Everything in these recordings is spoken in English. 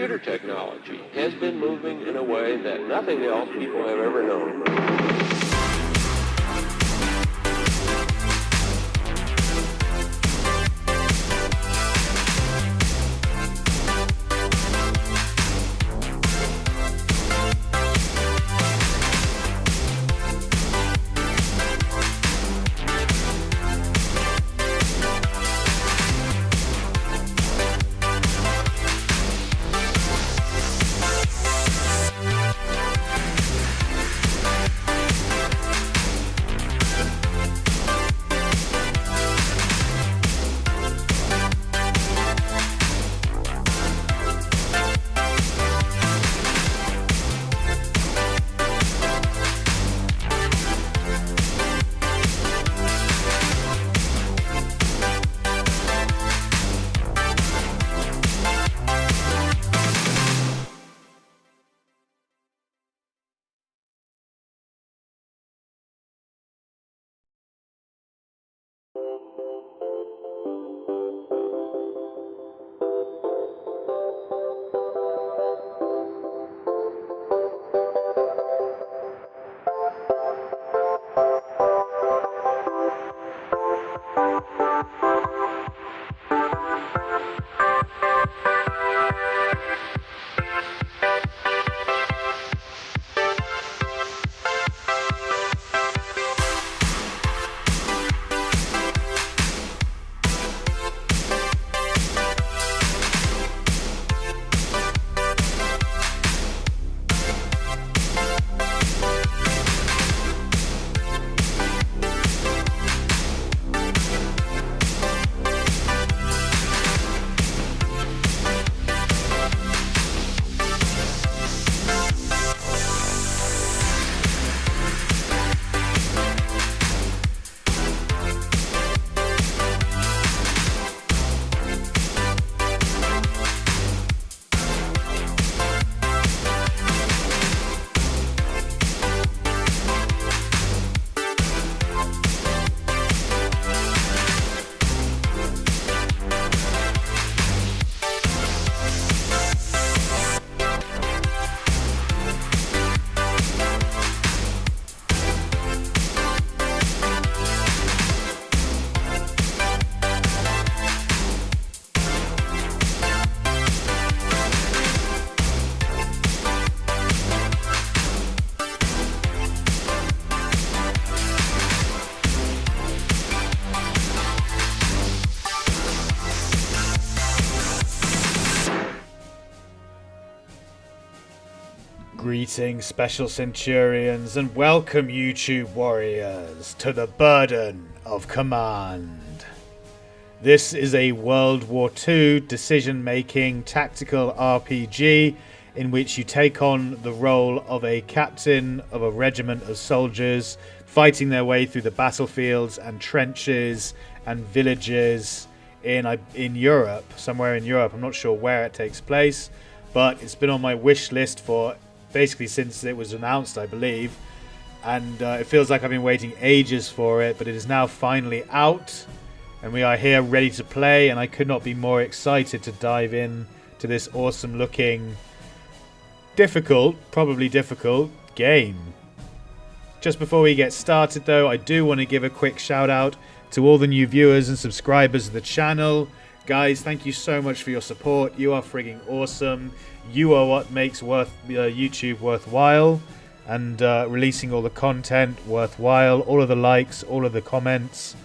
computer technology has been moving in a way that nothing else people have ever known. Greetings, Special Centurions, and welcome, YouTube warriors, to the Burden of Command. This is a World War II decision-making tactical RPG in which you take on the role of a captain of a regiment of soldiers fighting their way through the battlefields and trenches and villages in Europe, somewhere in Europe. I'm not sure where it takes place, but it's been on my wish list for basically since it was announced, I believe, and it feels like I've been waiting ages for it, but it is now finally out and we are here ready to play, and I could not be more excited to dive in to this awesome looking probably difficult game. Just before we get started though, I do want to give a quick shout out to all the new viewers and subscribers of the channel. Guys, thank you so much for your support. You are frigging awesome. You are what makes YouTube worthwhile, and releasing all the content worthwhile. All of the likes, all of the comments,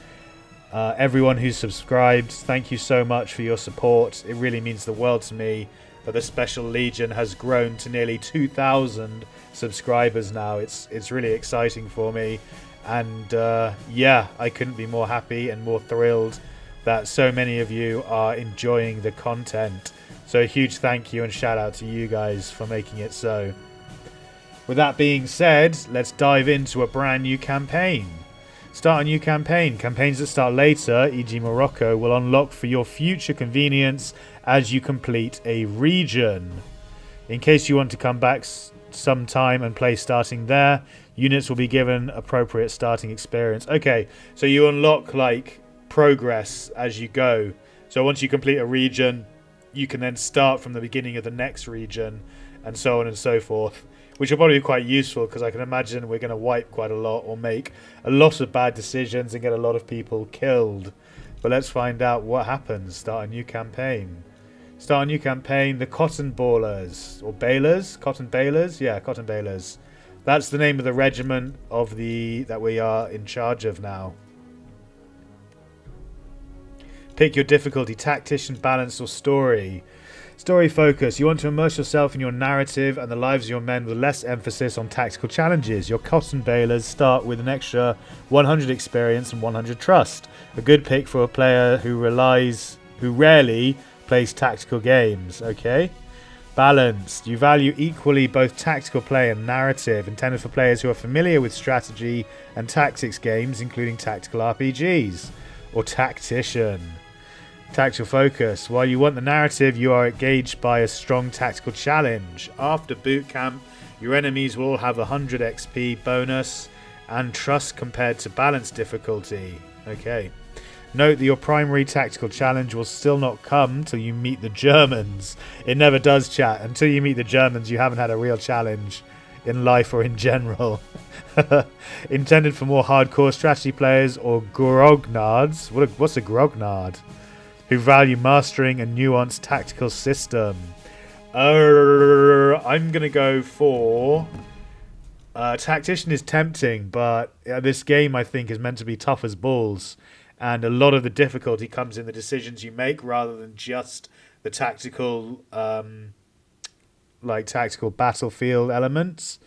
everyone who's subscribed, thank you so much for your support. It really means the world to me that the Special Legion has grown to nearly 2,000 subscribers now. It's really exciting for me, and yeah, I couldn't be more happy and more thrilled that so many of you are enjoying the content. So a huge thank you and shout out to you guys for making it so. With that being said, let's dive into a brand new campaign. Start a new campaign. Campaigns that start later, e.g. Morocco, will unlock for your future convenience as you complete a region. In case you want to come back sometime and play starting there, units will be given appropriate starting experience. Okay, so you unlock like progress as you go. So once you complete a region, you can then start from the beginning of the next region, and so on and so forth, which will probably be quite useful because I can imagine we're going to wipe quite a lot or make a lot of bad decisions and get a lot of people killed. But let's find out what happens. Start a new campaign. Start a new campaign. The Cottonbalers or Balers, Cottonbalers, yeah, Cottonbalers. That's the name of the regiment of that we are in charge of now. Pick your difficulty: tactician, balance, or story. Story focus. You want to immerse yourself in your narrative and the lives of your men with less emphasis on tactical challenges. Your Cottonbalers start with an extra 100 experience and 100 trust. A good pick for a player who rarely plays tactical games. Okay. Balanced. You value equally both tactical play and narrative, intended for players who are familiar with strategy and tactics games, including tactical RPGs. Or tactician. Tactical focus. While you want the narrative, you are engaged by a strong tactical challenge. After boot camp, your enemies will all have 100 XP bonus and trust compared to balance difficulty. Okay. Note that your primary tactical challenge will still not come till you meet the Germans. It never does, chat. Until you meet the Germans, you haven't had a real challenge in life or in general. Intended for more hardcore strategy players or grognards. What's a grognard? Who value mastering a nuanced tactical system. I'm going to go for... Tactician is tempting, but this game, I think, is meant to be tough as balls. And a lot of the difficulty comes in the decisions you make rather than just the tactical, tactical battlefield elements.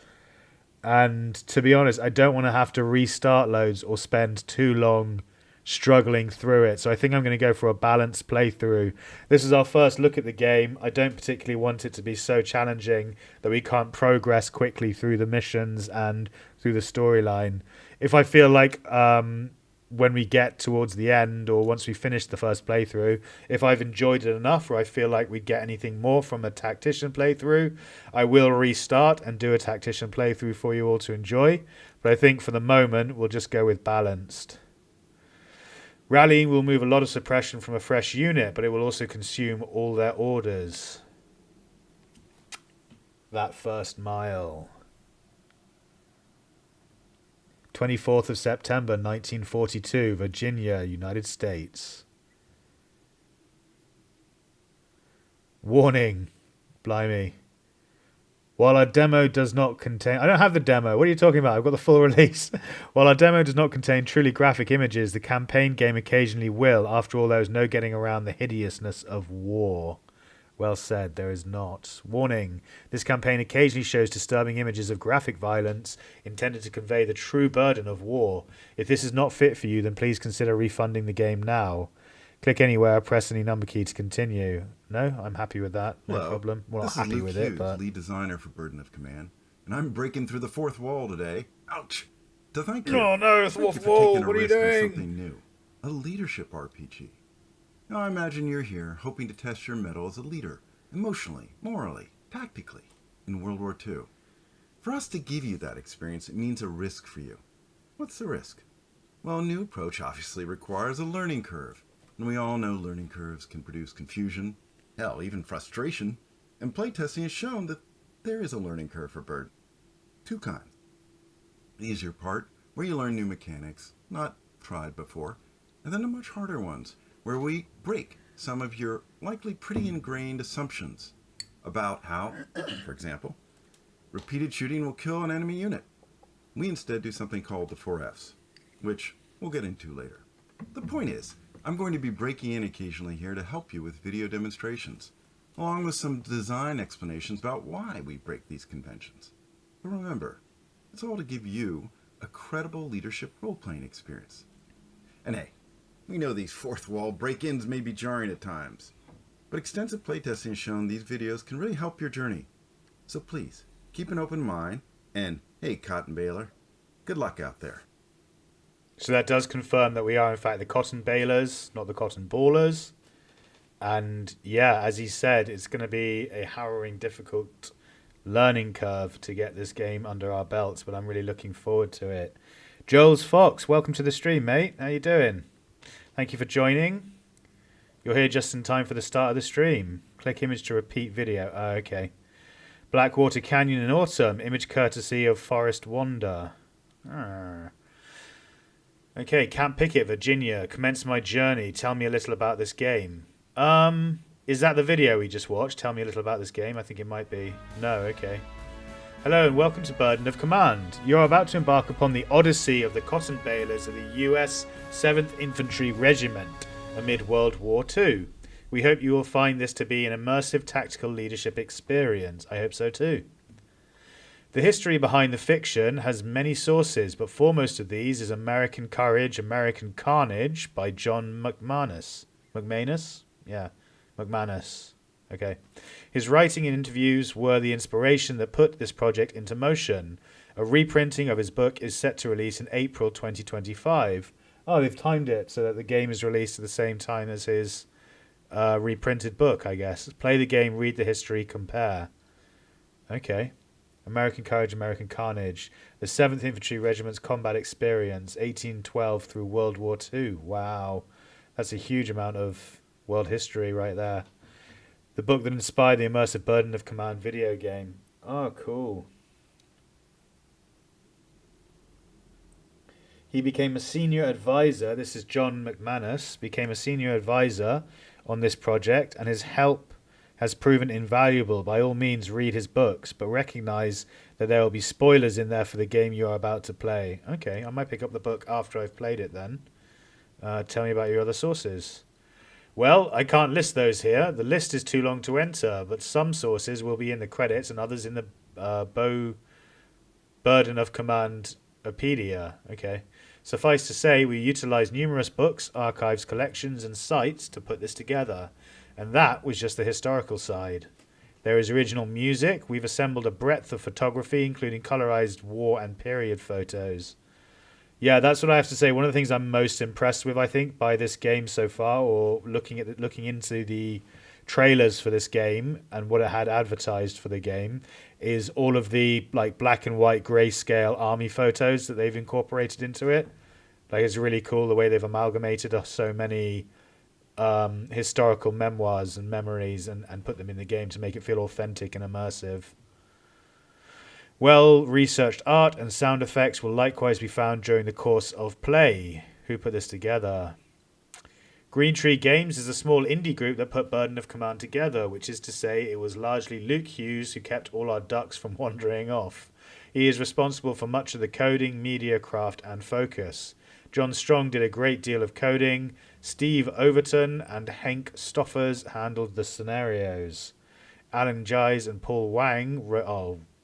And to be honest, I don't want to have to restart loads or spend too long struggling through it. So I think I'm going to go for a balanced playthrough. This is our first look at the game. I don't particularly want it to be so challenging that we can't progress quickly through the missions and through the storyline. If I feel like when we get towards the end or once we finish the first playthrough, if I've enjoyed it enough or I feel like we get anything more from a tactician playthrough, I will restart and do a tactician playthrough for you all to enjoy. But I think for the moment, we'll just go with balanced. Rallying will move a lot of suppression from a fresh unit, but it will also consume all their orders. That first mile. 24th of September, 1942, Virginia, United States. Warning. Blimey. While our demo does not contain... I don't have the demo. What are you talking about? I've got the full release. While our demo does not contain truly graphic images, the campaign game occasionally will. After all, there is no getting around the hideousness of war. Well said, there is not. Warning. This campaign occasionally shows disturbing images of graphic violence intended to convey the true burden of war. If this is not fit for you, then please consider refunding the game now. Click anywhere, press any number key to continue. No, I'm happy with that. No problem. Well, not happy with it, but... lead designer for Burden of Command, and I'm breaking through the fourth wall today. Ouch! To thank you. Oh no, fourth wall, what are you doing? Something new. A leadership RPG. Now I imagine you're here hoping to test your mettle as a leader, emotionally, morally, tactically, in World War II. For us to give you that experience, it means a risk for you. What's the risk? Well, a new approach obviously requires a learning curve. And we all know learning curves can produce confusion, hell, even frustration. And playtesting has shown that there is a learning curve for Bird. Two kinds. The easier part, where you learn new mechanics, not tried before. And then the much harder ones, where we break some of your likely pretty ingrained assumptions about how, for example, repeated shooting will kill an enemy unit. We instead do something called the 4Fs, which we'll get into later. The point is, I'm going to be breaking in occasionally here to help you with video demonstrations, along with some design explanations about why we break these conventions. But remember, it's all to give you a credible leadership role-playing experience. And hey, we know these fourth wall break-ins may be jarring at times, but extensive playtesting has shown these videos can really help your journey. So please, keep an open mind, and hey, Cottonbaler, good luck out there. So that does confirm that we are, in fact, the Cottonbalers, not the Cottonballers. And yeah, as he said, it's going to be a harrowing, difficult learning curve to get this game under our belts, but I'm really looking forward to it. Joel's Fox, welcome to the stream, mate. How you doing? Thank you for joining. You're here just in time for the start of the stream. Click image to repeat video. Oh, okay. Blackwater Canyon in autumn. Image courtesy of Forest Wander. Ah. Okay, Camp Pickett, Virginia. Commence my journey. Tell me a little about this game. Is that the video we just watched? Tell me a little about this game. I think it might be. No, okay. Hello and welcome to Burden of Command. You're about to embark upon the odyssey of the Cottonbalers of the US 7th Infantry Regiment amid World War II. We hope you will find this to be an immersive tactical leadership experience. I hope so too. The history behind the fiction has many sources, but foremost of these is American Courage, American Carnage by John McManus. McManus? Yeah, McManus. Okay. His writing and interviews were the inspiration that put this project into motion. A reprinting of his book is set to release in April 2025. Oh, they've timed it so that the game is released at the same time as his reprinted book, I guess. Play the game, read the history, compare. Okay. American Courage, American Carnage. The 7th Infantry Regiment's combat experience, 1812 through World War II. Wow. That's a huge amount of world history right there. The book that inspired the immersive Burden of Command video game. Oh, cool. He became a senior advisor. This is John McManus. Became a senior advisor on this project, and his help has proven invaluable. By all means, read his books, but recognize that there will be spoilers in there for the game you are about to play. Okay, I might pick up the book after I've played it then. Tell me about your other sources. Well, I can't list those here. The list is too long to enter, but some sources will be in the credits and others in the Burden of Command-pedia. Okay. Suffice to say, we utilize numerous books, archives, collections, and sites to put this together. And that was just the historical side. There is original music. We've assembled a breadth of photography, including colorized war and period photos. Yeah, that's what I have to say. One of the things I'm most impressed with, I think, by this game so far, or looking into the trailers for this game and what it had advertised for the game, is all of the like black and white grayscale army photos that they've incorporated into it. Like, it's really cool the way they've amalgamated so many historical memoirs and memories and put them in the game to make it feel authentic and immersive. Well-researched art and sound effects will likewise be found during the course of play. Who put this together? Green Tree Games is a small indie group that put Burden of Command together, which is to say it was largely Luke Hughes who kept all our ducks from wandering off. He is responsible for much of the coding, media, craft and focus. John Strong did a great deal of coding. Steve Overton and Henk Stoffers handled the scenarios. Alan Gies and Paul Wang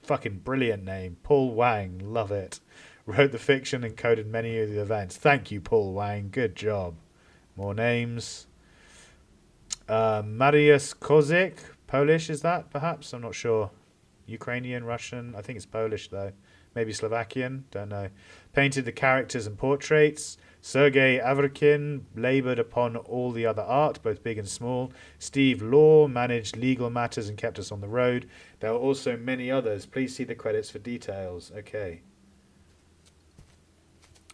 fucking brilliant name. Paul Wang, love it. Wrote the fiction and coded many of the events. Thank you, Paul Wang. Good job. More names. Mariusz Kozik. Polish, is that perhaps? I'm not sure. Ukrainian, Russian. I think it's Polish, though. Maybe Slovakian. Don't know. Painted the characters and portraits. Sergei Averkin laboured upon all the other art, both big and small. Steve Law managed legal matters and kept us on the road. There were also many others. Please see the credits for details. Okay.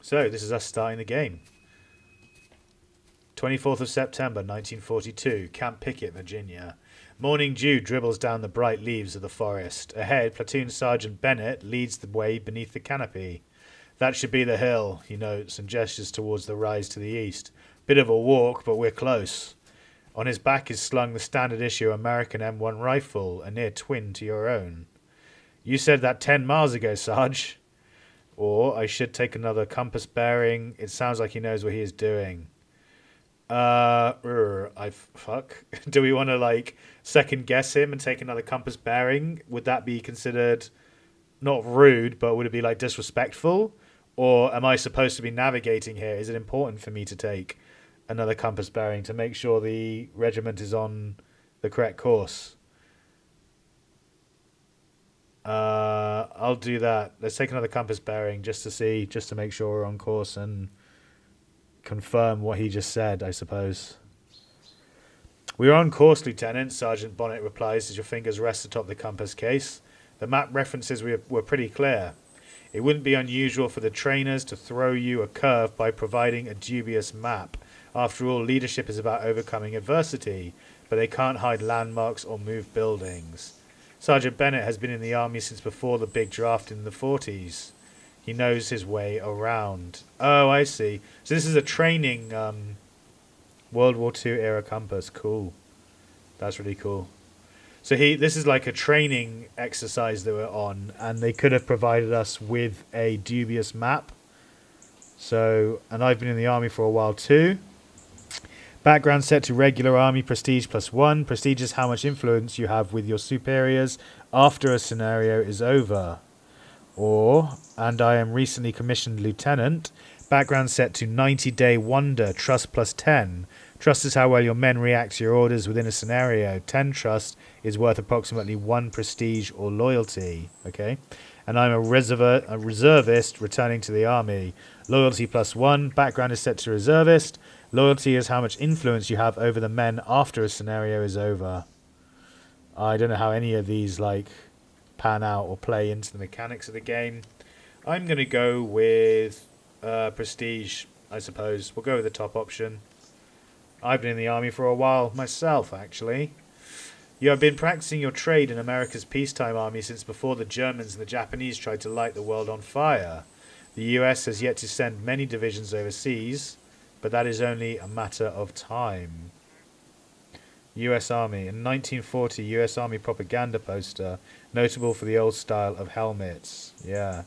So, this is us starting the game. 24th of September, 1942. Camp Pickett, Virginia. Morning dew dribbles down the bright leaves of the forest. Ahead, Platoon Sergeant Bennett leads the way beneath the canopy. That should be the hill, he notes, and gestures towards the rise to the east. Bit of a walk, but we're close. On his back is slung the standard issue American M1 rifle, a near twin to your own. You said that 10 miles ago, Sarge. Or, I should take another compass bearing. It sounds like he knows what he is doing. Fuck. Do we want to, second guess him and take another compass bearing? Would that be considered not rude, but would it be, disrespectful? Or am I supposed to be navigating here? Is it important for me to take another compass bearing to make sure the regiment is on the correct course? I'll do that. Let's take another compass bearing just to make sure we're on course and confirm what he just said, I suppose. We're on course, Lieutenant, Sergeant Bonnet replies as your fingers rest atop the compass case. The map references were pretty clear. It wouldn't be unusual for the trainers to throw you a curve by providing a dubious map. After all, leadership is about overcoming adversity, but they can't hide landmarks or move buildings. Sergeant Bennett has been in the army since before the big draft in the 40s. He knows his way around. Oh, I see. So this is a training World War II era compass. Cool. That's really cool. So this is like a training exercise that we're on, and they could have provided us with a dubious map. So, and I've been in the army for a while too. Background set to regular army prestige +1. Prestige is how much influence you have with your superiors after a scenario is over. Or, and I am recently commissioned lieutenant. Background set to 90-day wonder, trust +10. Trust is how well your men react to your orders within a scenario. 10 trust is worth approximately 1 prestige or loyalty. Okay, and I'm a reservist returning to the army. Loyalty +1. Background is set to reservist. Loyalty is how much influence you have over the men after a scenario is over. I don't know how any of these like pan out or play into the mechanics of the game. I'm going to go with prestige, I suppose. We'll go with the top option. I've been in the army for a while myself, actually. You have been practicing your trade in America's peacetime army since before the Germans and the Japanese tried to light the world on fire. The US has yet to send many divisions overseas, but that is only a matter of time. US Army. In 1940, US Army propaganda poster, notable for the old style of helmets. Yeah.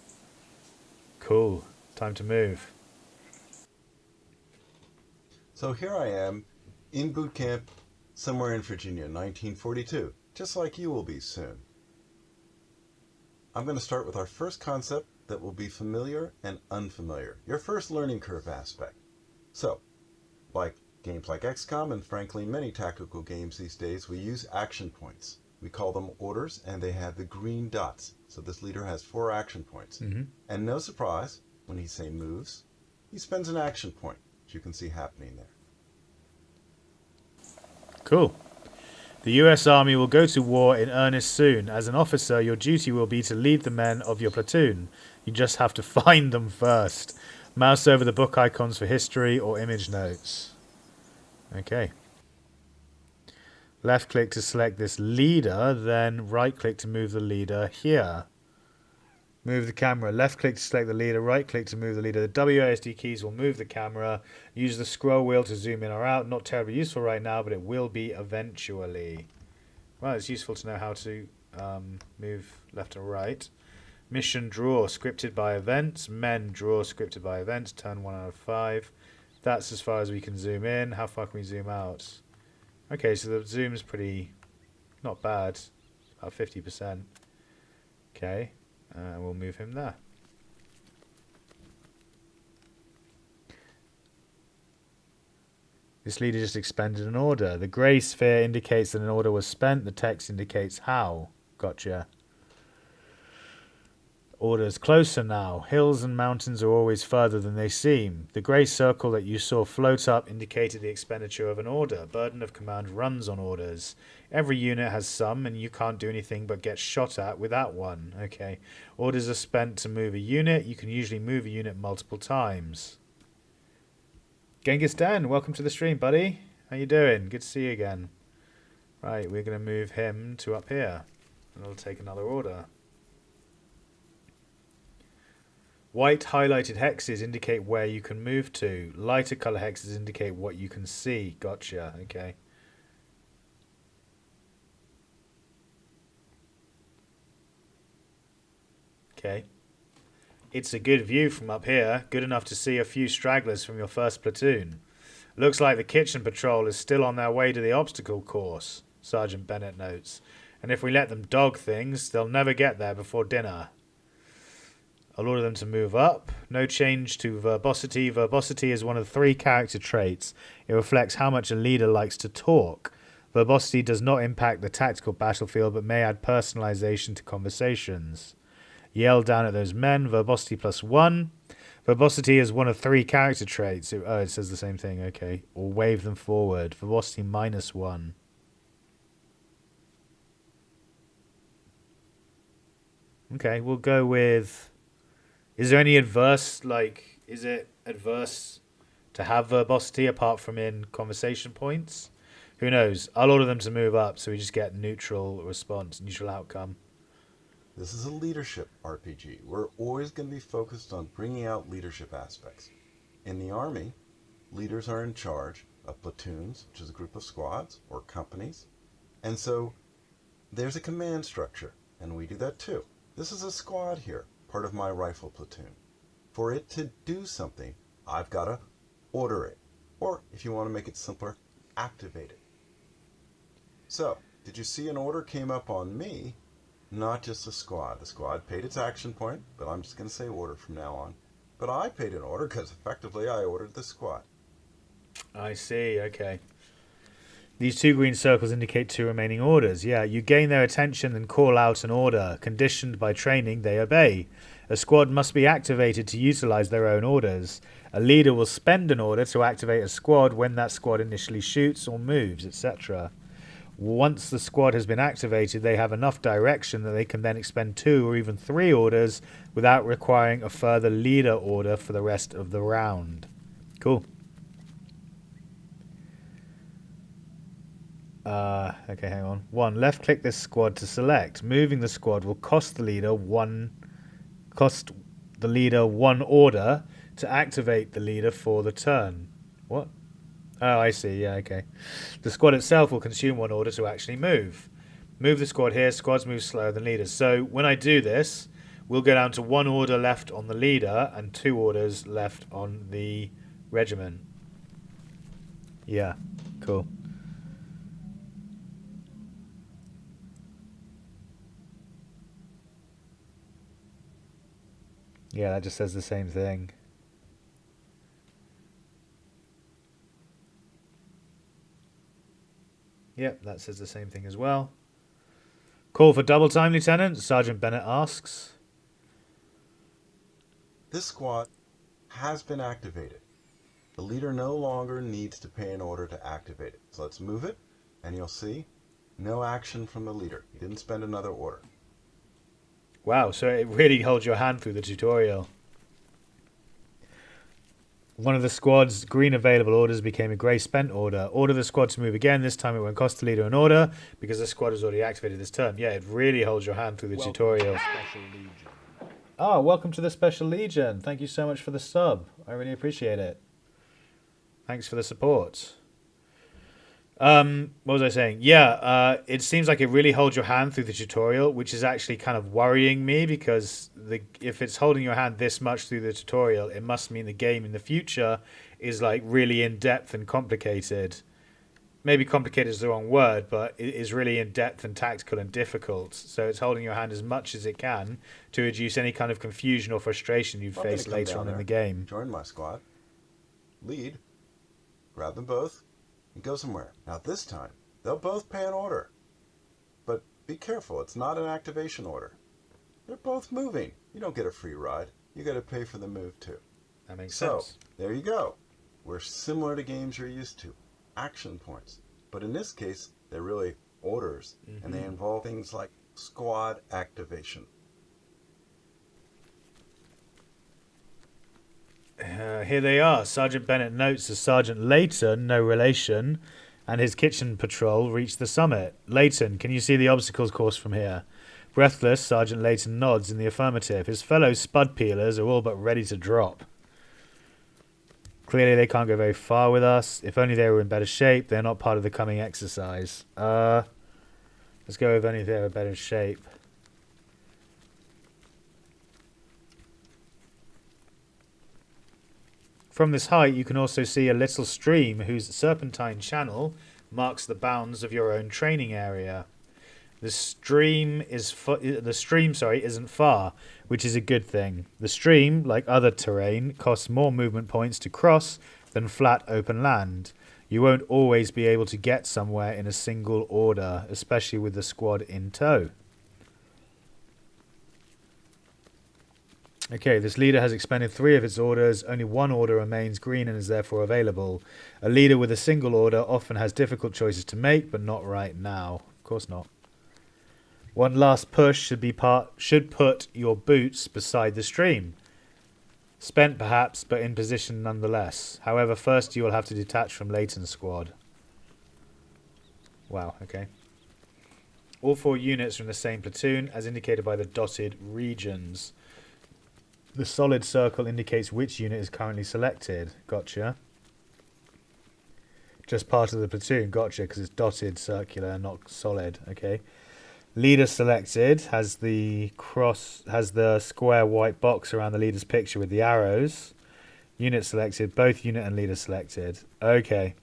Cool. Time to move. So here I am, in boot camp, somewhere in Virginia, 1942, just like you will be soon. I'm going to start with our first concept that will be familiar and unfamiliar, your first learning curve aspect. So, like games like XCOM and frankly many tactical games these days, we use action points. We call them orders, and they have the green dots. So this leader has 4 action points. And no surprise, when he say moves, he spends an action point, which you can see happening there. Cool. The US Army will go to war in earnest soon. As an officer, your duty will be to lead the men of your platoon. You just have to find them first. Mouse over the book icons for history or image notes. Okay. Left click to select this leader, then right click to move the leader here. Move the camera. Left click to select the leader, right click to move the leader. The WASD keys will move the camera. Use the scroll wheel to zoom in or out. Not terribly useful right now, but it will be eventually. Well, it's useful to know how to move left and right. Mission draw, scripted by events. Men draw, scripted by events. Turn 1 out of 5. That's as far as we can zoom in. How far can we zoom out? Okay, so the zoom's pretty not bad. About 50%. Okay. We'll move him there. This leader just expended an order. The grey sphere indicates that an order was spent. The text indicates how. Gotcha. Orders closer now. Hills and mountains are always further than they seem. The grey circle that you saw float up indicated the expenditure of an order. Burden of command runs on orders. Every unit has some, and you can't do anything but get shot at without one. Okay. Orders are spent to move a unit. You can usually move a unit multiple times. Genghis Dan, welcome to the stream, buddy. How you doing? Good to see you again. Right, we're going to move him to up here. And it'll take another order. White highlighted hexes indicate where you can move to. Lighter color hexes indicate what you can see. Gotcha. Okay. Okay. It's a good view from up here. Good enough to see a few stragglers from your first platoon. Looks like the kitchen patrol is still on their way to the obstacle course, Sergeant Bennett notes. And if we let them dog things, they'll never get there before dinner. I'll order them to move up. No change to verbosity. Verbosity is one of the 3 character traits. It reflects how much a leader likes to talk. Verbosity does not impact the tactical battlefield, but may add personalization to conversations. Yell down at those men. Verbosity +1. Verbosity is one of 3 character traits. Oh, it says the same thing. Okay. Or wave them forward. Verbosity -1. Okay, we'll go with... Is there any adverse, like, is it adverse to have verbosity apart from in conversation points. Who knows? I'll order them to move up so we just get neutral response, neutral outcome. This is a leadership RPG. We're always going to be focused on bringing out leadership aspects. In the Army, leaders are in charge of platoons, which is a group of squads or companies. And so there's a command structure, and we do that too. This is a squad here, part of my rifle platoon. For it to do something, I've got to order it. Or, if you want to make it simpler, activate it. So, did you see an order came up on me? Not just a squad. The squad paid its action point, but I'm just going to say order from now on. But I paid an order because effectively I ordered the squad. I see, okay. These 2 green circles indicate 2 remaining orders. Yeah, you gain their attention and call out an order. Conditioned by training, they obey. A squad must be activated to utilize their own orders. A leader will spend an order to activate a squad when that squad initially shoots or moves, etc. Once the squad has been activated, they have enough direction that they can then expend 2 or even 3 orders without requiring a further leader order for the rest of the round. Cool. Okay, hang on. 1. Left-click this squad to select. Moving the squad will cost the leader one order to activate the leader for the turn. What? Oh, I see. Yeah, okay. The squad itself will consume 1 order to actually move. Move the squad here. Squads move slower than leaders. So when I do this, we'll go down to 1 order left on the leader and 2 orders left on the regiment. Yeah, cool. Yeah, that just says the same thing. Yep, that says the same thing as well. Call for double time, Lieutenant? Sergeant Bennett asks. This squad has been activated. The leader no longer needs to pay an order to activate it. So let's move it, and you'll see no action from the leader. He didn't spend another order. Wow, so it really holds your hand through the tutorial. One of the squad's green available orders became a grey spent order. Order the squad to move again. This time it won't cost the leader an order because the squad has already activated this turn. Yeah, it really holds your hand through the tutorial. Oh, welcome to the Special Legion. Thank you so much for the sub. I really appreciate it. Thanks for the support. What was I saying? Yeah, it seems like it really holds your hand through the tutorial, which is actually kind of worrying me because if it's holding your hand this much through the tutorial, it must mean the game in the future is like really in-depth and complicated. Maybe complicated is the wrong word, but it is really in-depth and tactical and difficult. So it's holding your hand as much as it can to reduce any kind of confusion or frustration you'd face later on in the game. Join my squad. Lead. Grab them both. And go somewhere. Now this time, they'll both pay an order. But be careful, it's not an activation order. They're both moving. You don't get a free ride. You got to pay for the move too. That makes sense. So, there you go. We're similar to games you're used to. Action points. But in this case, they're really orders. And they involve things like squad activation. Here they are. Sergeant Bennett notes as Sergeant Layton, no relation, and his kitchen patrol reach the summit. Layton, can you see the obstacles course from here? Breathless, Sergeant Layton nods in the affirmative. His fellow spud peelers are all but ready to drop. Clearly they can't go very far with us. If only they were in better shape. They're not part of the coming exercise. Let's go with only they're in better shape. From this height, you can also see a little stream whose serpentine channel marks the bounds of your own training area. The stream isn't far, which is a good thing. The stream, like other terrain, costs more movement points to cross than flat open land. You won't always be able to get somewhere in a single order, especially with the squad in tow. Okay, this leader has expended 3 of its orders. Only 1 order remains green and is therefore available. A leader with a single order often has difficult choices to make, but not right now. Of course not. One last push should put your boots beside the stream. Spent perhaps, but in position nonetheless. However, first you will have to detach from Leighton's squad. Wow, okay. All 4 units are in the same platoon, as indicated by the dotted regions. The solid circle indicates which unit is currently selected. Gotcha. Just part of the platoon. Gotcha, because it's dotted, circular, not solid. Okay. Leader selected has the square white box around the leader's picture with the arrows. Unit selected, both unit and leader selected. Okay.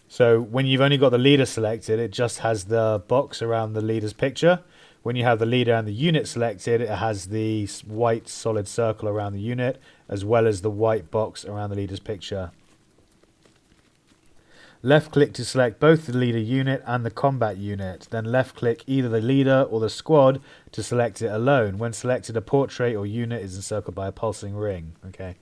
So when you've only got the leader selected, it just has the box around the leader's picture. When you have the leader and the unit selected, it has the white solid circle around the unit, as well as the white box around the leader's picture. Left click to select both the leader unit and the combat unit. Then left click either the leader or the squad to select it alone. When selected, a portrait or unit is encircled by a pulsing ring. Okay.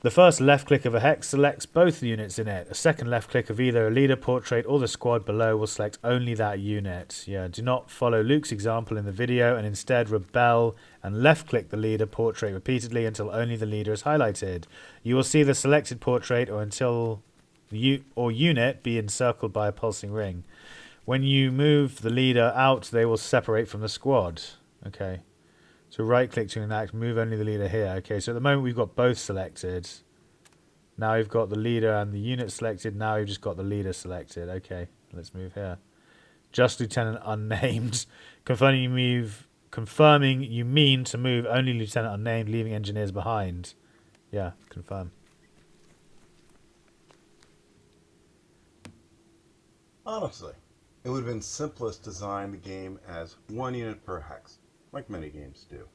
The first left click of a hex selects both the units in it. A second left click of either a leader, portrait or the squad below will select only that unit. Yeah, do not follow Luke's example in the video and instead rebel and left click the leader portrait repeatedly until only the leader is highlighted. You will see the selected portrait or unit be encircled by a pulsing ring. When you move the leader out, they will separate from the squad. Okay. So right click to enact, move only the leader here. Okay, so at the moment we've got both selected. Now we've got the leader and the unit selected. Now we've just got the leader selected. Okay, let's move here. Just Lieutenant unnamed. Confirming you mean to move only Lieutenant unnamed, leaving engineers behind. Yeah, confirm. Honestly, it would have been simplest to design the game as 1 unit per hex, like many games do.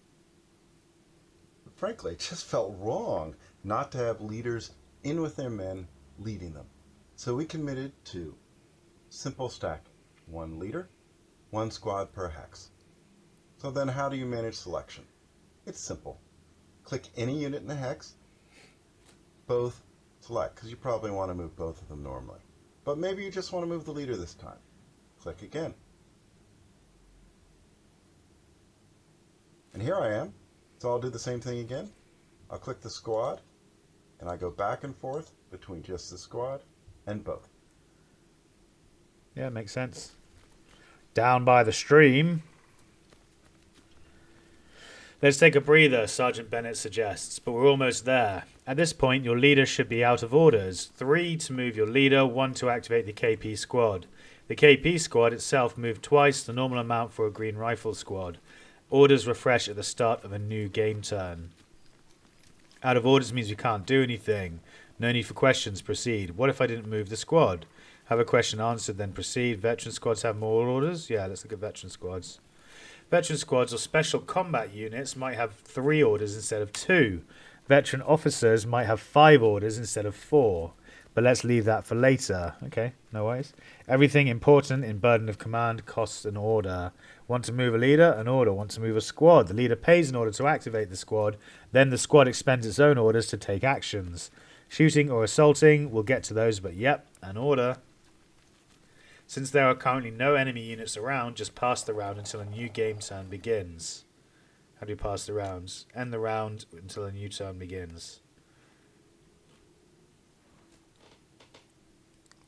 But frankly, it just felt wrong not to have leaders in with their men leading them. So we committed to simple stack, 1 leader, 1 squad per hex. So then how do you manage selection? It's simple. Click any unit in the hex, both select, because you probably want to move both of them normally. But maybe you just want to move the leader this time. Click again. And here I am. So I'll do the same thing again. I'll click the squad, and I go back and forth between just the squad and both. Yeah, makes sense. Down by the stream. Let's take a breather, Sergeant Bennett suggests, but we're almost there. At this point, your leader should be out of orders. 3 to move your leader, 1 to activate the KP squad. The KP squad itself moved twice the normal amount for a green rifle squad. Orders refresh at the start of a new game turn. Out of orders means you can't do anything. No need for questions, proceed. What if I didn't move the squad? Have a question answered, then proceed. Veteran squads have more orders? Yeah, let's look at veteran squads. Veteran squads or special combat units might have 3 orders instead of 2. Veteran officers might have 5 orders instead of 4. But let's leave that for later. Okay, no worries. Everything important in burden of command costs an order. Want to move a leader? An order. Want to move a squad? The leader pays an order to activate the squad. Then the squad expends its own orders to take actions. Shooting or assaulting, we'll get to those, but yep, an order. Since there are currently no enemy units around, just pass the round until a new game turn begins. How do you pass the rounds? End the round until a new turn begins.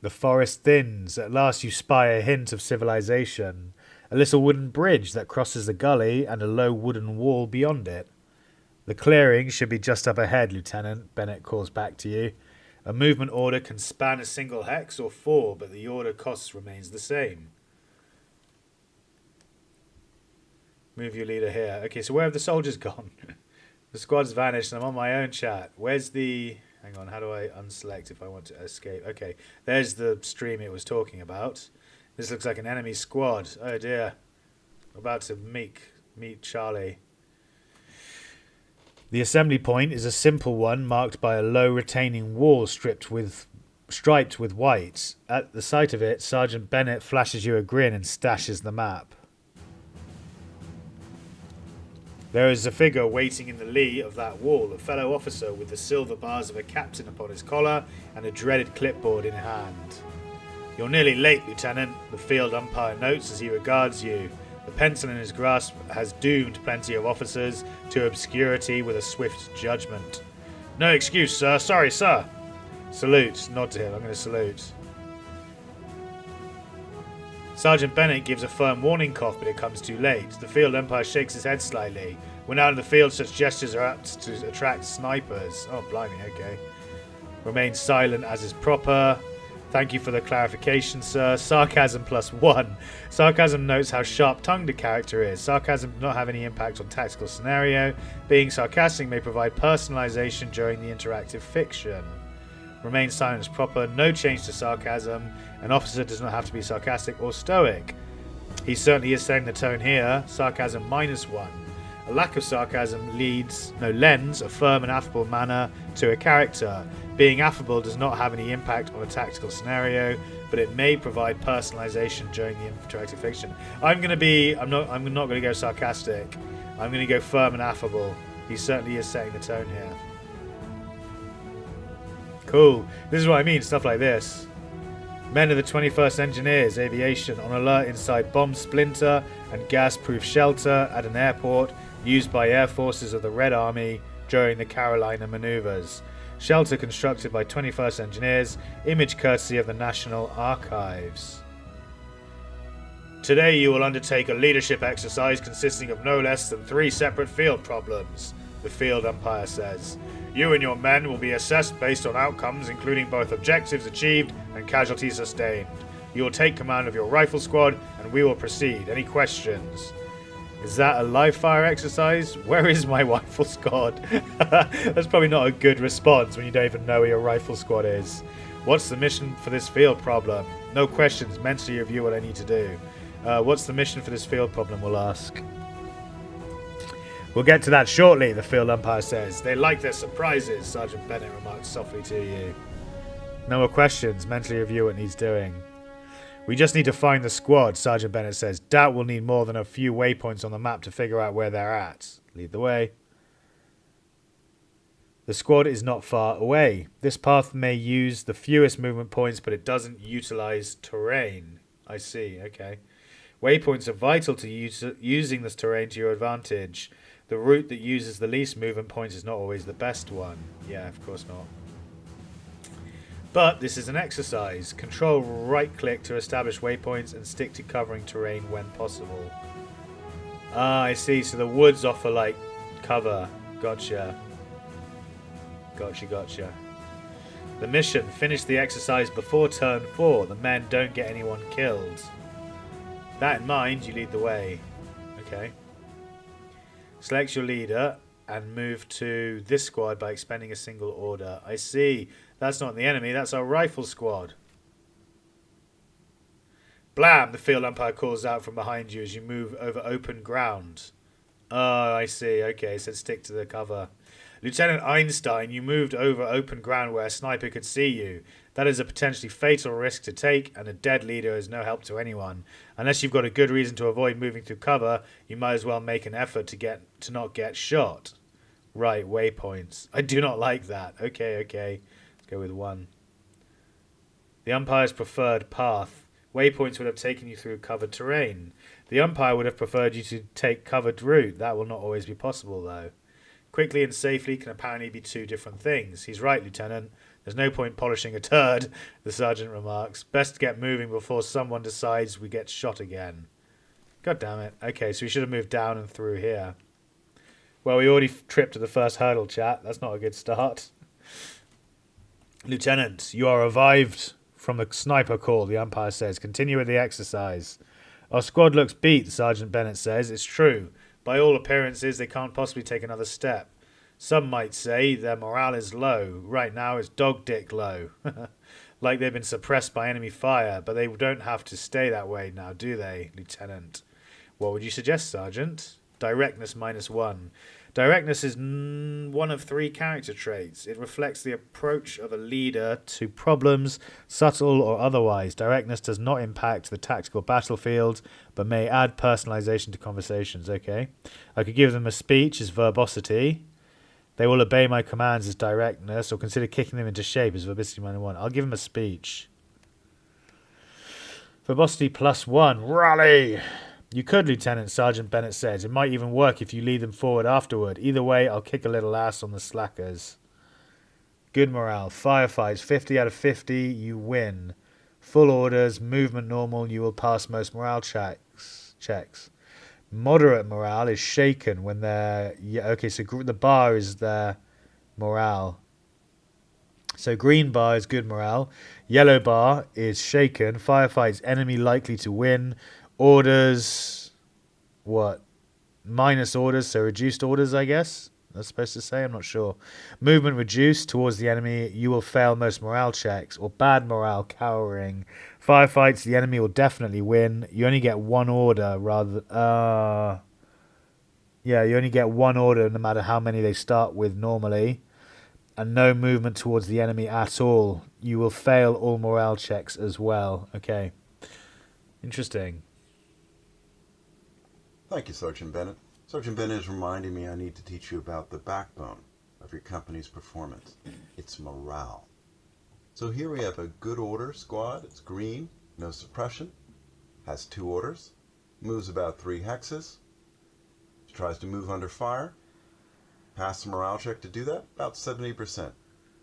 The forest thins. At last you spy a hint of civilization. A little wooden bridge that crosses a gully and a low wooden wall beyond it. The clearing should be just up ahead, Lieutenant, Bennett calls back to you. A movement order can span a single hex or 4, but the order cost remains the same. Move your leader here. Okay, so where have the soldiers gone? The squad's vanished and I'm on my own chat. Where's the... Hang on, how do I unselect if I want to escape? Okay, there's the stream it was talking about. This looks like an enemy squad. Oh dear. We're about to meet Charlie. The assembly point is a simple one marked by a low retaining wall striped with white. At the sight of it, Sergeant Bennett flashes you a grin and stashes the map. There is a figure waiting in the lee of that wall, a fellow officer with the silver bars of a captain upon his collar and a dreaded clipboard in hand. You're nearly late, Lieutenant, the field umpire notes as he regards you. The pencil in his grasp has doomed plenty of officers to obscurity with a swift judgment. No excuse, sir. Sorry, sir. Salute. Nod to him. I'm going to salute. Sergeant Bennett gives a firm warning cough, but it comes too late. The field umpire shakes his head slightly. When out in the field, such gestures are apt to attract snipers. Oh, blimey, okay. Remain silent as is proper. Thank you for the clarification, sir. Sarcasm +1. Sarcasm notes how sharp-tongued a character is. Sarcasm does not have any impact on tactical scenario. Being sarcastic may provide personalization during the interactive fiction. Remain silent as proper. No change to sarcasm. An officer does not have to be sarcastic or stoic. He certainly is setting the tone here. Sarcasm -1. A lack of sarcasm lends a firm and affable manner to a character. Being affable does not have any impact on a tactical scenario, but it may provide personalization during the interactive fiction. I'm not going to go sarcastic. I'm going to go firm and affable. He certainly is setting the tone here. Cool. This is what I mean, stuff like this. Men of the 21st Engineers Aviation on alert inside bomb splinter and gas-proof shelter at an airport used by air forces of the Red Army during the Carolina maneuvers. Shelter constructed by 21st Engineers, image courtesy of the National Archives. Today you will undertake a leadership exercise consisting of no less than 3 separate field problems, the field umpire says. You and your men will be assessed based on outcomes including both objectives achieved and casualties sustained. You will take command of your rifle squad and we will proceed. Any questions? Is that a live fire exercise? Where is my rifle squad? That's probably not a good response when you don't even know where your rifle squad is. What's the mission for this field problem? No questions. Mentally review what I need to do. What's the mission for this field problem, we'll ask. We'll get to that shortly, the field umpire says. They like their surprises, Sergeant Bennett remarks softly to you. No more questions. Mentally review what needs doing. We just need to find the squad, Sergeant Bennett says. Doubt we'll need more than a few waypoints on the map to figure out where they're at. Lead the way. The squad is not far away. This path may use the fewest movement points, but it doesn't utilize terrain. I see, okay. Waypoints are vital to using this terrain to your advantage. The route that uses the least movement points is not always the best one. Yeah, of course not. But this is an exercise. Control right-click to establish waypoints and stick to covering terrain when possible. Ah, I see. So the woods offer, like, cover. Gotcha. Gotcha. The mission. Finish the exercise before turn 4. The men don't get anyone killed. That in mind, you lead the way. Okay. Select your leader and move to this squad by expending a single order. I see. That's not the enemy, that's our rifle squad. Blam! The field umpire calls out from behind you as you move over open ground. Oh, I see. Okay, so stick to the cover. Lieutenant Einstein, you moved over open ground where a sniper could see you. That is a potentially fatal risk to take, and a dead leader is no help to anyone. Unless you've got a good reason to avoid moving through cover, you might as well make an effort to not get shot. Right, waypoints. I do not like that. Okay. Let's go with 1. The umpire's preferred path. Waypoints would have taken you through covered terrain. The umpire would have preferred you to take covered route. That will not always be possible, though. Quickly and safely can apparently be 2 different things. He's right, Lieutenant. There's no point polishing a turd, the sergeant remarks. Best to get moving before someone decides we get shot again. God damn it. Okay, so we should have moved down and through here. Well, we already tripped to the first hurdle, chat. That's not a good start. Lieutenant, you are revived from the sniper call, the umpire says. Continue with the exercise. Our squad looks beat, Sergeant Bennett says. It's true. By all appearances, they can't possibly take another step. Some might say their morale is low. Right now, it's dog-dick low. Like they've been suppressed by enemy fire, but they don't have to stay that way now, do they, Lieutenant? What would you suggest, Sergeant? Directness -1. Directness is one of 3 character traits. It reflects the approach of a leader to problems, subtle or otherwise. Directness does not impact the tactical battlefield, but may add personalization to conversations. Okay. I could give them a speech as verbosity. They will obey my commands as directness, or consider kicking them into shape as verbosity -1. I'll give them a speech. Verbosity +1. Rally! You could, Lieutenant, Sergeant Bennett says. It might even work if you lead them forward afterward. Either way, I'll kick a little ass on the slackers. Good morale. Firefights, 50 out of 50, you win. Full orders, movement normal, you will pass most morale checks. Moderate morale is shaken when they're... Yeah, okay, so the bar is their morale. So green bar is good morale. Yellow bar is shaken. Firefights, enemy likely to win. Orders... What? Minus orders, so reduced orders, I guess? That's supposed to say, I'm not sure. Movement reduced towards the enemy. You will fail most morale checks. Or bad morale, cowering. Firefights, the enemy will definitely win. You only get one order rather... yeah, you only get one order no matter how many they start with normally. And no movement towards the enemy at all. You will fail all morale checks as well. Okay. Interesting. Thank you, Sergeant Bennett. Sergeant Bennett is reminding me I need to teach you about the backbone of your company's performance. It's morale. So here we have a good order squad. It's green, no suppression, has 2 orders, moves about 3 hexes, tries to move under fire, pass the morale check to do that, about 70%.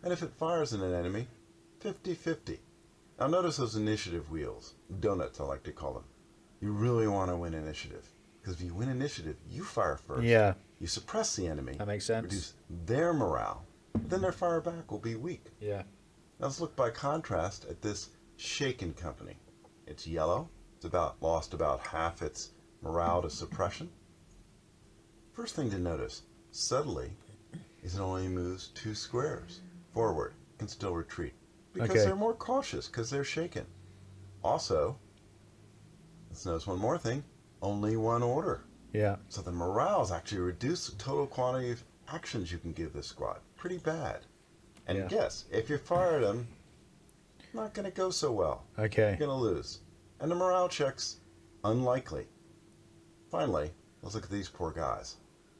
And if it fires in an enemy, 50-50. Now notice those initiative wheels, donuts I like to call them. You really want to win initiative. Because if you win initiative, you fire first. Yeah. You suppress the enemy. That makes sense. Reduce their morale. Then their fire back will be weak. Yeah. Now let's look by contrast at this shaken company. It's yellow. It's lost about half its morale to suppression. First thing to notice, subtly, is it only moves 2 squares forward. It can still retreat. Because they're more cautious, because they're shaken. Also, let's notice one more thing. Only 1 order. Yeah. So the morale is actually reduced the total quantity of actions you can give this squad. Pretty bad. And guess, if you fire them, not going to go so well. Okay. You're going to lose. And the morale check's unlikely. Finally, let's look at these poor guys.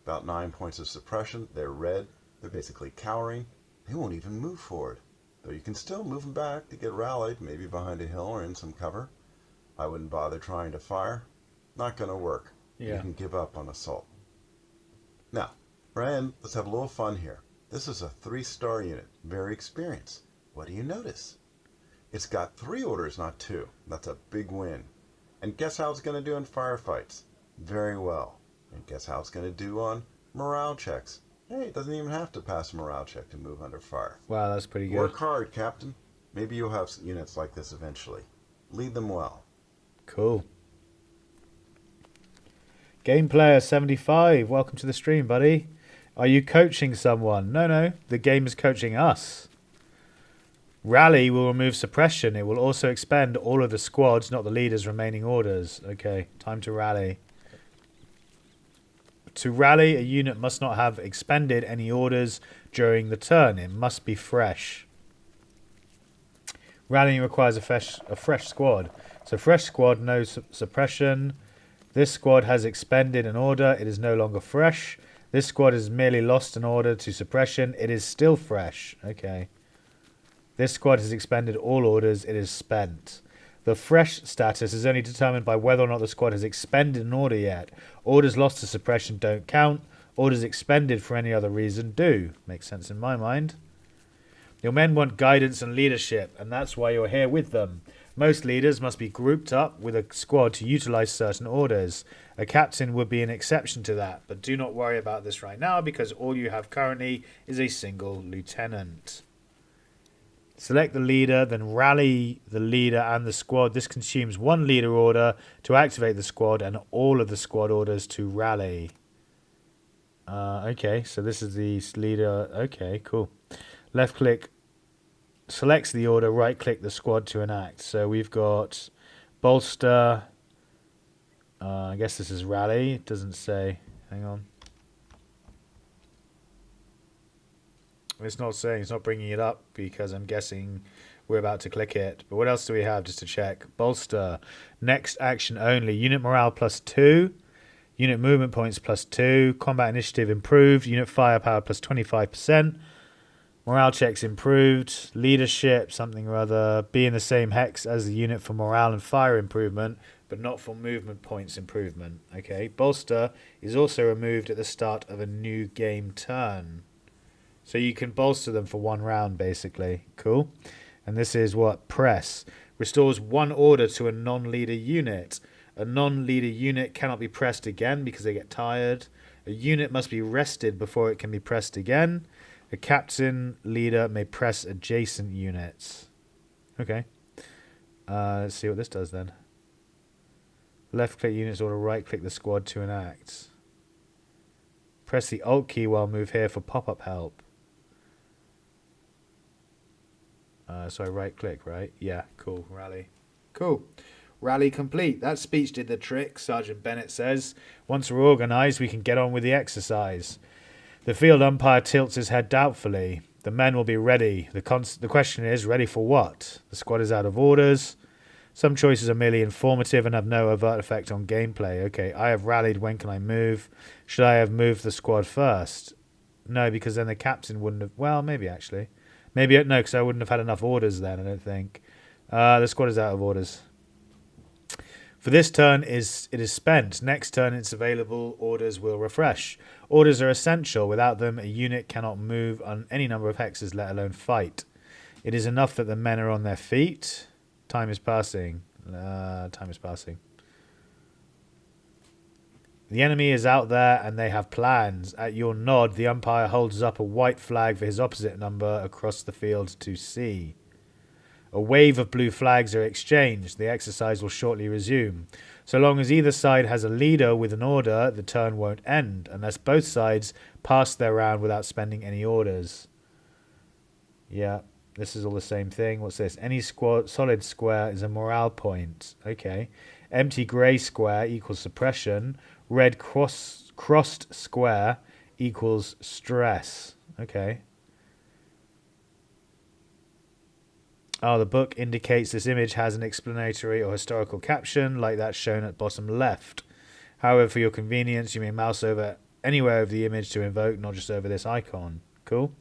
About 9 points of suppression. They're red. They're basically cowering. They won't even move forward. Though you can still move them back to get rallied, maybe behind a hill or in some cover. I wouldn't bother trying to fire. Not going to work. Yeah. You can give up on assault. Now, friend, let's have a little fun here. This is a 3-star unit. Very experienced. What do you notice? It's got 3 orders, not 2. That's a big win. And guess how it's going to do in firefights? Very well. And guess how it's going to do on morale checks? Hey, it doesn't even have to pass a morale check to move under fire. Wow, that's pretty good. Work hard, Captain. Maybe you'll have units like this eventually. Lead them well. Cool. Game Player 75, welcome to the stream, buddy. Are you coaching someone? No, the game is coaching us. Rally will remove suppression. It will also expend all of the squad's, not the leader's, remaining orders. Okay, time to rally. To rally, a unit must not have expended any orders during the turn. It must be fresh. Rallying requires a fresh squad. So fresh squad, no suppression. This squad has expended an order. It is no longer fresh. This squad has merely lost an order to suppression. It is still fresh. Okay. This squad has expended all orders. It is spent. The fresh status is only determined by whether or not the squad has expended an order yet. Orders lost to suppression don't count. Orders expended for any other reason do. Makes sense in my mind. Your men want guidance and leadership, and that's why you're here with them. Most leaders must be grouped up with a squad to utilize certain orders. A captain would be an exception to that, but do not worry about this right now because all you have currently is a single lieutenant. Select the leader, then rally the leader and the squad. This consumes 1 leader order to activate the squad and all of the squad orders to rally. Okay, so this is the leader. Okay, cool. Left click selects the order, right click the squad to enact. So we've got bolster. I guess this is rally. It doesn't say. Hang on. It's not saying, it's not bringing it up because I'm guessing we're about to click it. But what else do we have just to check? Bolster. Next action only. Unit morale +2. Unit movement points +2. Combat initiative improved. Unit firepower +25%. Morale checks improved. Leadership, something or other. Be in the same hex as the unit for morale and fire improvement, but not for movement points improvement. Okay. Bolster is also removed at the start of a new game turn. So you can bolster them for 1 round, basically. Cool. And this is what? Press. Restores 1 order to a non-leader unit. A non-leader unit cannot be pressed again because they get tired. A unit must be rested before it can be pressed again. A captain leader may press adjacent units. Okay. Let's see what this does then. Left-click units order right-click the squad to enact. Press the Alt key while move here for pop-up help. So I right-click, right? Yeah, cool. Rally. Cool. Rally complete. That speech did the trick, Sergeant Bennett says. Once we're organised, we can get on with the exercise. The field umpire tilts his head doubtfully. The men will be ready. The question is, ready for what? The squad is out of orders. Some choices are merely informative and have no overt effect on gameplay. Okay, I have rallied. When can I move? Should I have moved the squad first? No, because then the captain wouldn't have... Well, maybe actually. Maybe, no, because I wouldn't have had enough orders then, I don't think. The squad is out of orders. For this turn, it is spent. Next turn, it's available. Orders will refresh. Orders are essential. Without them, a unit cannot move on any number of hexes, let alone fight. It is enough that the men are on their feet. Time is passing. Time is passing. The enemy is out there and they have plans. At your nod, the umpire holds up a white flag for his opposite number across the field to see. A wave of blue flags are exchanged. The exercise will shortly resume. So long as either side has a leader with an order, the turn won't end, unless both sides pass their round without spending any orders. Yeah, this is all the same thing. What's this? Any solid square is a morale point. Okay. Empty grey square equals suppression. Red crossed square equals stress. Okay. Oh, the book indicates this image has an explanatory or historical caption like that shown at bottom left. However, for your convenience, you may mouse over anywhere over the image to invoke, not just over this icon. Cool.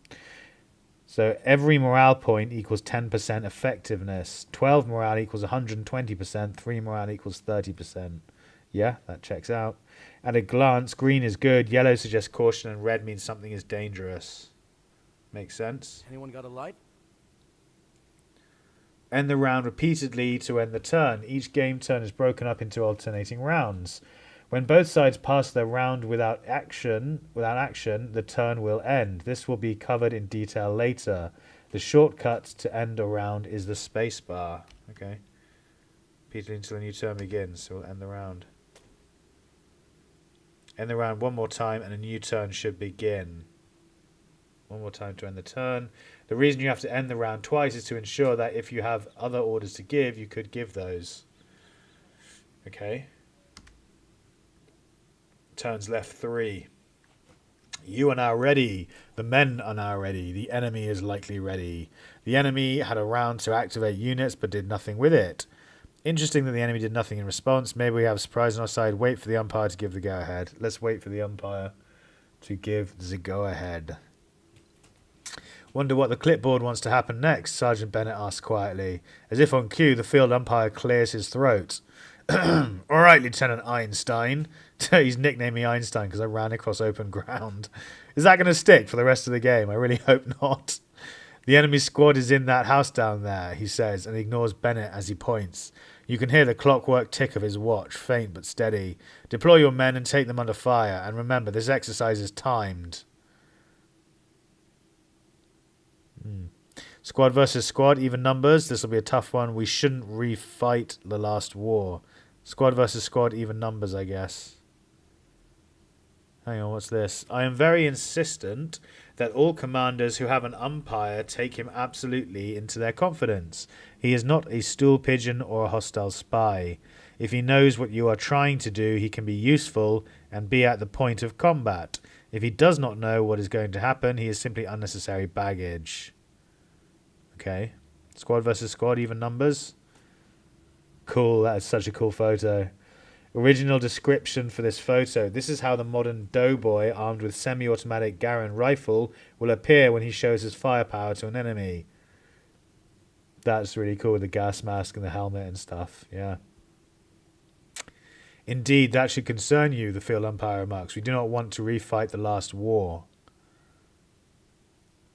So every morale point equals 10% effectiveness. 12 morale equals 120%. 3 morale equals 30%. Yeah, that checks out. At a glance, green is good, yellow suggests caution, and red means something is dangerous. Makes sense? Anyone got a light? End the round repeatedly to end the turn. Each game turn is broken up into alternating rounds. When both sides pass their round without action, the turn will end. This will be covered in detail later. The shortcut to end a round is the spacebar. Okay. Repeatedly until a new turn begins, so we'll end the round. End the round one more time and a new turn should begin. One more time to end the turn. The reason you have to end the round twice is to ensure that if you have other orders to give, you could give those. Okay. Turns left 3. You are now ready. The men are now ready. The enemy is likely ready. The enemy had a round to activate units but did nothing with it. Interesting that the enemy did nothing in response. Maybe we have a surprise on our side. Wait for the umpire to give the go-ahead. Let's wait for the umpire to give the go-ahead. Wonder what the clipboard wants to happen next, Sergeant Bennett asked quietly. As if on cue, the field umpire clears his throat. All right, Lieutenant Einstein. He's nicknamed me Einstein because I ran across open ground. Is that going to stick for the rest of the game? I really hope not. The enemy squad is in that house down there, he says, and ignores Bennett as he points. You can hear the clockwork tick of his watch, faint but steady. Deploy your men and take them under fire. And remember, this exercise is timed. Squad versus squad, even numbers. This will be a tough one. We shouldn't refight the last war. Squad versus squad, even numbers, I guess. Hang on, what's this? I am very insistent that all commanders who have an umpire take him absolutely into their confidence. He is not a stool pigeon or a hostile spy. If he knows what you are trying to do, he can be useful and be at the point of combat. If he does not know what is going to happen, he is simply unnecessary baggage. Okay. Squad versus squad, even numbers. Cool, that is such a cool photo. Original description for this photo. This is how the modern doughboy armed with semi-automatic Garand rifle will appear when he shows his firepower to an enemy. That's really cool with the gas mask and the helmet and stuff. Yeah. Indeed, that should concern you, the field umpire remarks. We do not want to refight the last war.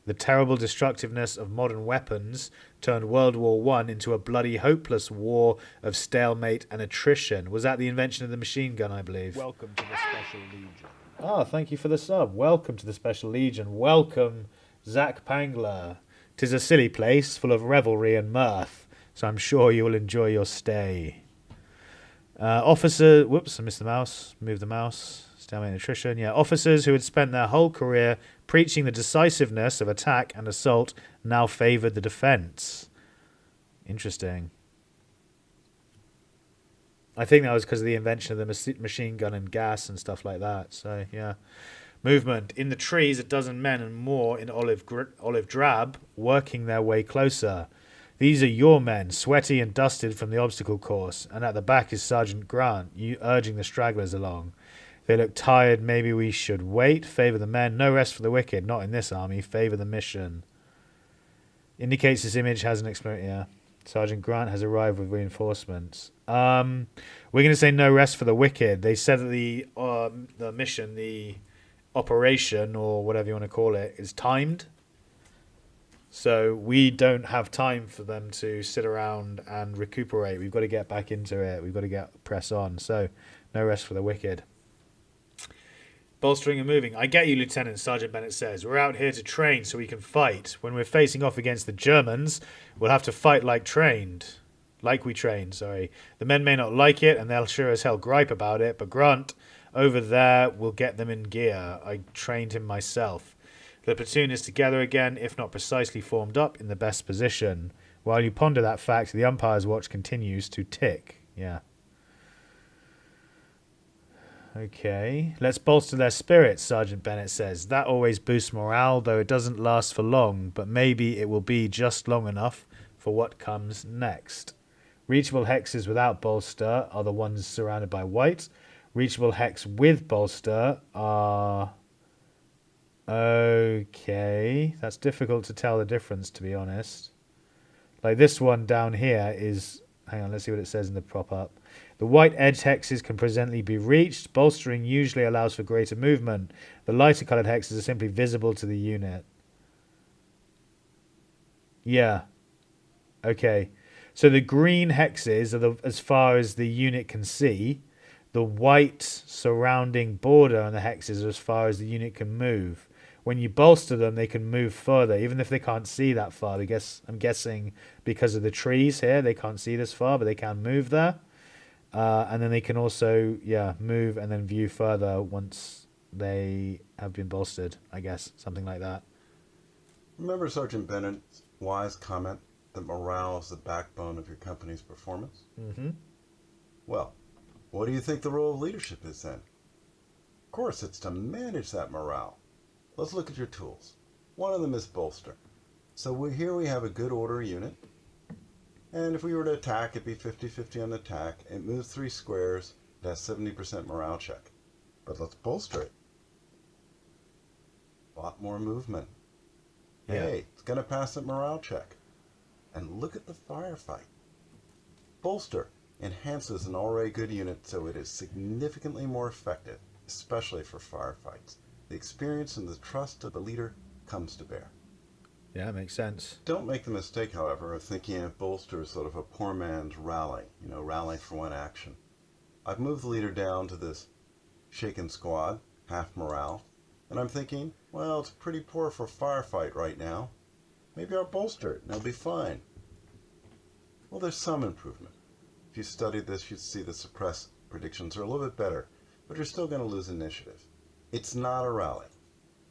The terrible destructiveness of modern weapons turned World War I into a bloody, hopeless war of stalemate and attrition. Was that the invention of the machine gun, I believe? Welcome to the Special Legion. Ah, thank you for the sub. Welcome to the Special Legion. Welcome, Zach Pangler. 'Tis a silly place, full of revelry and mirth, so I'm sure you will enjoy your stay. Whoops, I missed the mouse. Move the mouse. Stalemate and attrition. Yeah, officers who had spent their whole career preaching the decisiveness of attack and assault now favoured the defence. Interesting. I think that was because of the invention of the machine gun and gas and stuff like that. So, yeah. Movement. In the trees, a dozen men and more in olive drab, working their way closer. These are your men, sweaty and dusted from the obstacle course, and at the back is Sergeant Grant, urging the stragglers along. They look tired, maybe we should wait. Favour the men, no rest for the wicked, not in this army. Favour the mission. Indicates this image has an experience. Yeah. Sergeant Grant has arrived with reinforcements. We're going to say no rest for the wicked. They said that the mission, the operation, or whatever you want to call it, is timed. So we don't have time for them to sit around and recuperate. We've got to get back into it. We've got to press on. So no rest for the wicked. Bolstering and moving. I get you, Lieutenant, Sergeant Bennett says. We're out here to train so we can fight. When we're facing off against the Germans, we'll have to fight like we trained, sorry. The men may not like it, and they'll sure as hell gripe about it, but Grant over there will get them in gear. I trained him myself. The platoon is together again, if not precisely formed up, in the best position. While you ponder that fact, the umpire's watch continues to tick. Yeah. Okay. Let's bolster their spirits, Sergeant Bennett says. That always boosts morale, though it doesn't last for long, but maybe it will be just long enough for what comes next. Reachable hexes without bolster are the ones surrounded by white. Reachable hex with bolster are... Okay, that's difficult to tell the difference, to be honest. Like this one down here is... Hang on, let's see what it says in the prop-up. The white edge hexes can presently be reached. Bolstering usually allows for greater movement. The lighter coloured hexes are simply visible to the unit. Yeah. Okay. So the green hexes are as far as the unit can see. The white surrounding border on the hexes are as far as the unit can move. When you bolster them, they can move further, even if they can't see that far. I'm guessing because of the trees here, they can't see this far, but they can move there. And then they can also, move and then view further once they have been bolstered, I guess, something like that. Remember Sergeant Bennett's wise comment that morale is the backbone of your company's performance? Mm-hmm. Well, what do you think the role of leadership is then? Of course, it's to manage that morale. Let's look at your tools. One of them is bolster. So here we have a good order unit. And if we were to attack, it'd be 50-50 on the attack. It moves 3 squares. It has 70% morale check. But let's bolster it. A lot more movement. Yeah. Hey, it's going to pass that morale check. And look at the firefight. Bolster enhances an already good unit so it is significantly more effective, especially for firefights. The experience and the trust of the leader comes to bear. Yeah, that makes sense. Don't make the mistake, however, of thinking of bolster as sort of a poor man's rally, rally for one action. I've moved the leader down to this shaken squad, half morale, and I'm thinking, well, it's pretty poor for a firefight right now. Maybe I'll bolster it and it'll be fine. Well, there's some improvement. If you studied this, you'd see the suppress predictions are a little bit better, but you're still going to lose initiative. It's not a rally.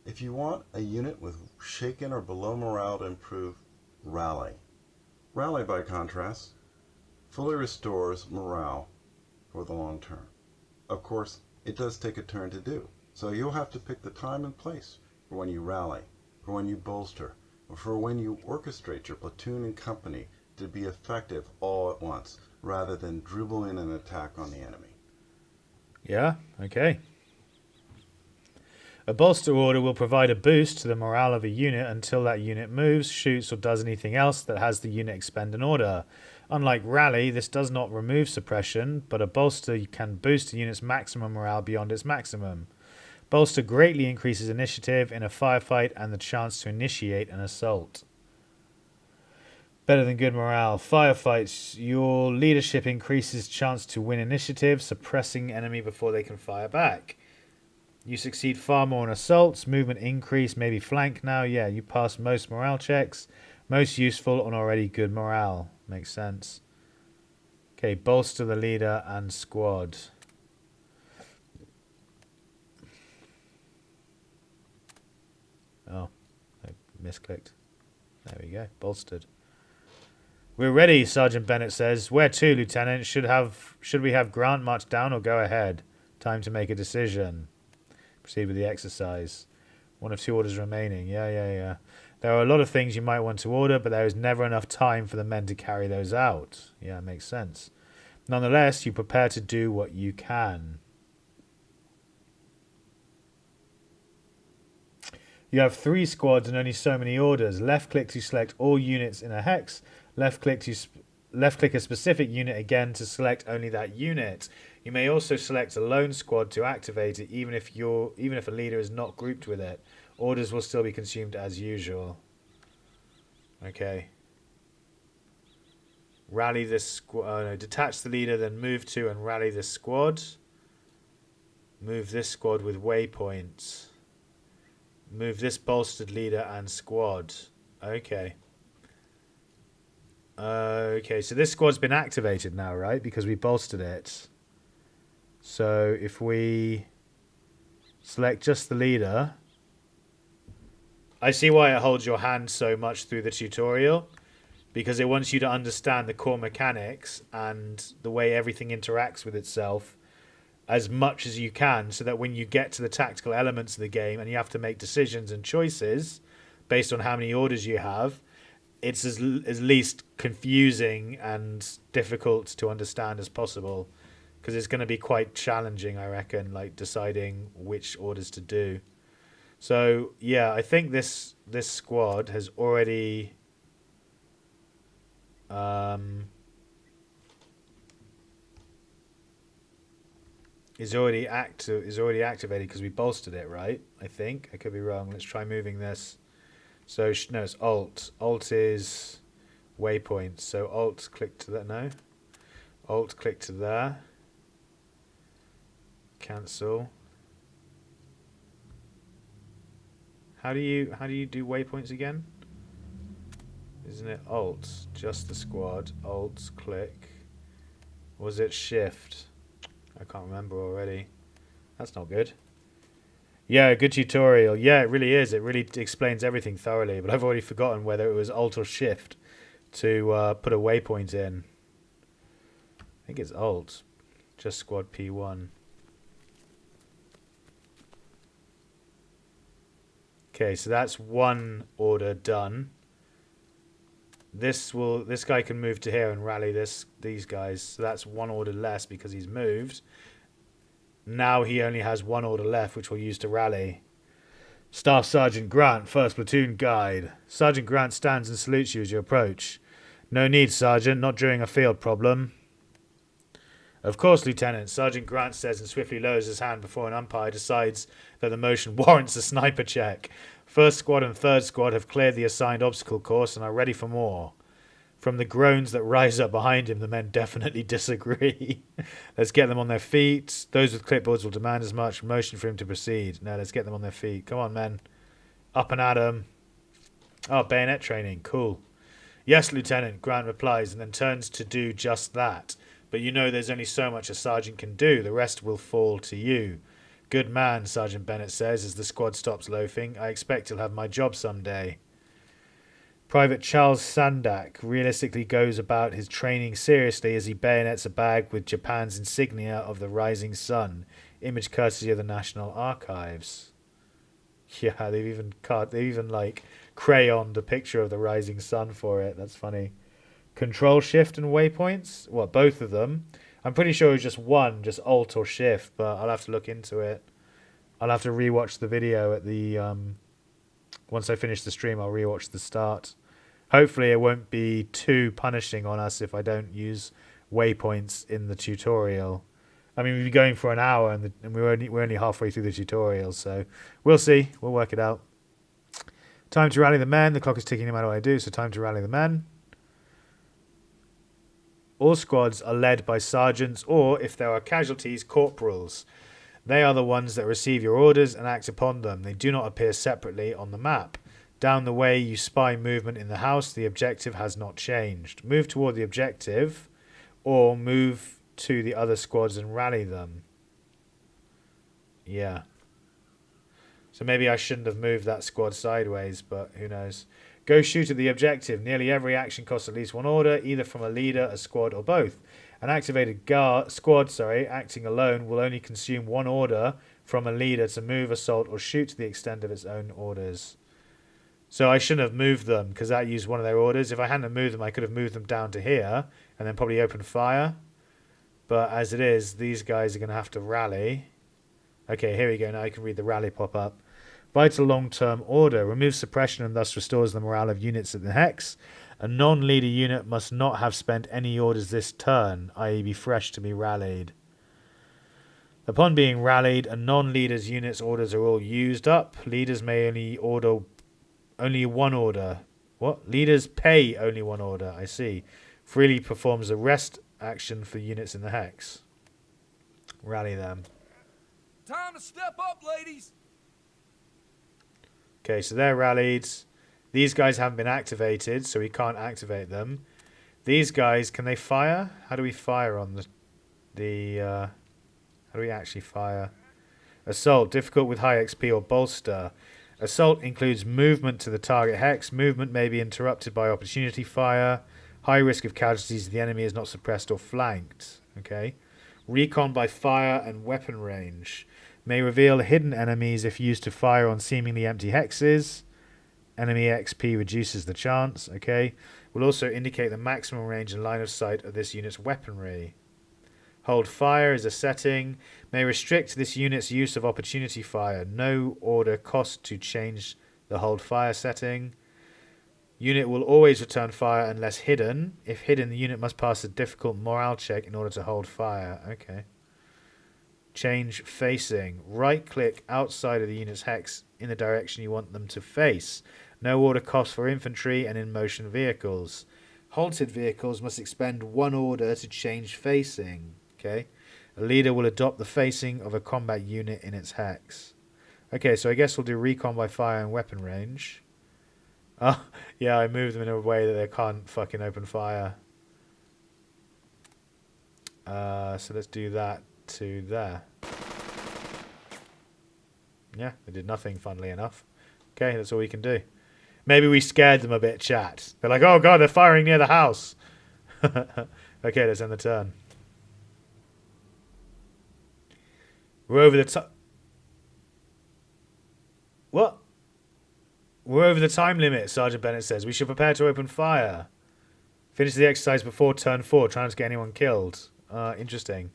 If you want a unit with shaken or below morale to improve, rally. Rally, by contrast, fully restores morale for the long term. Of course, it does take a turn to do, so you'll have to pick the time and place for when you rally, for when you bolster, or for when you orchestrate your platoon and company to be effective all at once, rather than dribble in an attack on the enemy. Yeah, okay. A bolster order will provide a boost to the morale of a unit until that unit moves, shoots, or does anything else that has the unit expend an order. Unlike rally, this does not remove suppression, but a bolster can boost a unit's maximum morale beyond its maximum. Bolster greatly increases initiative in a firefight and the chance to initiate an assault. Better than good morale. Firefights. Your leadership increases chance to win initiative, suppressing enemy before they can fire back. You succeed far more on assaults. Movement increase, maybe flank now. Yeah, you pass most morale checks. Most useful on already good morale. Makes sense. Okay, bolster the leader and squad. Oh, I misclicked. There we go, bolstered. We're ready, Sergeant Bennett says. Where to, Lieutenant? Should we have Grant march down or go ahead? Time to make a decision. Proceed with the exercise. 1 of 2 orders remaining. Yeah. There are a lot of things you might want to order, but there is never enough time for the men to carry those out. Yeah, makes sense. Nonetheless, you prepare to do what you can. You have 3 squads and only so many orders. Left click to select all units in a hex. Left click a specific unit again to select only that unit. You may also select a lone squad to activate it, even if a leader is not grouped with it. Orders will still be consumed as usual. Okay. Rally this squad. Detach the leader, then move to and rally this squad. Move this squad with waypoints. Move this bolstered leader and squad. Okay. Okay, so this squad's been activated now, right? Because we bolstered it. So if we select just the leader, I see why it holds your hand so much through the tutorial, because it wants you to understand the core mechanics and the way everything interacts with itself as much as you can, so that when you get to the tactical elements of the game and you have to make decisions and choices based on how many orders you have, it's as least confusing and difficult to understand as possible, because it's going to be quite challenging, I reckon, like deciding which orders to do. So yeah, I think this squad has already is already activated because we bolstered it, right? I think I could be wrong. Let's try moving this. So no, it's Alt. Alt is waypoints. So Alt click to that. No, Alt click to there. Cancel. How do you do waypoints again? Isn't it Alt? Just the squad. Alt click. Or was it Shift? I can't remember already. That's not good. Yeah, good tutorial. Yeah, it really is. It really explains everything thoroughly. But I've already forgotten whether it was Alt or Shift to put a waypoint in. I think it's Alt. Just squad P1. Okay, so that's one order done. This guy can move to here and rally these guys. So that's one order less because he's moved. Now he only has one order left, which we'll use to rally. Staff Sergeant Grant, 1st Platoon Guide. Sergeant Grant stands and salutes you as you approach. No need, Sergeant, not during a field problem. Of course, Lieutenant, Sergeant Grant says and swiftly lowers his hand before an umpire decides that the motion warrants a sniper check. 1st Squad and 3rd Squad have cleared the assigned obstacle course and are ready for more. From the groans that rise up behind him, the men definitely disagree. Let's get them on their feet. Those with clipboards will demand as much. Motion for him to proceed. No, let's get them on their feet. Come on, men. Up and at 'em. Oh, bayonet training. Cool. Yes, Lieutenant, Grant replies, and then turns to do just that. But you know there's only so much a sergeant can do. The rest will fall to you. Good man, Sergeant Bennett says as the squad stops loafing. I expect he'll have my job someday. Private Charles Sandak realistically goes about his training seriously as he bayonets a bag with Japan's insignia of the rising sun, image courtesy of the National Archives. Yeah, they've even like crayoned a picture of the rising sun for it. That's funny. Control shift and waypoints? What, both of them? I'm pretty sure it was just one, just Alt or Shift, but I'll have to look into it. I'll have to rewatch the video at the once I finish the stream. I'll rewatch the start. Hopefully, it won't be too punishing on us if I don't use waypoints in the tutorial. I mean, we've been going for an hour, and we're only halfway through the tutorial, so we'll see. We'll work it out. Time to rally the men. The clock is ticking no matter what I do, so time to rally the men. All squads are led by sergeants, or if there are casualties, corporals. They are the ones that receive your orders and act upon them. They do not appear separately on the map. Down the way you spy movement in the house. The objective has not changed. Move toward the objective, or move to the other squads and rally them. Yeah. So maybe I shouldn't have moved that squad sideways, but who knows. Go shoot at the objective. Nearly every action costs at least one order, either from a leader, a squad, or both. An activated squad acting alone will only consume one order from a leader to move, assault, or shoot to the extent of its own orders. So I shouldn't have moved them because that used one of their orders. If I hadn't moved them, I could have moved them down to here and then probably opened fire. But as it is, these guys are going to have to rally. Okay, here we go. Now you can read the rally pop up. Vital long-term order. Removes suppression and thus restores the morale of units at the hex. A non-leader unit must not have spent any orders this turn, i.e. be fresh to be rallied. Upon being rallied, a non-leader's unit's orders are all used up. Leaders may only one order. What? Leaders pay only one order, I see. Freely performs the rest action for units in the hex. Rally them. Time to step up, ladies! Okay, so they're rallied. These guys haven't been activated, so we can't activate them. These guys, can they fire? How do we fire on how do we actually fire? Assault, difficult with high XP or bolster. Assault includes movement to the target hex. Movement may be interrupted by opportunity fire. High risk of casualties if the enemy is not suppressed or flanked. Okay. Recon by fire and weapon range. May reveal hidden enemies if used to fire on seemingly empty hexes. Enemy XP reduces the chance. Okay. Will also indicate the maximum range and line of sight of this unit's weaponry. Hold fire is a setting. May restrict this unit's use of opportunity fire. No order cost to change the hold fire setting. Unit will always return fire unless hidden. If hidden, the unit must pass a difficult morale check in order to hold fire. Okay. Change facing. Right-click outside of the unit's hex in the direction you want them to face. No order cost for infantry and in-motion vehicles. Halted vehicles must expend one order to change facing. Okay. A leader will adopt the facing of a combat unit in its hex. Okay, so I guess we'll do recon by fire and weapon range. Oh, yeah, I moved them in a way that they can't fucking open fire. So let's do that to there. Yeah, they did nothing, funnily enough. Okay, that's all we can do. Maybe we scared them a bit, chat. They're like, oh god, they're firing near the house. Okay, let's end the turn. We're over the top. What? We're over the time limit, Sergeant Bennett says. We should prepare to open fire. Finish the exercise before turn 4. Try not to get anyone killed. Interesting.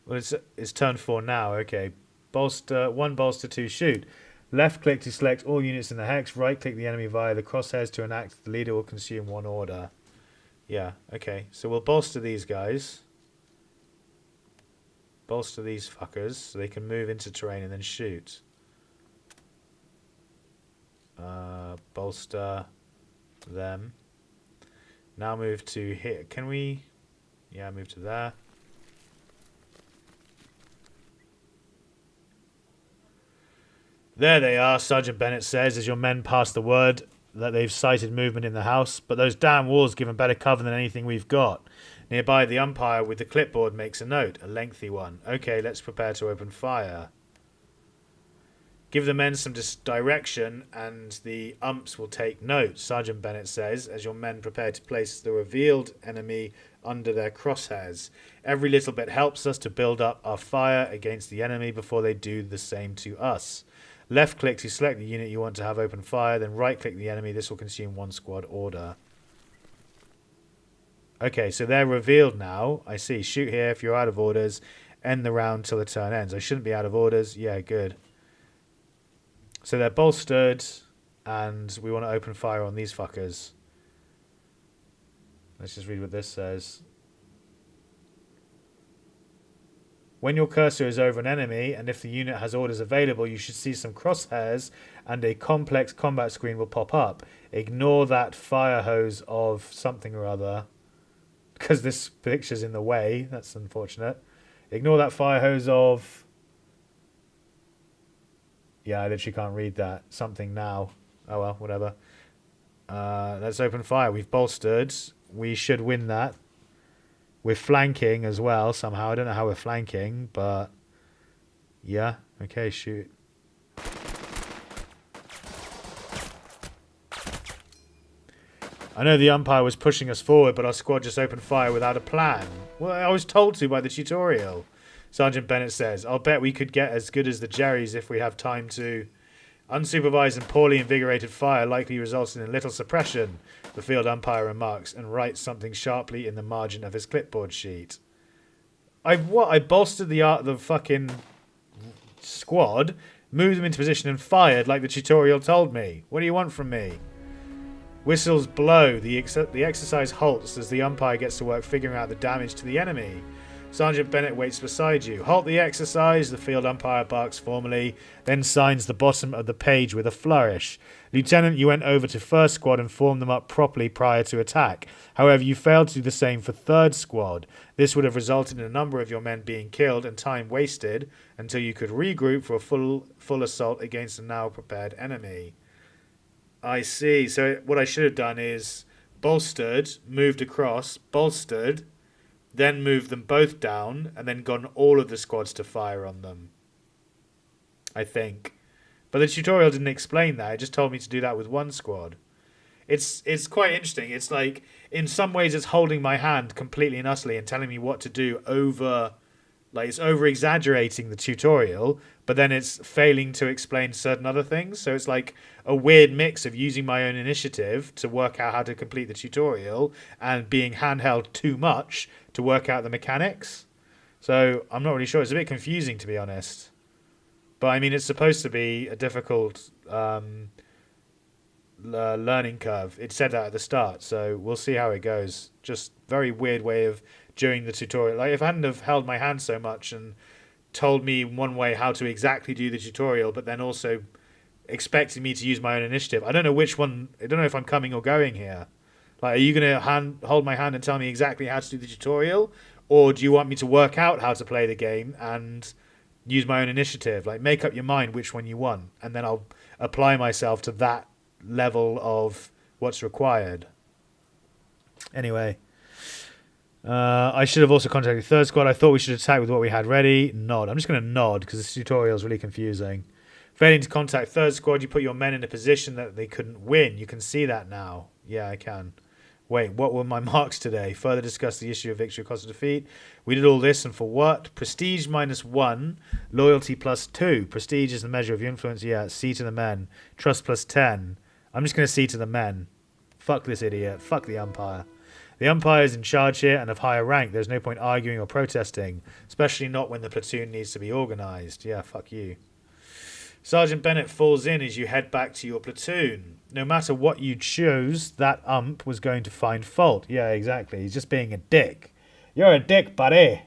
Well, it's turn 4 now. Okay. Bolster 1, bolster 2, shoot. Left click to select all units in the hex. Right click the enemy via the crosshairs to enact. The leader will consume one order. Yeah, okay. So we'll bolster these guys. Bolster these fuckers so they can move into terrain and then shoot. Bolster them. Now move to here. Can we? Yeah, move to there. There they are, Sergeant Bennett says, as your men pass the word that they've sighted movement in the house. But those damn walls give them better cover than anything we've got. Nearby, the umpire with the clipboard makes a note, a lengthy one. Okay, let's prepare to open fire. Give the men some direction and the umps will take note, Sergeant Bennett says, as your men prepare to place the revealed enemy under their crosshairs. Every little bit helps us to build up our fire against the enemy before they do the same to us. Left click to select the unit you want to have open fire, then right click the enemy. This will consume one squad order. Okay, so they're revealed now. I see. Shoot here if you're out of orders. End the round till the turn ends. I shouldn't be out of orders. Yeah, good. So they're bolstered, and we want to open fire on these fuckers. Let's just read what this says. When your cursor is over an enemy, and if the unit has orders available, you should see some crosshairs, and a complex combat screen will pop up. Ignore that fire hose of something or other, because this picture's in the way. That's unfortunate. Ignore that fire hose of... Yeah, I literally can't read that. Something now. Oh well, whatever. Let's open fire. We've bolstered. We should win that. We're flanking as well somehow. I don't know how we're flanking, but... Yeah. Okay, shoot. I know the umpire was pushing us forward, but our squad just opened fire without a plan. Well, I was told to by the tutorial. Sergeant Bennett says, I'll bet we could get as good as the Jerrys if we have time to. Unsupervised and poorly invigorated fire likely resulted in little suppression, the field umpire remarks, and writes something sharply in the margin of his clipboard sheet. I bolstered the fucking squad, moved them into position and fired like the tutorial told me. What do you want from me? Whistles blow. The exercise halts as the umpire gets to work figuring out the damage to the enemy. Sergeant Bennett waits beside you. Halt the exercise, the field umpire barks formally, then signs the bottom of the page with a flourish. Lieutenant, you went over to first squad and formed them up properly prior to attack. However, you failed to do the same for third squad. This would have resulted in a number of your men being killed and time wasted until you could regroup for a full assault against a now prepared enemy. I see. So what I should have done is bolstered, moved across, bolstered, then moved them both down, and then gotten all of the squads to fire on them. I think. But the tutorial didn't explain that. It just told me to do that with one squad. It's quite interesting. It's like, in some ways, it's holding my hand completely and utterly and telling me what to do over... Like, it's over-exaggerating the tutorial, but then it's failing to explain certain other things. So it's like a weird mix of using my own initiative to work out how to complete the tutorial and being handheld too much to work out the mechanics. So I'm not really sure. It's a bit confusing, to be honest. But, I mean, it's supposed to be a difficult learning curve. It said that at the start, so we'll see how it goes. Just very weird way of doing the tutorial. Like, if I hadn't have held my hand so much and told me one way how to exactly do the tutorial, but then also expecting me to use my own initiative, I don't know which one. I don't know if I'm coming or going here. Like, are you going to hold my hand and tell me exactly how to do the tutorial, or do you want me to work out how to play the game and use my own initiative? Like, make up your mind which one you want, and then I'll apply myself to that level of what's required. Anyway, I should have also contacted third squad. I thought we should attack with what we had ready. Nod. I'm just going to nod because this tutorial is really confusing. Failing to contact third squad, you put your men in a position that they couldn't win. You can see that now. Yeah, I can. Wait, what were my marks today? Further discuss the issue of victory cost of defeat. We did all this, and for what? Prestige -1, loyalty +2. Prestige is the measure of your influence. Yeah, C to the men. Trust +10. I'm just going to C to the men. Fuck this idiot. Fuck the umpire. The umpire is in charge here and of higher rank. There's no point arguing or protesting, especially not when the platoon needs to be organised. Yeah, fuck you. Sergeant Bennett falls in as you head back to your platoon. No matter what you chose, that ump was going to find fault. Yeah, exactly. He's just being a dick. You're a dick, buddy.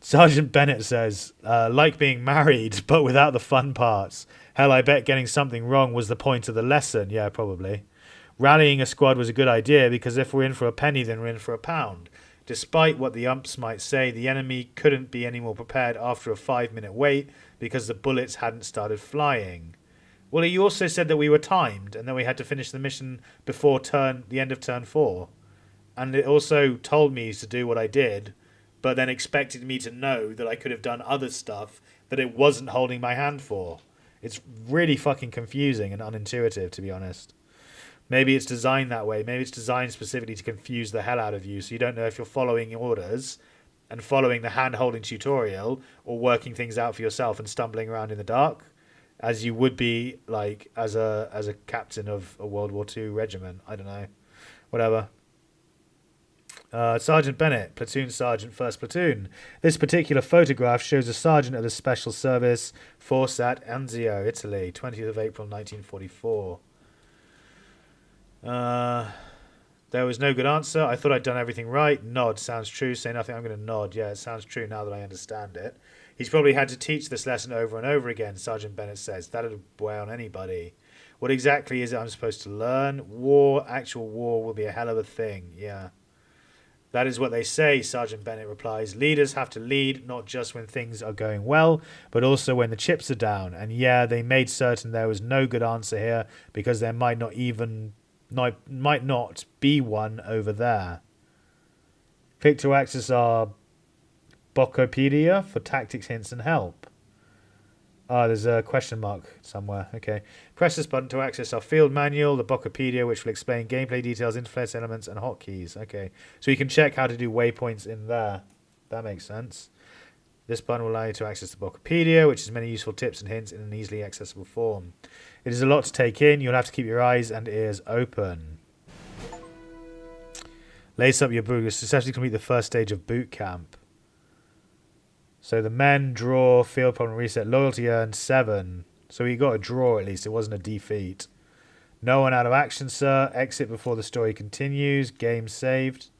Sergeant Bennett says, like being married, but without the fun parts. Hell, I bet getting something wrong was the point of the lesson. Yeah, probably. Rallying a squad was a good idea because if we're in for a penny, then we're in for a pound. Despite what the umps might say, the enemy couldn't be any more prepared after a 5-minute wait because the bullets hadn't started flying. Well, he also said that we were timed and that we had to finish the mission before the end of turn 4. And it also told me to do what I did, but then expected me to know that I could have done other stuff that it wasn't holding my hand for. It's really fucking confusing and unintuitive, to be honest. Maybe it's designed that way. Maybe it's designed specifically to confuse the hell out of you so you don't know if you're following orders and following the hand-holding tutorial or working things out for yourself and stumbling around in the dark as you would be like as a captain of a World War II regiment. I don't know. Whatever. Sergeant Bennett, Platoon Sergeant, 1st Platoon. This particular photograph shows a sergeant of the Special Service Force at Anzio, Italy, 20th of April 1944. There was no good answer. I thought I'd done everything right. Nod. Sounds true. Say nothing. I'm going to nod. Yeah, it sounds true now that I understand it. He's probably had to teach this lesson over and over again, Sergeant Bennett says. That'd weigh on anybody. What exactly is it I'm supposed to learn? Actual war will be a hell of a thing. Yeah. That is what they say, Sergeant Bennett replies. Leaders have to lead not just when things are going well, but also when the chips are down. And yeah, they made certain there was no good answer here because there might not be one over there. Click to access our Bokopedia for tactics, hints, and help. There's a question mark somewhere. Okay. Press this button to access our field manual, the Bokopedia, which will explain gameplay details, interface elements, and hotkeys. Okay. So you can check how to do waypoints in there. That makes sense. This button will allow you to access the Bokopedia, which has many useful tips and hints in an easily accessible form. It is a lot to take in. You'll have to keep your eyes and ears open. Lace up your boots. Successfully complete the first stage of boot camp. So the men draw, field problem reset, loyalty earned 7. So he got a draw at least. It wasn't a defeat. No one out of action, sir. Exit before the story continues. Game saved.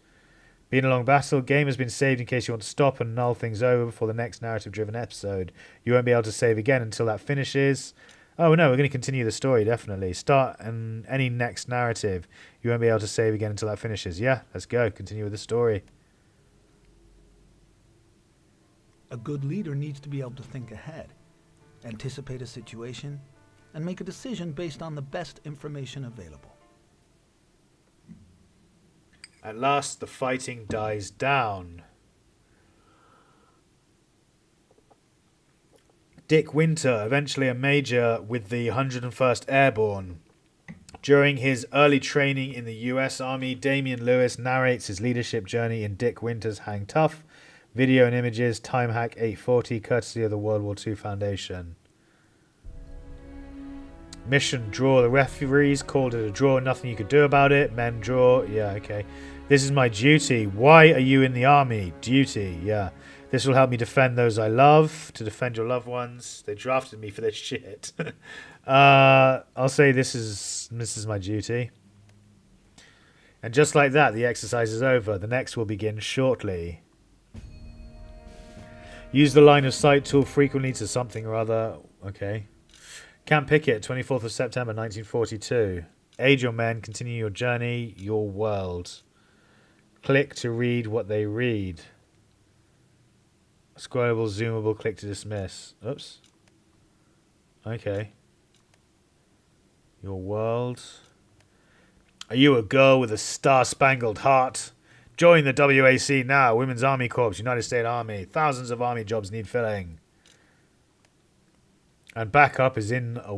Been a long battle. Game has been saved in case you want to stop and null things over before the next narrative-driven episode. You won't be able to save again until that finishes. Oh no, we're going to continue the story, definitely. Start and any next narrative. You won't be able to save again until that finishes. Yeah, let's go. Continue with the story. A good leader needs to be able to think ahead, anticipate a situation, and make a decision based on the best information available. At last, the fighting dies down. Dick Winter, eventually a major with the 101st Airborne. During his early training in the US Army, Damian Lewis narrates his leadership journey in Dick Winter's Hang Tough. Video and images, Time Hack 840, courtesy of the World War II Foundation. Mission, draw. The referees called it a draw. Nothing you could do about it. Men, draw. Yeah, okay. This is my duty. Why are you in the army? Duty, yeah. This will help me defend those I love. To defend your loved ones. They drafted me for this shit. I'll say this is my duty. And just like that, the exercise is over. The next will begin shortly. Use the line of sight tool frequently to something or other. Okay. Camp Pickett, 24th of September, 1942. Aid your men, continue your journey, your world. Click to read what they read. Scrollable, zoomable, click to dismiss. Oops. Okay. Your world. Are you a girl with a star-spangled heart? Join the WAC now. Women's Army Corps, United States Army. Thousands of army jobs need filling. And backup is in a...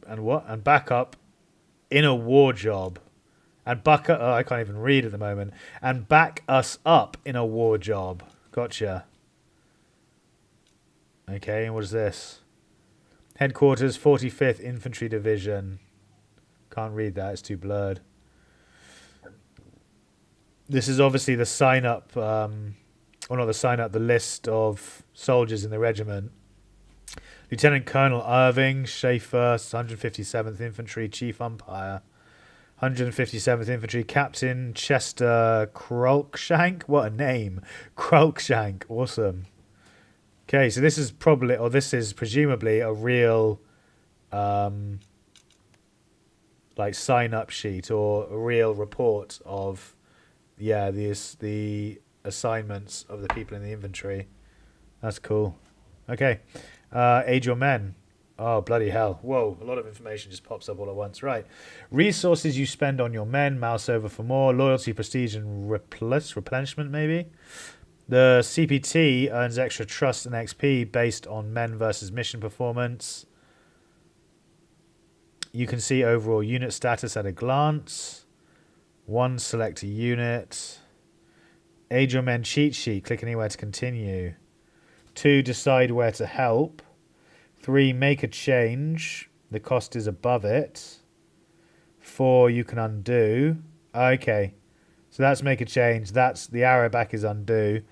And what? And backup in a war job. And backup... Oh, I can't even read at the moment. And back us up in a war job. Gotcha. Okay, and what is this? Headquarters, 45th Infantry Division. Can't read that, it's too blurred. This is obviously the sign-up, or not the sign-up, the list of soldiers in the regiment. Lieutenant Colonel Irving Schaefer, 157th Infantry, Chief Umpire. 157th Infantry, Captain Chester Cruikshank. What a name. Cruikshank, awesome. Okay, so this is probably, or this is presumably a real, like sign-up sheet or a real report of, yeah, the assignments of the people in the infantry. That's cool. Okay, aid your men. Oh, bloody hell. Whoa, a lot of information just pops up all at once. Right. Resources you spend on your men. Mouse over for more. Loyalty, prestige, and replenishment, maybe. The CPT earns extra trust and XP based on men versus mission performance. You can see overall unit status at a glance. 1, select a unit. Aid your men cheat sheet. Click anywhere to continue. 2, decide where to help. 3, make a change. The cost is above it. 4, you can undo. Okay. So that's make a change. That's the arrow back is undo,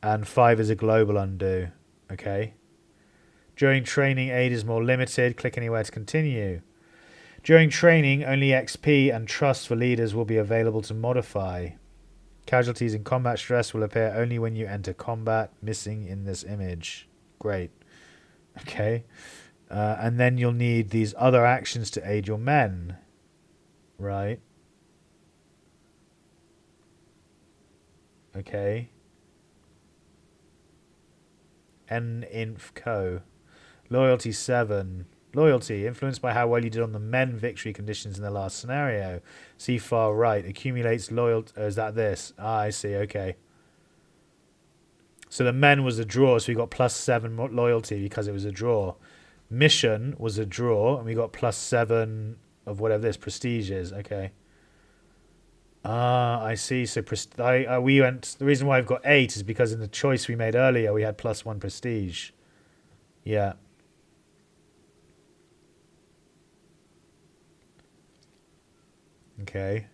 and 5 is a global undo. Okay. During training, aid is more limited. Click anywhere to continue. During training, only XP and trust for leaders will be available to modify. Casualties in combat stress will appear only when you enter combat, missing in this image. Great. Okay. And then you'll need these other actions to aid your men. Right. Okay. N-Inf Co. Loyalty 7. Loyalty, influenced by how well you did on the men victory conditions in the last scenario. See far right. Accumulates loyalty. Oh, is that this? Ah, I see. Okay. So the men was a draw, so we got +7 loyalty because it was a draw. Mission was a draw, and we got +7 of whatever this prestige is. Okay. Ah, I see. So we went. The reason why I've got 8 is because in the choice we made earlier, we had +1 prestige. Yeah. Okay.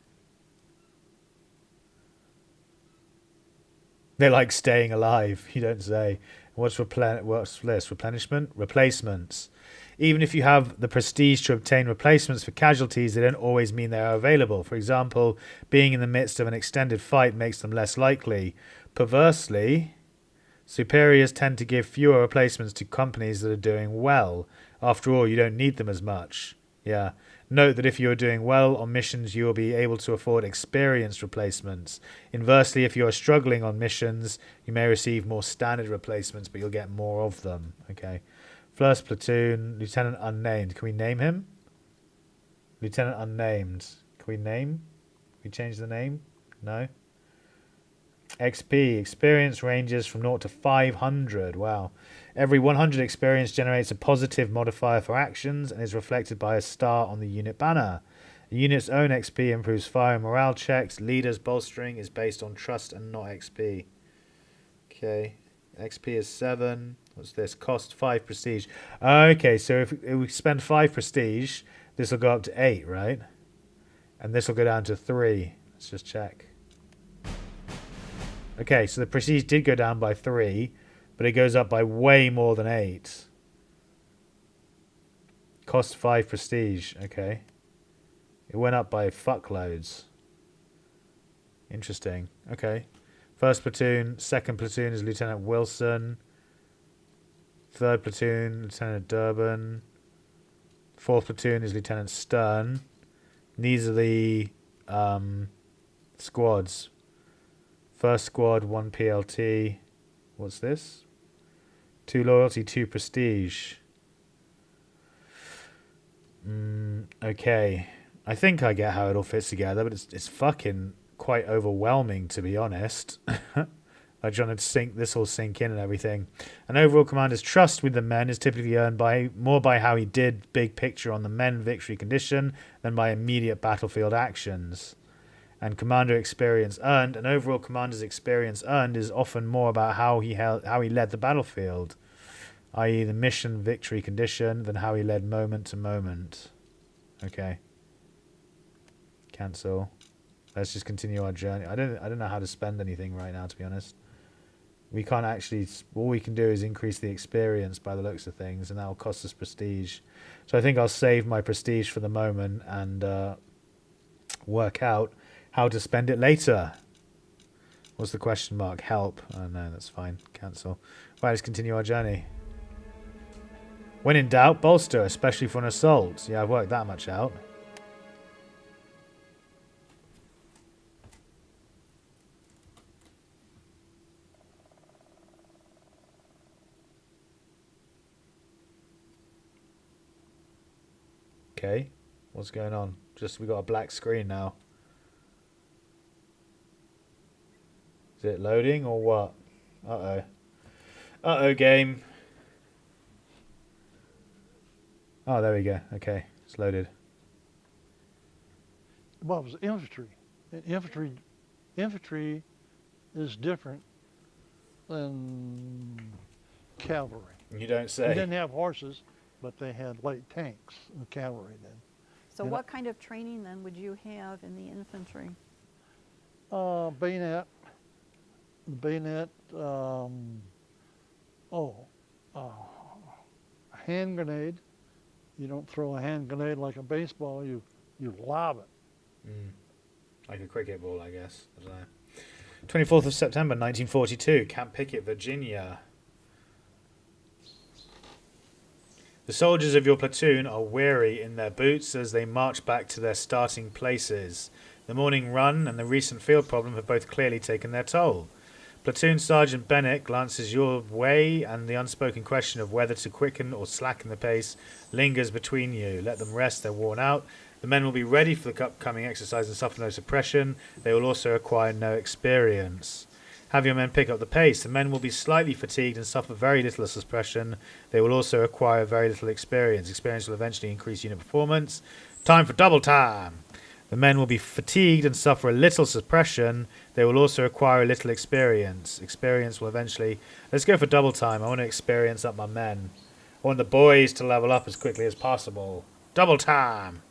They like staying alive. You don't say. What's this? Replenishment? Replacements. Even if you have the prestige to obtain replacements for casualties, they don't always mean they are available. For example, being in the midst of an extended fight makes them less likely. Perversely, superiors tend to give fewer replacements to companies that are doing well. After all, you don't need them as much. Yeah. Note that if you are doing well on missions, you will be able to afford experienced replacements. Inversely, if you are struggling on missions, you may receive more standard replacements, but you'll get more of them. Okay. First platoon, Lieutenant Unnamed. Can we name him? Lieutenant Unnamed. Can we name? Can we change the name? No. XP. Experience ranges from 0 to 500. Wow. Every 100 experience generates a positive modifier for actions and is reflected by a star on the unit banner. The unit's own XP improves fire and morale checks. Leaders bolstering is based on trust and not XP. Okay. XP is 7. What's this? Cost 5 prestige. Okay, so if we spend 5 prestige, this will go up to 8, right? And this will go down to 3. Let's just check. Okay, so the prestige did go down by 3, but it goes up by way more than 8. Cost 5 prestige. Okay. It went up by fuckloads. Interesting. Okay. First platoon. Second platoon is Lieutenant Wilson. Third platoon, Lieutenant Durbin. Fourth platoon is Lieutenant Stern. These are the squads. First squad, 1 PLT. What's this? 2 loyalty, 2 prestige. Okay. I think I get how it all fits together, but it's fucking quite overwhelming, to be honest. I'm trying to this all sink in and everything. An overall commander's trust with the men is typically earned more by how he did big picture on the men victory condition than by immediate battlefield actions. And commander experience earned, an overall commander's experience earned is often more about how he led the battlefield, i.e. the mission victory condition, than how he led moment to moment. Okay. Cancel. Let's just continue our journey. I don't know how to spend anything right now, to be honest. We can't actually. All we can do is increase the experience by the looks of things, and that will cost us prestige. So I think I'll save my prestige for the moment and work out how to spend it later. What's the question mark? Help. Oh no, that's fine. Cancel. Right, let's continue our journey. When in doubt, bolster, especially for an assault. Yeah, I've worked that much out. Okay, what's going on? Just we got a black screen now. Is it loading or what? Uh-oh. Uh-oh, game. Oh, there we go. Okay, it's loaded. Well, it was infantry. Infantry is different than cavalry. You don't say. They didn't have horses, but they had light tanks, the cavalry did. So what kind of training then would you have in the infantry? Bayonet. Bayonet. A hand grenade. You don't throw a hand grenade like a baseball. You lob it. Like a cricket ball, I guess. I don't know. 24th of September 1942, Camp Pickett, Virginia. The soldiers of your platoon are weary in their boots as they march back to their starting places. The morning run and the recent field problem have both clearly taken their toll. Platoon Sergeant Bennett glances your way, and the unspoken question of whether to quicken or slacken the pace lingers between you. Let them rest, they're worn out. The men will be ready for the upcoming exercise and suffer no suppression. They will also acquire no experience. Have your men pick up the pace. The men will be slightly fatigued and suffer very little suppression. They will also acquire very little experience. Experience will eventually increase unit performance. Time for double time. The men will be fatigued and suffer a little suppression. They will also acquire a little experience. Experience will eventually... Let's go for double time. I want to experience up my men. I want the boys to level up as quickly as possible. Double time.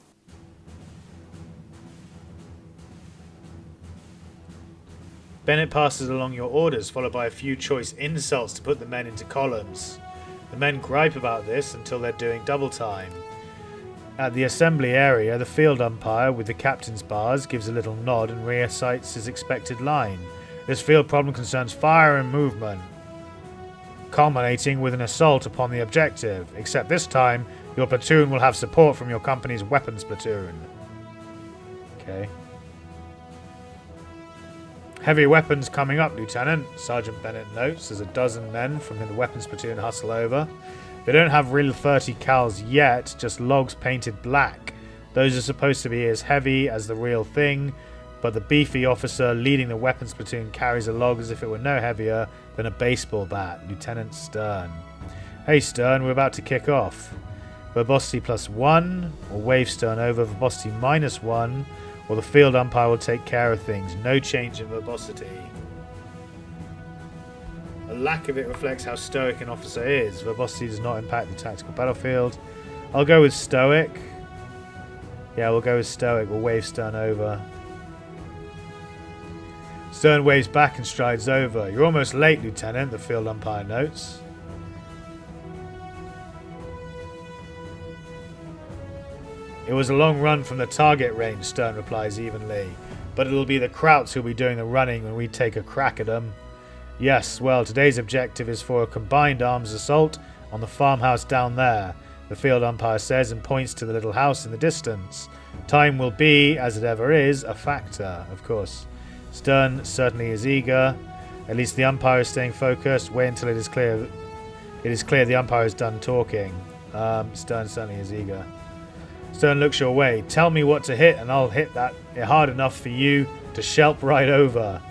Bennett passes along your orders, followed by a few choice insults to put the men into columns. The men gripe about this until they're doing double time. At the assembly area, the field umpire with the captain's bars gives a little nod and recites his expected line. This field problem concerns fire and movement, culminating with an assault upon the objective, except this time your platoon will have support from your company's weapons platoon. Okay. Heavy weapons coming up, Lieutenant, Sergeant Bennett notes as a dozen men from the weapons platoon hustle over. They don't have real 30 cals yet, just logs painted black. Those are supposed to be as heavy as the real thing, but the beefy officer leading the weapons platoon carries a log as if it were no heavier than a baseball bat. Lieutenant Stern. Hey Stern, we're about to kick off. Verbosity +1, or wave Stern over, verbosity -1, or the field umpire will take care of things. No change in verbosity. A lack of it reflects how stoic an officer is. Verbosity does not impact the tactical battlefield. I'll go with stoic. Yeah, we'll go with stoic. We'll wave Stern over. Stern waves back and strides over. You're almost late, Lieutenant, the field umpire notes. It was a long run from the target range, Stern replies evenly. But it'll be the Krauts who'll be doing the running when we take a crack at them. Yes, well, today's objective is for a combined arms assault on the farmhouse down there, the field umpire says and points to the little house in the distance. Time will be, as it ever is, a factor, of course. Stern certainly is eager. At least the umpire is staying focused. Wait until it is clear the umpire is done talking. Stern certainly is eager. Stern looks your way. Tell me what to hit and I'll hit that hard enough for you to shelp right over,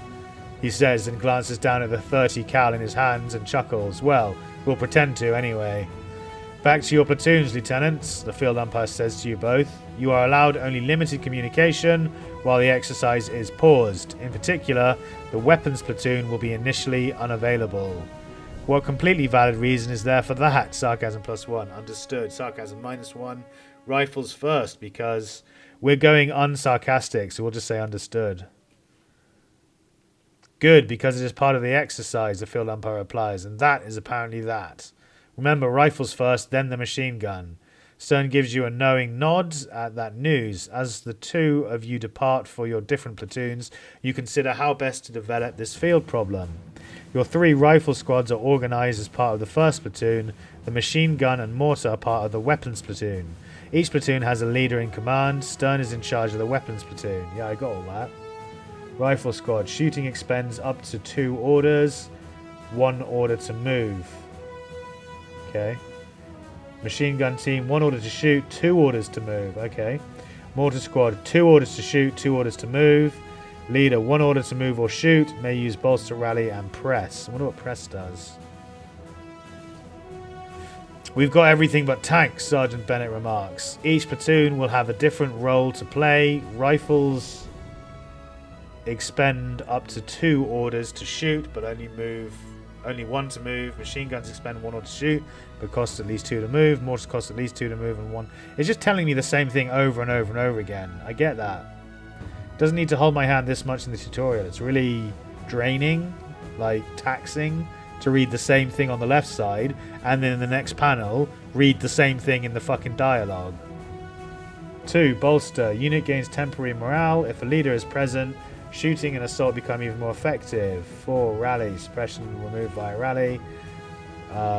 he says and glances down at the 30 cal in his hands and chuckles. Well, we'll pretend to anyway. Back to your platoons, lieutenants, the field umpire says to you both. You are allowed only limited communication while the exercise is paused. In particular, the weapons platoon will be initially unavailable. What completely valid reason is there for that? Sarcasm +1. Understood. Sarcasm -1. Rifles first, because we're going unsarcastic, so we'll just say understood. Good, because it is part of the exercise, the field umpire replies, and that is apparently that. Remember, rifles first, then the machine gun. Stern gives you a knowing nod at that news. As the two of you depart for your different platoons, you consider how best to develop this field problem. Your 3 rifle squads are organised as part of the first platoon. The machine gun and mortar are part of the weapons platoon. Each platoon has a leader in command. Stern is in charge of the weapons platoon. Yeah, I got all that. Rifle squad. Shooting expends up to 2 orders. 1 order to move. Okay. Machine gun team, 1 order to shoot, 2 orders to move. Okay. Mortar squad, 2 orders to shoot, 2 orders to move. Leader, 1 order to move or shoot. May use bolster, rally, and press. I wonder what press does. We've got everything but tanks, Sergeant Bennett remarks. Each platoon will have a different role to play. Rifles expend up to 2 orders to shoot, but only 1 to move. Machine guns expend 1 order to shoot, but cost at least 2 to move. Mortars cost at least 2 to move and 1. It's just telling me the same thing over and over and over again. I get that. Doesn't need to hold my hand this much in the tutorial. It's really draining, like taxing, to read the same thing on the left side, and then in the next panel, read the same thing in the fucking dialogue. 2. Bolster. Unit gains temporary morale. If a leader is present, shooting and assault become even more effective. 4. Rally. Suppression removed via rally.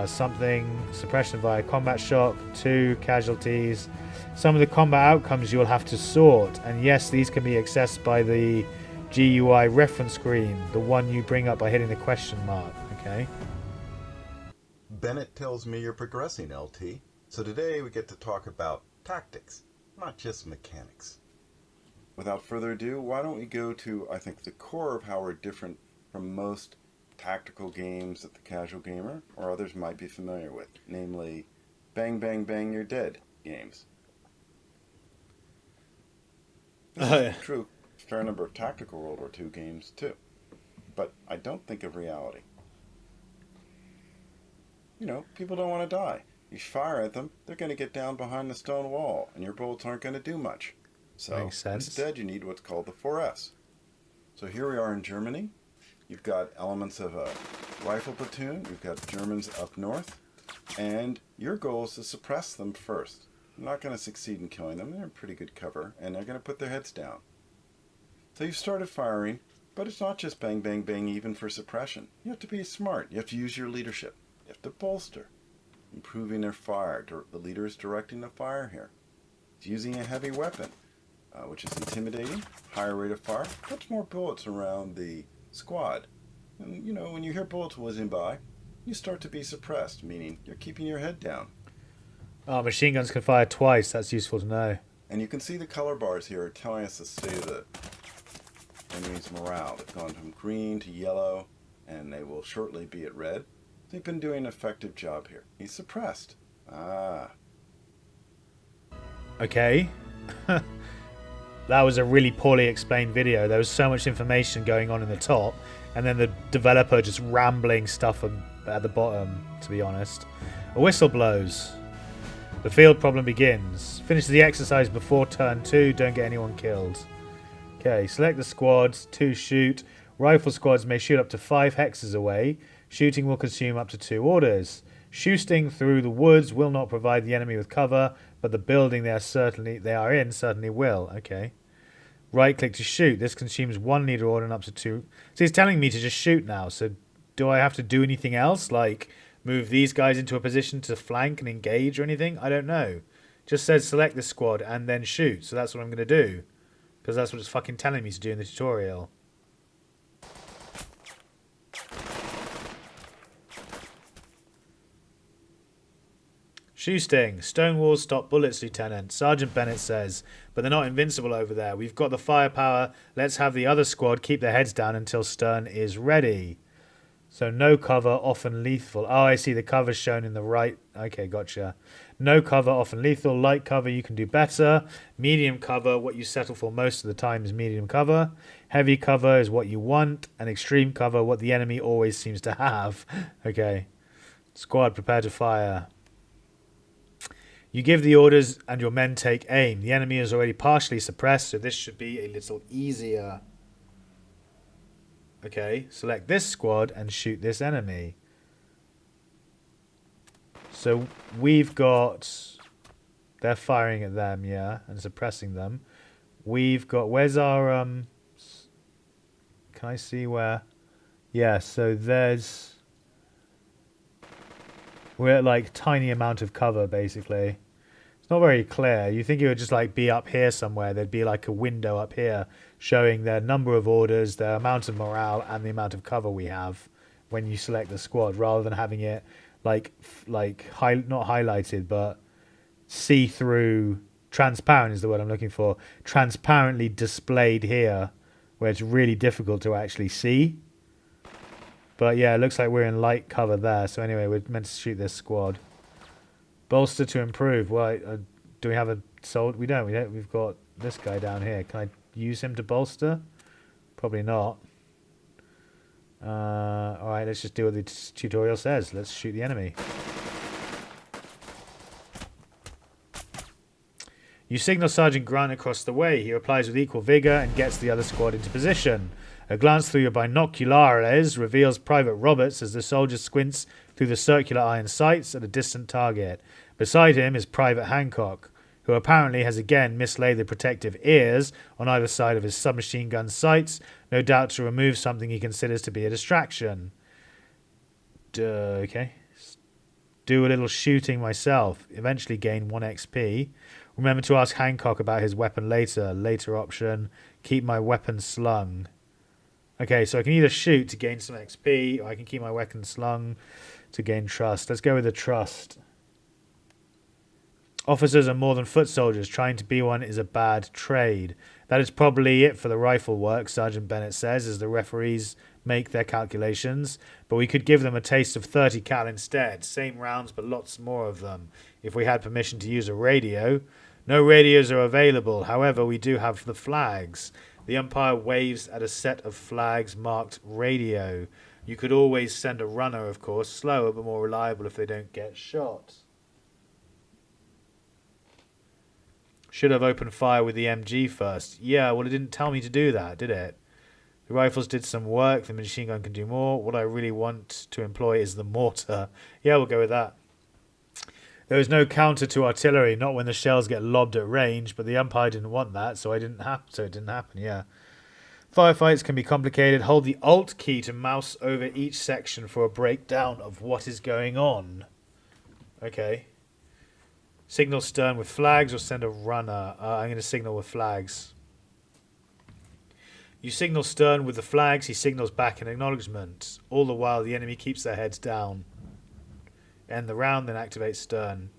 Suppression via combat shock. 2. Casualties. Some of the combat outcomes you will have to sort, and yes, these can be accessed by the GUI reference screen, the one you bring up by hitting the question mark. Okay. Bennett tells me you're progressing, LT. So today we get to talk about tactics, not just mechanics. Without further ado, why don't we go to, I think, the core of how we're different from most tactical games that the casual gamer or others might be familiar with, namely bang, bang, bang, you're dead games. This is true, a fair number of tactical World War II games too, but I don't think of reality. You know, people don't want to die. You fire at them, they're going to get down behind the stone wall, and your bullets aren't going to do much. So Makes sense. instead, you need what's called the 4Fs. So here we are in Germany. You've got elements of a rifle platoon. You've got Germans up north, and your goal is to suppress them first. You're not going to succeed in killing them. They're in pretty good cover, and they're going to put their heads down. So you've started firing, but it's not just bang, bang, bang even for suppression. You have to be smart. You have to use your leadership. You have to bolster. Improving their fire. The leader is directing the fire here. He's using a heavy weapon, which is intimidating, higher rate of fire, puts more bullets around the squad. And, you know, when you hear bullets whizzing by, you start to be suppressed, meaning you're keeping your head down. Oh, machine guns can fire twice. That's useful to know. And you can see the color bars here are telling us the state of the enemy's morale. They've gone from green to yellow, and they will shortly be at red. They've been doing an effective job here. He's suppressed. Ah. Okay. That was a really poorly explained video. There was so much information going on in the top, and then the developer just rambling stuff at the bottom, to be honest. A whistle blows. The field problem begins. Finish the exercise before turn 2. Don't get anyone killed. Okay, select the squads. 2 shoot. Rifle squads may shoot up to 5 hexes away. Shooting will consume up to 2 orders. Shooting through the woods will not provide the enemy with cover, but the building they are in certainly will. Okay. Right click to shoot. This consumes 1 leader order and up to 2. So he's telling me to just shoot now. So do I have to do anything else? Like move these guys into a position to flank and engage or anything? I don't know. Just says select this squad and then shoot. So that's what I'm going to do. Because that's what it's fucking telling me to do in the tutorial. Shoe sting. Stone walls stop bullets, Lieutenant. Sergeant Bennett says, but they're not invincible over there. We've got the firepower. Let's have the other squad keep their heads down until Stern is ready. So no cover, often lethal. Oh, I see. The cover's shown in the right. Okay, gotcha. No cover, often lethal. Light cover, you can do better. Medium cover, what you settle for most of the time is medium cover. Heavy cover is what you want. And extreme cover, what the enemy always seems to have. Okay. Squad, prepare to fire. You give the orders and your men take aim. The enemy is already partially suppressed, so this should be a little easier. Okay, select this squad and shoot this enemy. So we've got... They're firing at them, yeah, and suppressing them. We've got... Where's our... Can I see where... Yeah, so there's... We're at like tiny amount of cover, basically. It's not very clear. You think it would just like be up here somewhere. There'd be like a window up here showing their number of orders, their amount of morale, and the amount of cover we have when you select the squad, rather than having it not highlighted, but see-through, transparent is the word I'm looking for, transparently displayed here, where it's really difficult to actually see. But yeah, it looks like we're in light cover there. So anyway, we're meant to shoot this squad. Bolster to improve. Well, do we have a sold? We don't. We've got this guy down here. Can I use him to bolster? Probably not. All right, let's just do what the tutorial says. Let's shoot the enemy. You signal Sergeant Grant across the way. He replies with equal vigor and gets the other squad into position. A glance through your binoculares reveals Private Roberts as the soldier squints through the circular iron sights at a distant target. Beside him is Private Hancock, who apparently has again mislaid the protective ears on either side of his submachine gun sights, no doubt to remove something he considers to be a distraction. Okay. Do a little shooting myself. Eventually gain 1 XP. Remember to ask Hancock about his weapon later. Later option. Keep my weapon slung. Okay, so I can either shoot to gain some XP, or I can keep my weapon slung to gain trust. Let's go with the trust. Officers are more than foot soldiers. Trying to be one is a bad trade. That is probably it for the rifle work, Sergeant Bennett says, as the referees make their calculations. But we could give them a taste of 30 cal instead. Same rounds, but lots more of them. If we had permission to use a radio. No radios are available. However, we do have the flags. The umpire waves at a set of flags marked radio. You could always send a runner, of course. Slower, but more reliable if they don't get shot. Should have opened fire with the MG first. Yeah, well, it didn't tell me to do that, did it? The rifles did some work. The machine gun can do more. What I really want to employ is the mortar. Yeah, we'll go with that. There is no counter to artillery, not when the shells get lobbed at range, but the umpire didn't want that, so it didn't happen, yeah. Firefights can be complicated. Hold the Alt key to mouse over each section for a breakdown of what is going on. Okay. Signal stern with flags or send a runner. I'm going to signal with flags. You signal stern with the flags. He signals back in acknowledgement. All the while, the enemy keeps their heads down. End the round, then activate stern.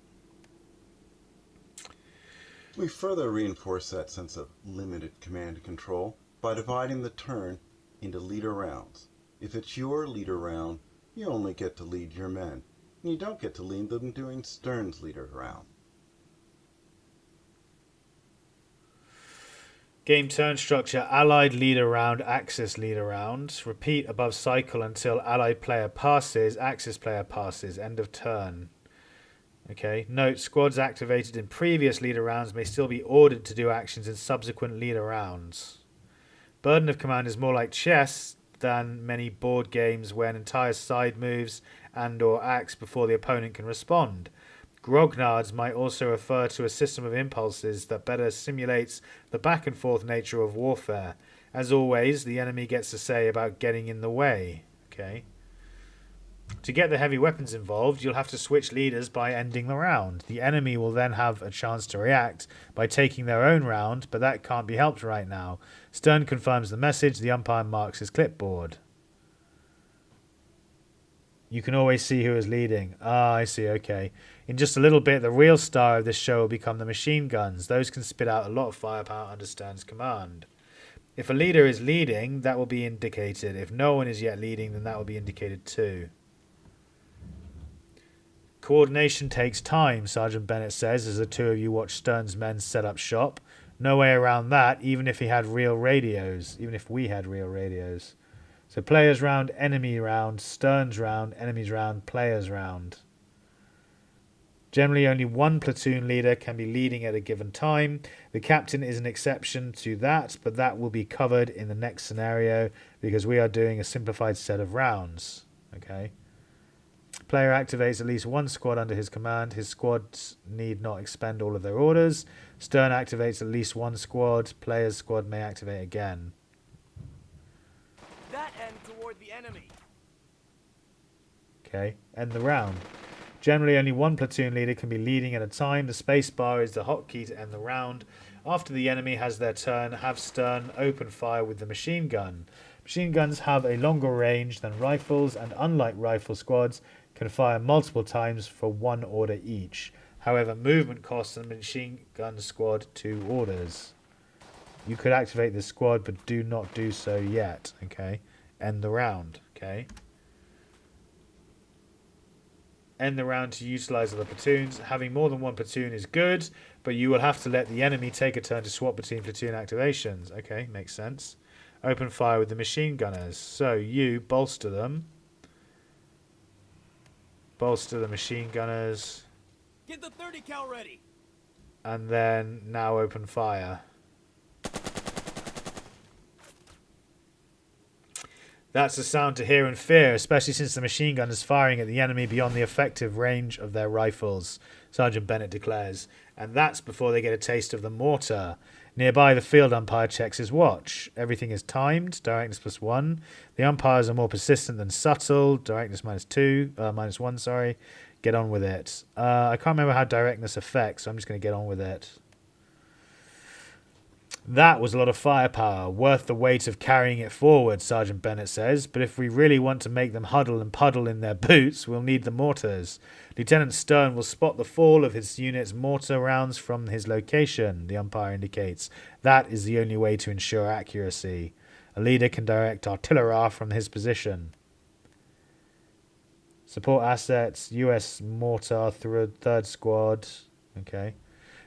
We further reinforce that sense of limited command and control by dividing the turn into leader rounds. If it's your leader round, you only get to lead your men, and you don't get to lead them during stern's leader round. Game turn structure, allied leader round, axis leader round. Repeat above cycle until allied player passes, axis player passes. End of turn. Okay. Note, squads activated in previous leader rounds may still be ordered to do actions in subsequent leader rounds. Burden of command is more like chess than many board games where an entire side moves and or acts before the opponent can respond. Grognards might also refer to a system of impulses that better simulates the back and forth nature of warfare. As always, the enemy gets to say about getting in the way. Okay. To get the heavy weapons involved, you'll have to switch leaders by ending the round. The enemy will then have a chance to react by taking their own round, but that can't be helped right now. Stern confirms the message. The umpire marks his clipboard. You can always see who is leading. Ah, I see, okay. In just a little bit, the real star of this show will become the machine guns. Those can spit out a lot of firepower under Stern's command. If a leader is leading, that will be indicated. If no one is yet leading, then that will be indicated too. Coordination takes time, Sergeant Bennett says, as the two of you watch Stern's men set up shop. No way around that, even if he had real radios. Even if we had real radios. So players round, enemy round, Stern's round, enemies round, players round. Generally only one platoon leader can be leading at a given time. The captain is an exception to that, but that will be covered in the next scenario because we are doing a simplified set of rounds. Okay. Player activates at least one squad under his command. His squads need not expend all of their orders. Stern activates at least one squad. Player's squad may activate again. That end toward the enemy. Okay, end the round. Generally, only one platoon leader can be leading at a time. The space bar is the hotkey to end the round. After the enemy has their turn, have Stern open fire with the machine gun. Machine guns have a longer range than rifles, and unlike rifle squads, can fire multiple times for one order each. However, movement costs a machine gun squad 2 orders. You could activate this squad, but do not do so yet. Okay, end the round. Okay. End the round to utilize other platoons. Having more than one platoon is good, but you will have to let the enemy take a turn to swap between platoon activations. Okay, makes sense. Open fire with the machine gunners. So you bolster them. Bolster the machine gunners. Get the 30 cal ready. And then now open fire. That's a sound to hear and fear, especially since the machine gun is firing at the enemy beyond the effective range of their rifles, Sergeant Bennett declares. And that's before they get a taste of the mortar. Nearby, the field umpire checks his watch. Everything is timed, directness +1. The umpires are more persistent than subtle, directness -1, sorry. Get on with it. I can't remember how directness affects, so I'm just going to get on with it. That was a lot of firepower, worth the weight of carrying it forward, Sergeant Bennett says, but if we really want to make them huddle and puddle in their boots, we'll need the mortars. Lieutenant Stern will spot the fall of his unit's mortar rounds from his location, the umpire indicates. That is the only way to ensure accuracy. A leader can direct artillery from his position. Support assets, US mortar, 3rd squad. Okay.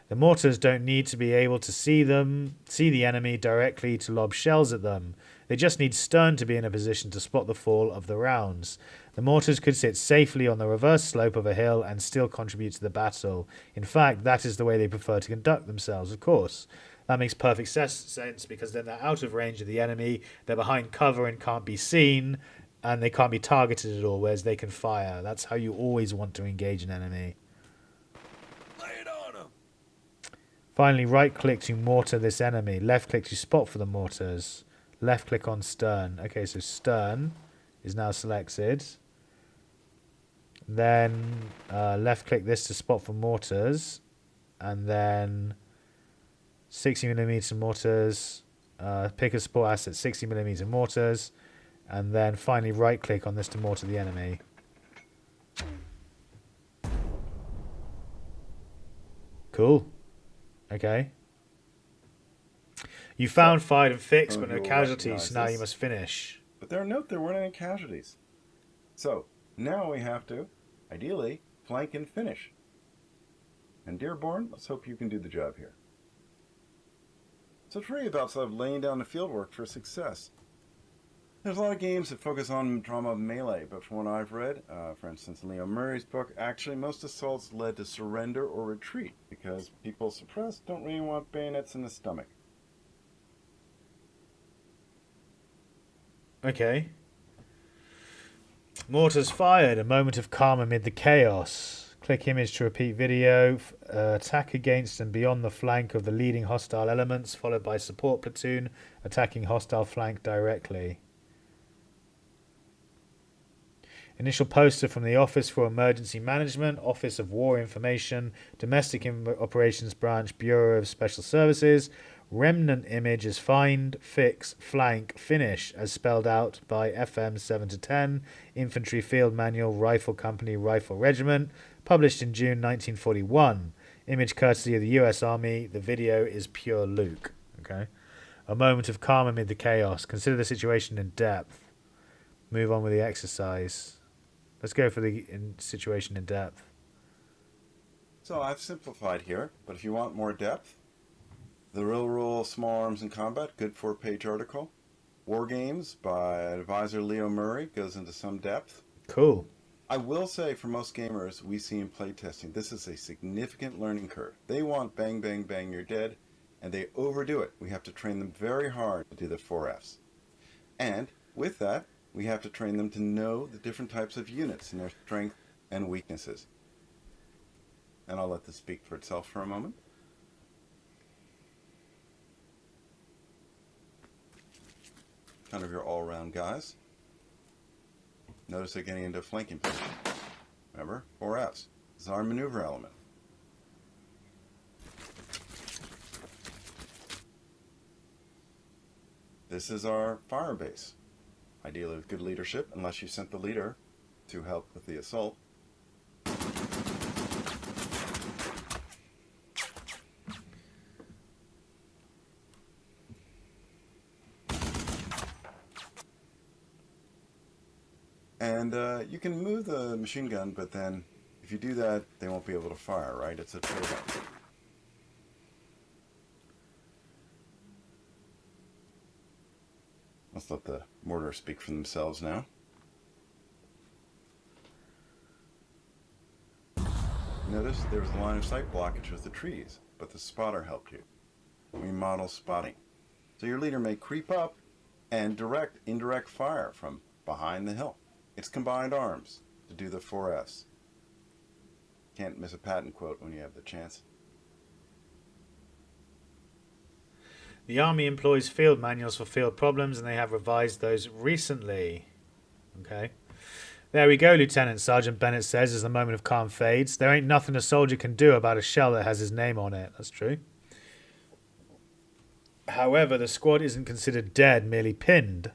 The mortars don't need to be able to see the enemy directly to lob shells at them. They just need Stern to be in a position to spot the fall of the rounds. The mortars could sit safely on the reverse slope of a hill and still contribute to the battle. In fact, that is the way they prefer to conduct themselves, of course. That makes perfect sense because then they're out of range of the enemy, they're behind cover and can't be seen, and they can't be targeted at all, whereas they can fire. That's how you always want to engage an enemy. Finally, right-click to mortar this enemy. Left-click to spot for the mortars. Left-click on Stern. Okay, so Stern is now selected. Then left-click this to spot for mortars. And then 60mm mortars. Pick a support asset, 60mm mortars. And then finally right-click on this to mortar the enemy. Cool. Okay. You found, fired, and fixed, but no casualties, so now you must finish. But there weren't any casualties. So, now we have to, ideally, flank and finish. And Dearborn, let's hope you can do the job here. So it's really about sort of laying down the field work for success. There's a lot of games that focus on drama of melee, but from what I've read, for instance, in Leo Murray's book, actually most assaults led to surrender or retreat because people suppressed don't really want bayonets in the stomach. Okay. Mortars fired, a moment of calm amid the chaos. Click image to repeat video. Attack against and beyond the flank of the leading hostile elements, followed by support platoon attacking hostile flank directly. Initial poster from the Office for Emergency Management, Office of War Information, Domestic Operations Branch, Bureau of Special Services. Remnant image is find, fix, flank, finish, as spelled out by FM 7-10, Infantry Field Manual, Rifle Company, Rifle Regiment, published in June 1941. Image courtesy of the US Army. The video is pure Luke. Okay. A moment of calm amid the chaos. Consider the situation in depth. Move on with the exercise. Let's go for the situation in depth. So I've simplified here, but if you want more depth, The Real Rule of Small Arms in Combat, good 4-page article. War Games by advisor Leo Murray goes into some depth. Cool. I will say for most gamers we see in playtesting, this is a significant learning curve. They want bang, bang, bang, you're dead, and they overdo it. We have to train them very hard to do the 4Fs. And with that, we have to train them to know the different types of units and their strengths and weaknesses. And I'll let this speak for itself for a moment. Kind of your all-around guys. Notice they're getting into flanking position. Remember, 4Fs. This is our maneuver element. This is our fire base. Ideally with good leadership, unless you sent the leader to help with the assault. And you can move the machine gun, but then if you do that, they won't be able to fire, right? It's a trade-off. Let's let the mortar speak for themselves now. Notice there was a line of sight blockage with the trees. but the spotter helped you. We model spotting. So your leader may creep up and direct indirect fire from behind the hill. It's combined arms to do the 4Fs. Can't miss a patent quote when you have the chance. The Army employs field manuals for field problems, and they have revised those recently. Okay. There we go, Lieutenant. Sergeant Bennett says as the moment of calm fades. There ain't nothing a soldier can do about a shell that has his name on it. That's true. However, the squad isn't considered dead, merely pinned,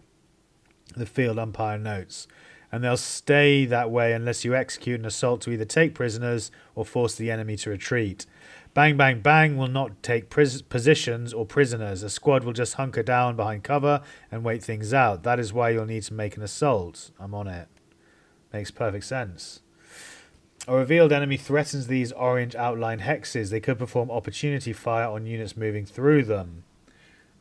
the field umpire notes. And they'll stay that way unless you execute an assault to either take prisoners or force the enemy to retreat. Bang, bang, bang will not take positions or prisoners. A squad will just hunker down behind cover and wait things out. That is why you'll need to make an assault. I'm on it. Makes perfect sense. A revealed enemy threatens these orange outline hexes. They could perform opportunity fire on units moving through them.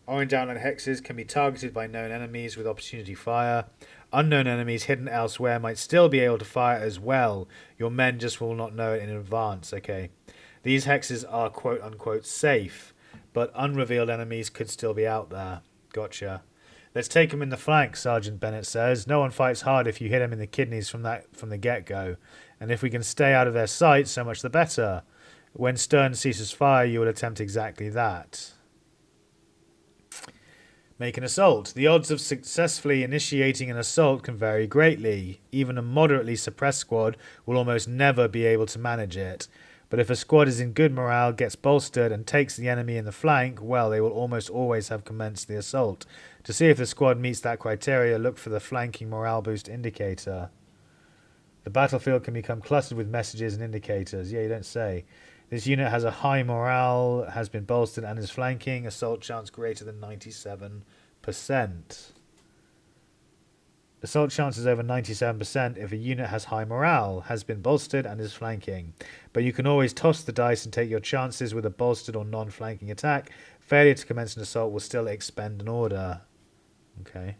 Orange outline hexes can be targeted by known enemies with opportunity fire. Unknown enemies hidden elsewhere might still be able to fire as well. Your men just will not know it in advance. Okay. These hexes are quote-unquote safe, but unrevealed enemies could still be out there. Gotcha. Let's take them in the flank, Sergeant Bennett says. No one fights hard if you hit them in the kidneys from the get-go. And if we can stay out of their sight, so much the better. When Stern ceases fire, you will attempt exactly that. Make an assault. The odds of successfully initiating an assault can vary greatly. Even a moderately suppressed squad will almost never be able to manage it. But if a squad is in good morale, gets bolstered, and takes the enemy in the flank, well, they will almost always have commenced the assault. To see if the squad meets that criteria, look for the flanking morale boost indicator. The battlefield can become cluttered with messages and indicators. Yeah, you don't say. This unit has a high morale, has been bolstered, and is flanking. Assault chance greater than 97%. Assault chance is over 97% if a unit has high morale, has been bolstered, and is flanking. But you can always toss the dice and take your chances with a bolstered or non-flanking attack. Failure to commence an assault will still expend an order. Okay.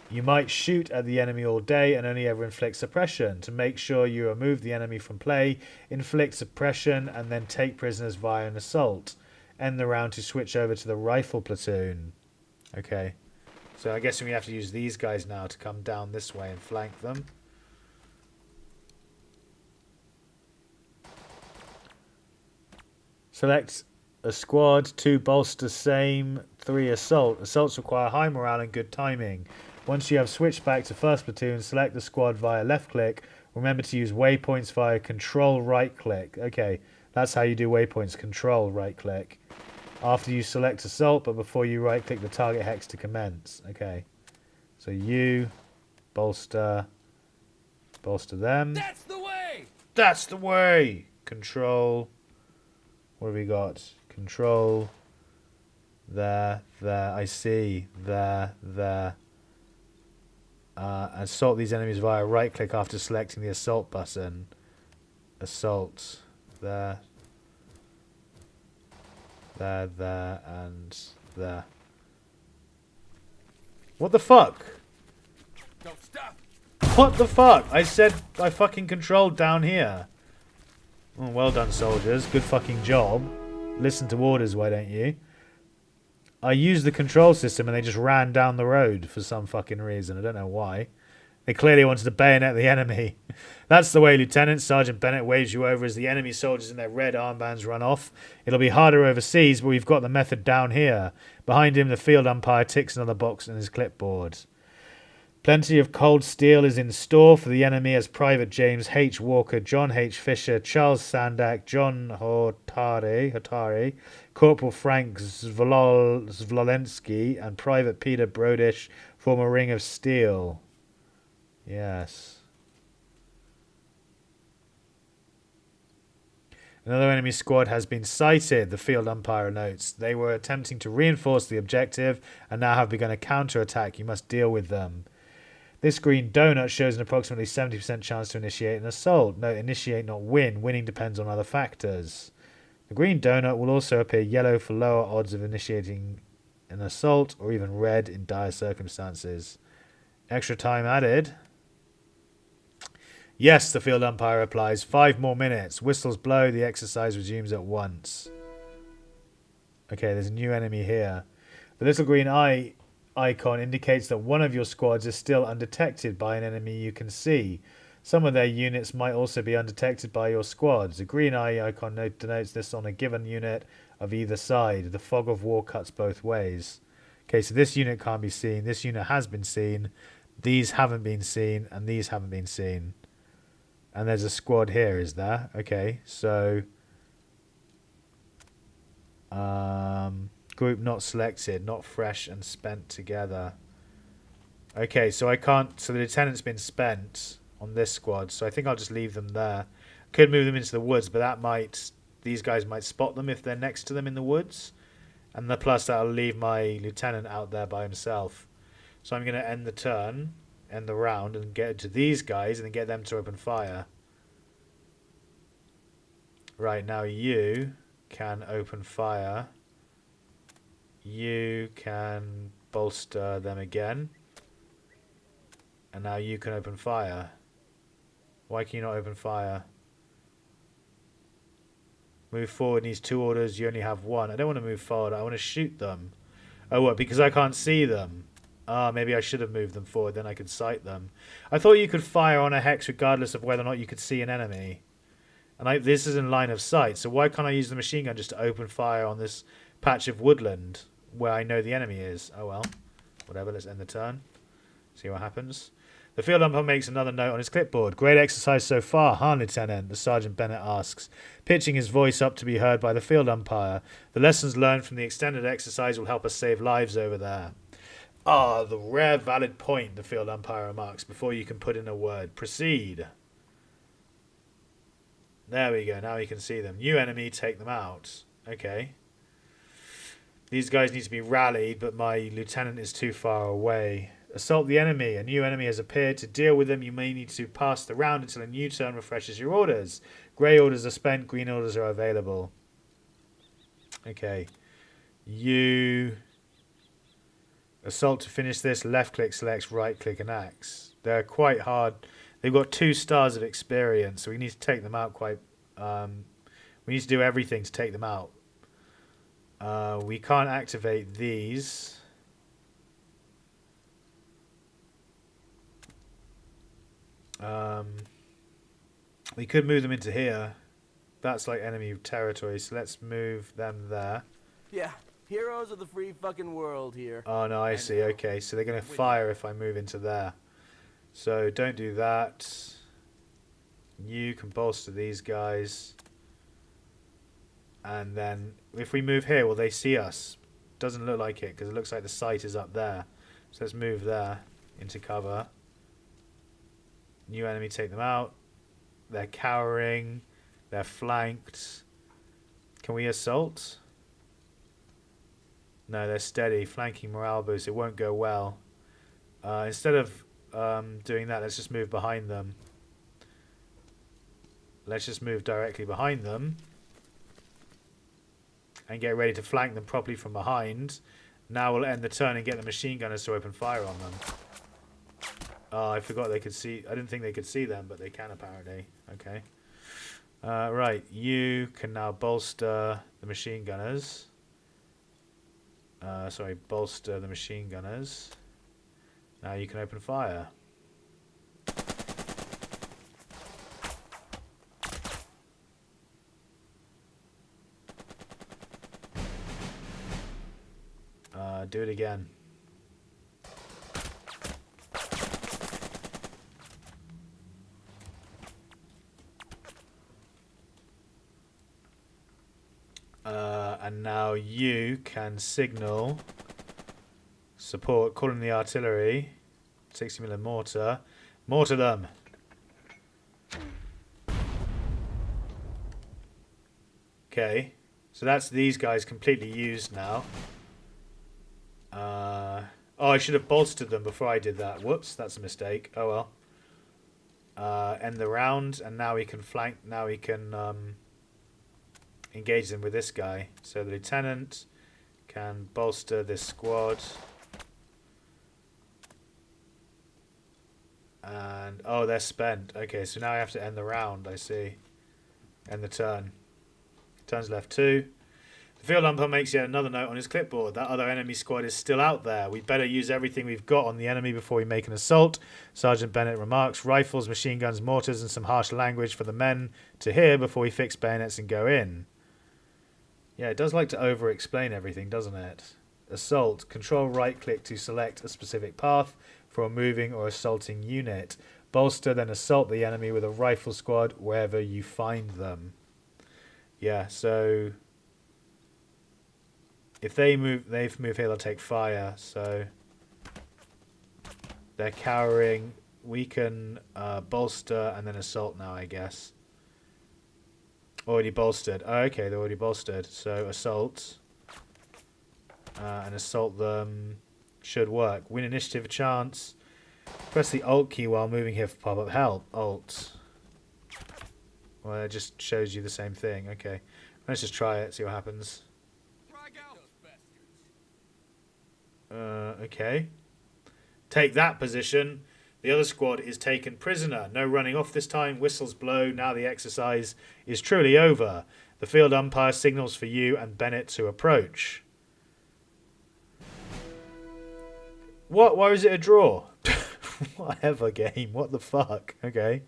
You might shoot at the enemy all day and only ever inflict suppression. To make sure you remove the enemy from play, inflict suppression and then take prisoners via an assault. End the round to switch over to the rifle platoon. Okay. So I guess we have to use these guys now to come down this way and flank them. Select a squad, 2 bolster same, 3 assault. Assaults require high morale and good timing. Once you have switched back to first platoon, select the squad via left click. Remember to use waypoints via control right click. Okay, that's how you do waypoints, control right click. After you select assault, but before you right click the target hex to commence. Okay, so you bolster them. That's the way! That's the way! Control. What have we got? Control. There, I see. There. Assault these enemies via right click after selecting the assault button. Assault. There, and there. What the fuck? Don't stop! What the fuck? I said I fucking controlled down here. Oh, well done, soldiers. Good fucking job. Listen to orders, why don't you? I used the control system and they just ran down the road for some fucking reason. I don't know why. They clearly wanted to bayonet the enemy. That's the way, Lieutenant. Sergeant Bennett waves you over as the enemy soldiers in their red armbands run off. It'll be harder overseas, but we've got the method down here. Behind him, the field umpire ticks another box in his clipboard. Plenty of cold steel is in store for the enemy as Private James H. Walker, John H. Fisher, Charles Sandak, John Hotari, Corporal Frank Zvolensky, and Private Peter Brodish form a ring of steel. Yes. Another enemy squad has been sighted, the field umpire notes. They were attempting to reinforce the objective and now have begun a counter-attack. You must deal with them. This green donut shows an approximately 70% chance to initiate an assault. Note, initiate, not win. Winning depends on other factors. The green donut will also appear yellow for lower odds of initiating an assault, or even red in dire circumstances. Extra time added. Yes, the field umpire replies. 5 more minutes. Whistles blow. The exercise resumes at once. Okay, there's a new enemy here. The little green eye icon indicates that one of your squads is still undetected by an enemy you can see. Some of their units might also be undetected by your squads. A green eye icon denotes this on a given unit of either side. The fog of war cuts both ways. Okay, so this unit can't be seen. This unit has been seen. These haven't been seen, and these haven't been seen. And there's a squad here, is there? Okay, so... group not selected, not fresh and spent together. Okay, so I can't... So the lieutenant's been spent on this squad, so I think I'll just leave them there. Could move them into the woods, but that might... These guys might spot them if they're next to them in the woods. And the plus that'll leave my lieutenant out there by himself. So I'm going to end the turn, end the round, and get to these guys and then get them to open fire. Right, now you can open fire. You can bolster them again. And now you can open fire. Why can you not open fire? Move forward needs 2 orders. You only have 1. I don't want to move forward. I want to shoot them. Oh, what? Because I can't see them. Ah, maybe I should have moved them forward. Then I could sight them. I thought you could fire on a hex regardless of whether or not you could see an enemy. And this is in line of sight. So why can't I use the machine gun just to open fire on this patch of woodland where I know the enemy is? Oh, well. Whatever. Let's end the turn. See what happens. The field umpire makes another note on his clipboard. Great exercise so far, huh, Lieutenant? The Sergeant Bennett asks, pitching his voice up to be heard by the field umpire. The lessons learned from the extended exercise will help us save lives over there. Ah, the rare valid point, the field umpire remarks, before you can put in a word. Proceed. There we go. Now we can see them. New enemy, take them out. Okay. These guys need to be rallied, but my lieutenant is too far away. Assault the enemy. A new enemy has appeared. To deal with them, you may need to pass the round until a new turn refreshes your orders. Grey orders are spent. Green orders are available. Okay. You... Assault to finish this. Left click selects, right click and axe. They're quite hard. They've got 2 stars of experience, so we need to take them out quite... we need to do everything to take them out. We can't activate these... we could move them into here. That's like enemy territory, so let's move them there. Yeah, heroes of the free fucking world here. Oh no, I see. Okay, so they're going to fire if I move into there. So don't do that. You can bolster these guys. And then if we move here, will they see us? Doesn't look like it because it looks like the sight is up there. So let's move there into cover. New enemy, take them out. They're cowering. They're flanked. Can we assault? No, they're steady. Flanking morale boost. It won't go well. Instead of doing that, let's just move behind them. Let's just move directly behind them. And get ready to flank them properly from behind. Now we'll end the turn and get the machine gunners to open fire on them. Oh, I forgot they could see. I didn't think they could see them, but they can apparently. Okay. Right, you can now bolster the machine gunners. Bolster the machine gunners. Now you can open fire. Do it again. And now you can signal support, call in the artillery, 60mm mortar, mortar them. Okay, so that's these guys completely used now. Oh, I should have bolstered them before I did that. Whoops, that's a mistake. Oh well. End the round, and now we can flank. Now we can engage them with this guy. So the lieutenant can bolster this squad. And, oh, they're spent. Okay, so now I have to end the round, I see. End the turn. Turns left 2. The field umpire makes yet another note on his clipboard. That other enemy squad is still out there. We'd better use everything we've got on the enemy before we make an assault. Sergeant Bennett remarks. Rifles, machine guns, mortars, and some harsh language for the men to hear before we fix bayonets and go in. Yeah, it does like to over-explain everything, doesn't it? Assault. Control right-click to select a specific path for a moving or assaulting unit. Bolster, then assault the enemy with a rifle squad wherever you find them. Yeah, so if they move here, they'll take fire. So they're cowering. We can bolster and then assault now, I guess. Already bolstered. Oh, okay, they're already bolstered. So assault. And assault them should work. Win initiative chance. Press the Alt key while moving here for pop-up help. Alt. Well, it just shows you the same thing. Okay. Let's just try it, see what happens. Okay. Take that position. The other squad is taken prisoner. No running off this time. Whistles blow. Now the exercise is truly over. The field umpire signals for you and Bennett to approach. What? Why is it a draw? Whatever, game. What the fuck? Okay.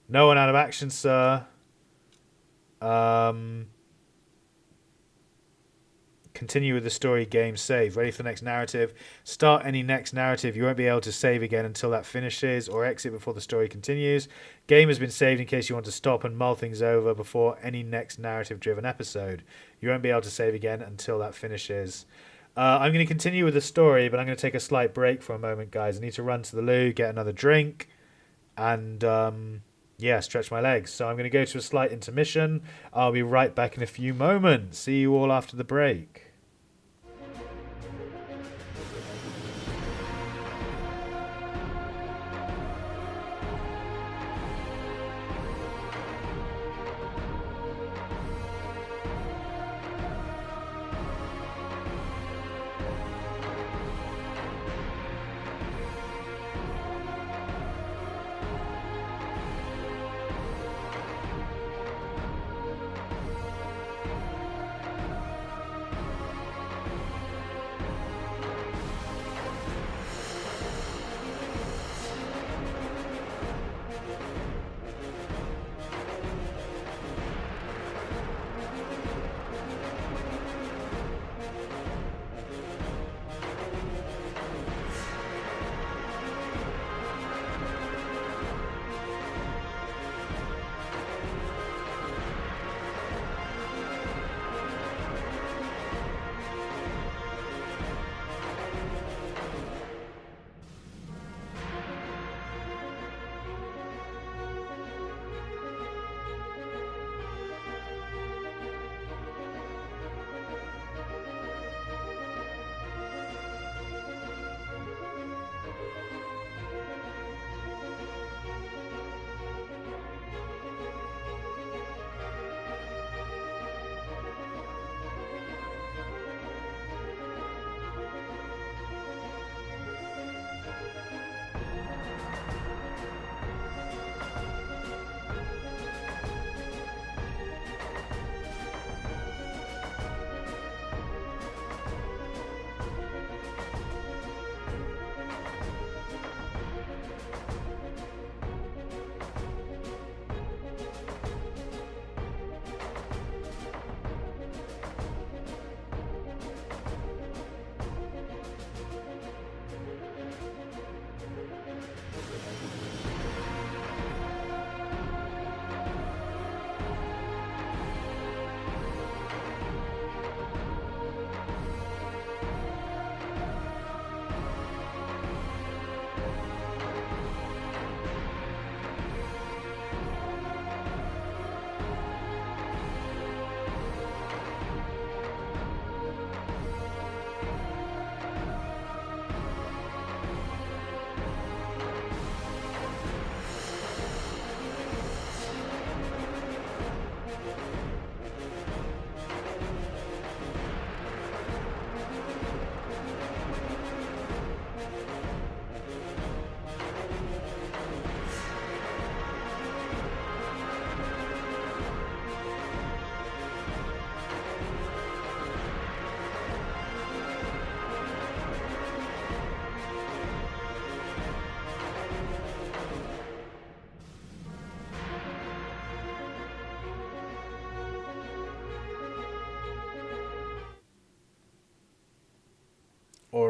No one out of action, sir. Continue with the story, game save. Ready for the next narrative. Start any next narrative. You won't be able to save again until that finishes, or exit before the story continues. Game has been saved in case you want to stop and mull things over before any next narrative-driven episode. You won't be able to save again until that finishes. I'm going to continue with the story, but I'm going to take a slight break for a moment, guys. I need to run to the loo, get another drink, and yeah, stretch my legs. So I'm going to go to a slight intermission. I'll be right back in a few moments. See you all after the break.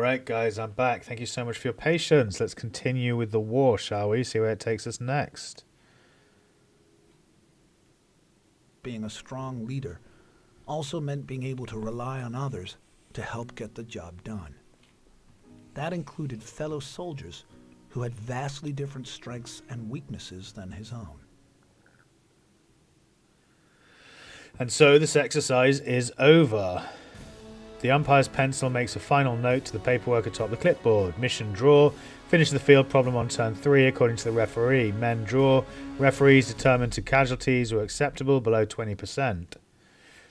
Alright guys, I'm back. Thank you so much for your patience. Let's continue with the war, shall we? See where it takes us next. Being a strong leader also meant being able to rely on others to help get the job done. That included fellow soldiers who had vastly different strengths and weaknesses than his own. And so this exercise is over. The umpire's pencil makes a final note to the paperwork atop the clipboard. Mission draw. Finish the field problem on turn 3 according to the referee. Men draw. Referees determined to casualties were acceptable below 20%.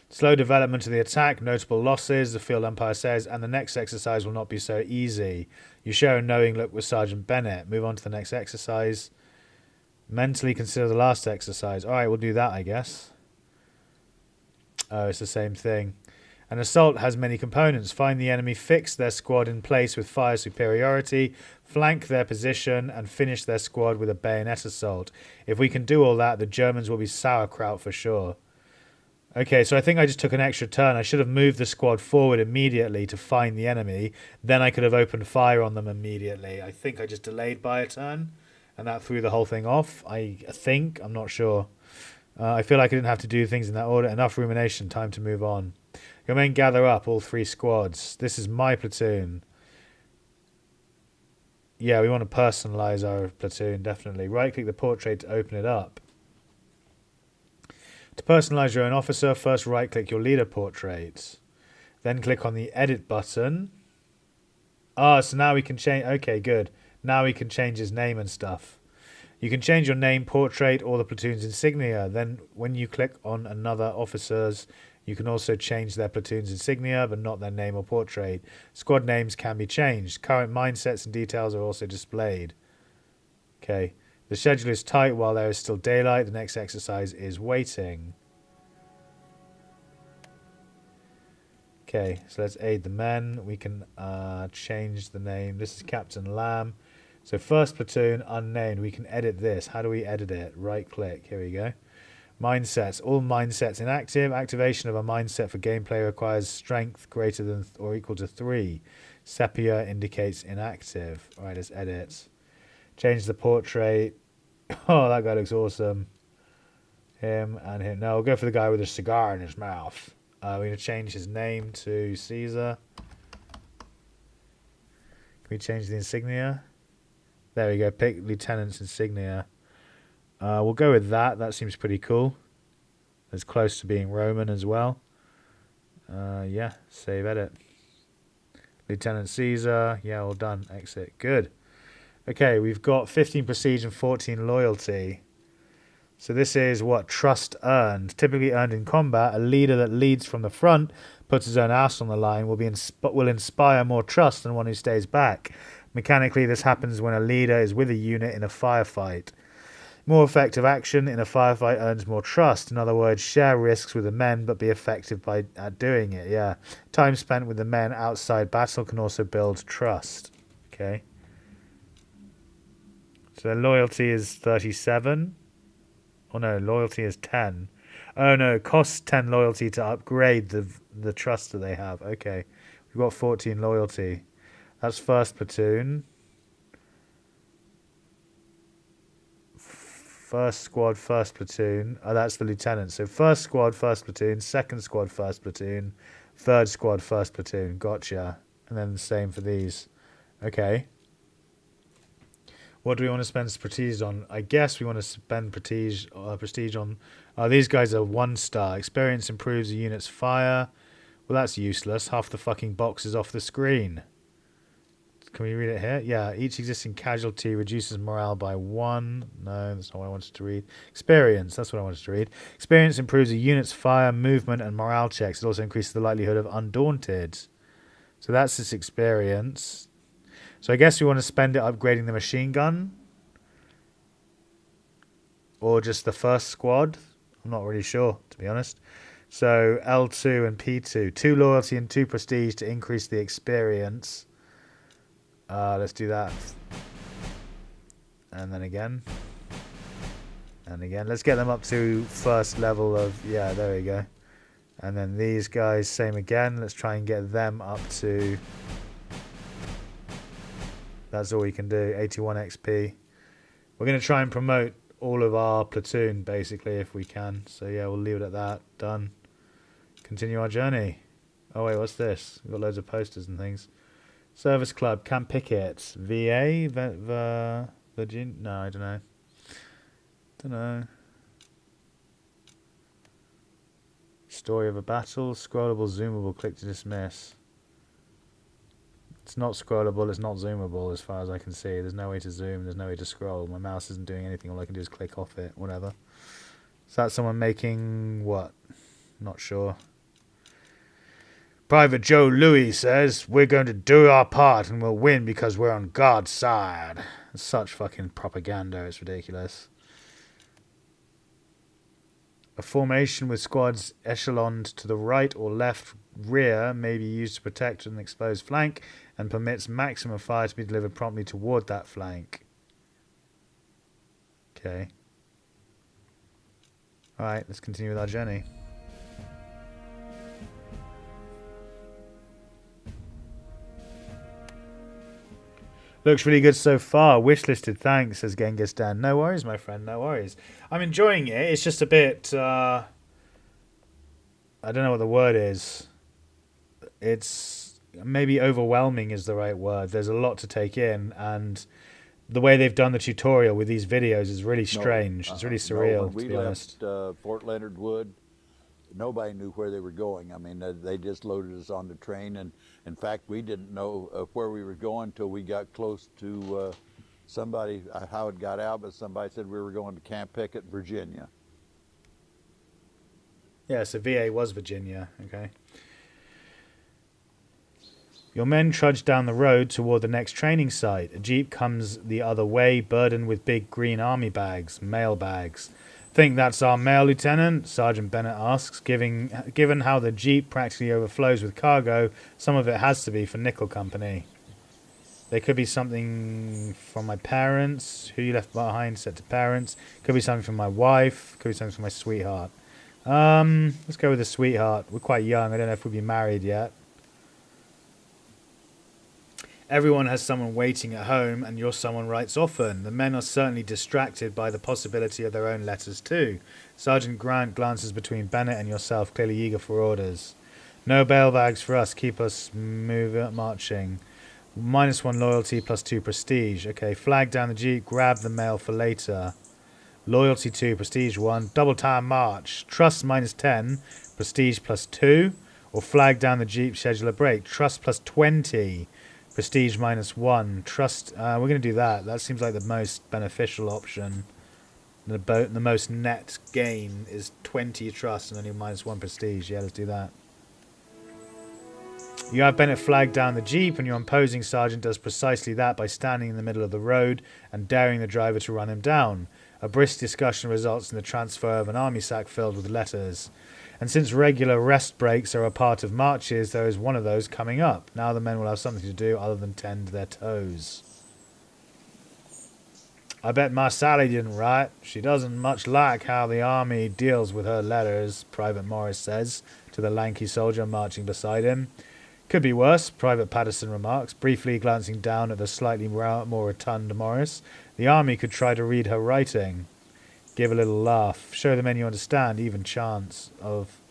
Slow development of the attack. Notable losses, the field umpire says, and the next exercise will not be so easy. You share a knowing look with Sergeant Bennett. Move on to the next exercise. Mentally consider the last exercise. Alright, we'll do that, I guess. Oh, it's the same thing. An assault has many components. Find the enemy, fix their squad in place with fire superiority, flank their position, and finish their squad with a bayonet assault. If we can do all that, the Germans will be sauerkraut for sure. Okay, so I think I just took an extra turn. I should have moved the squad forward immediately to find the enemy. Then I could have opened fire on them immediately. I think I just delayed by a turn, and that threw the whole thing off. I think. I'm not sure. I feel like I didn't have to do things in that order. Enough rumination. Time to move on. Your men gather up, all 3 squads. This is my platoon. Yeah, we want to personalize our platoon, definitely. Right-click the portrait to open it up. To personalize your own officer, first right-click your leader portrait. Then click on the edit button. Ah, so now we can change... Okay, good. Now we can change his name and stuff. You can change your name, portrait, or the platoon's insignia. Then when you click on another officer's, you can also change their platoon's insignia, but not their name or portrait. Squad names can be changed. Current mindsets and details are also displayed. Okay. The schedule is tight while there is still daylight. The next exercise is waiting. Okay, so let's aid the men. We can change the name. This is Captain Lamb. So first platoon, unnamed. We can edit this. How do we edit it? Right click. Here we go. Mindsets. All mindsets inactive. Activation of a mindset for gameplay requires strength greater than or equal to 3. Sepia indicates inactive. Alright, let's edit. Change the portrait. Oh, that guy looks awesome. Him and him. No, we'll go for the guy with a cigar in his mouth. We're going to change his name to Caesar. Can we change the insignia? There we go. Pick lieutenant's insignia. We'll go with that. That seems pretty cool. It's close to being Roman as well. Yeah, save edit. Lieutenant Caesar. Yeah, all done. Exit. Good. Okay, we've got 15 prestige and 14 loyalty. So this is what? Trust earned. Typically earned in combat, a leader that leads from the front, puts his own ass on the line, will inspire more trust than one who stays back. Mechanically, this happens when a leader is with a unit in a firefight. More effective action in a firefight earns more trust. In other words, share risks with the men, but be effective at doing it. Yeah. Time spent with the men outside battle can also build trust. Okay. So loyalty is 37. Oh no, loyalty is 10. Oh no, it costs 10 loyalty to upgrade the trust that they have. Okay. We've got 14 loyalty. That's first platoon. First squad, first platoon. Oh, that's the lieutenant. So first squad, first platoon. Second squad, first platoon. Third squad, first platoon. Gotcha. And then the same for these. Okay. What do we want to spend prestige on? I guess we want to spend prestige on... these guys are 1-star. Experience improves the unit's fire. Well, that's useless. Half the fucking box is off the screen. Can we read it here? Yeah, each existing casualty reduces morale by 1. No, that's not what I wanted to read. Experience, that's what I wanted to read. Experience improves a unit's fire, movement, and morale checks. It also increases the likelihood of undaunted. So that's its experience. So I guess we want to spend it upgrading the machine gun. Or just the first squad. I'm not really sure, to be honest. So L2 and P2. 2 loyalty and 2 prestige to increase the experience. Let's do that. And then again. And again. Let's get them up to first level of... Yeah, there we go. And then these guys, same again. Let's try and get them up to That's all we can do. 81 XP. We're going to try and promote all of our platoon, basically, if we can. So, yeah, we'll leave it at that. Done. Continue our journey. Oh, wait, what's this? We've got loads of posters and things. Service Club, Camp Pickett. VA? Virginia? No, I don't know. Don't know. Story of a battle. Scrollable, zoomable. Click to dismiss. It's not scrollable, it's not zoomable as far as I can see. There's no way to zoom, there's no way to scroll. My mouse isn't doing anything, all I can do is click off it, whatever. Is that someone making what? Not sure. Private Joe Louis says, we're going to do our part and we'll win because we're on God's side. It's such fucking propaganda, it's ridiculous. A formation with squads echeloned to the right or left rear may be used to protect an exposed flank and permits maximum fire to be delivered promptly toward that flank. Okay. Alright, let's continue with our journey. Looks really good so far. Wishlisted, thanks, says Genghis Dan. No worries, my friend, no worries. I'm enjoying it. It's just a bit... I don't know what the word is. It's... maybe overwhelming is the right word. There's a lot to take in, and the way they've done the tutorial with these videos is really strange. It's really surreal, when to be honest. we left Fort Leonard Wood, nobody knew where they were going. I mean, they just loaded us on the train, and in fact, we didn't know where we were going until we got close to somebody, how it got out, but somebody said we were going to Camp Pickett, Virginia. Yeah, so VA was Virginia, okay. Your men trudge down the road toward the next training site. A jeep comes the other way, burdened with big green army bags, mail bags. Think that's our mail, Lieutenant? Sergeant Bennett asks. Given how the jeep practically overflows with cargo, some of it has to be for Nickel Company. There could be something from my parents. Who you left behind, said to parents. Could be something from my wife. Could be something from my sweetheart. Let's go with the sweetheart. We're quite young. I don't know if we'll be married yet. Everyone has someone waiting at home, and your someone writes often. The men are certainly distracted by the possibility of their own letters too. Sergeant Grant glances between Bennett and yourself, clearly eager for orders. No bail bags for us. Keep us marching. -1 loyalty, +2 prestige. Okay, flag down the jeep. Grab the mail for later. Loyalty 2, prestige 1. Double time march. Trust -10, prestige +2. Or flag down the jeep. Schedule a break. Trust +20. Prestige -1. Trust, we're going to do that. That seems like the most beneficial option. The most net gain is 20 trust and only -1 prestige. Yeah, let's do that. You have Bennett flagged down the jeep, and your imposing sergeant does precisely that by standing in the middle of the road and daring the driver to run him down. A brisk discussion results in the transfer of an army sack filled with letters. And since regular rest breaks are a part of marches, there is one of those coming up. Now the men will have something to do other than tend their toes. I bet my Sally didn't write. She doesn't much like how the army deals with her letters, Private Morris says to the lanky soldier marching beside him. Could be worse, Private Patterson remarks, briefly glancing down at the slightly more rotund Morris. The army could try to read her writing. Give a little laugh. Show the men you understand. Even chance of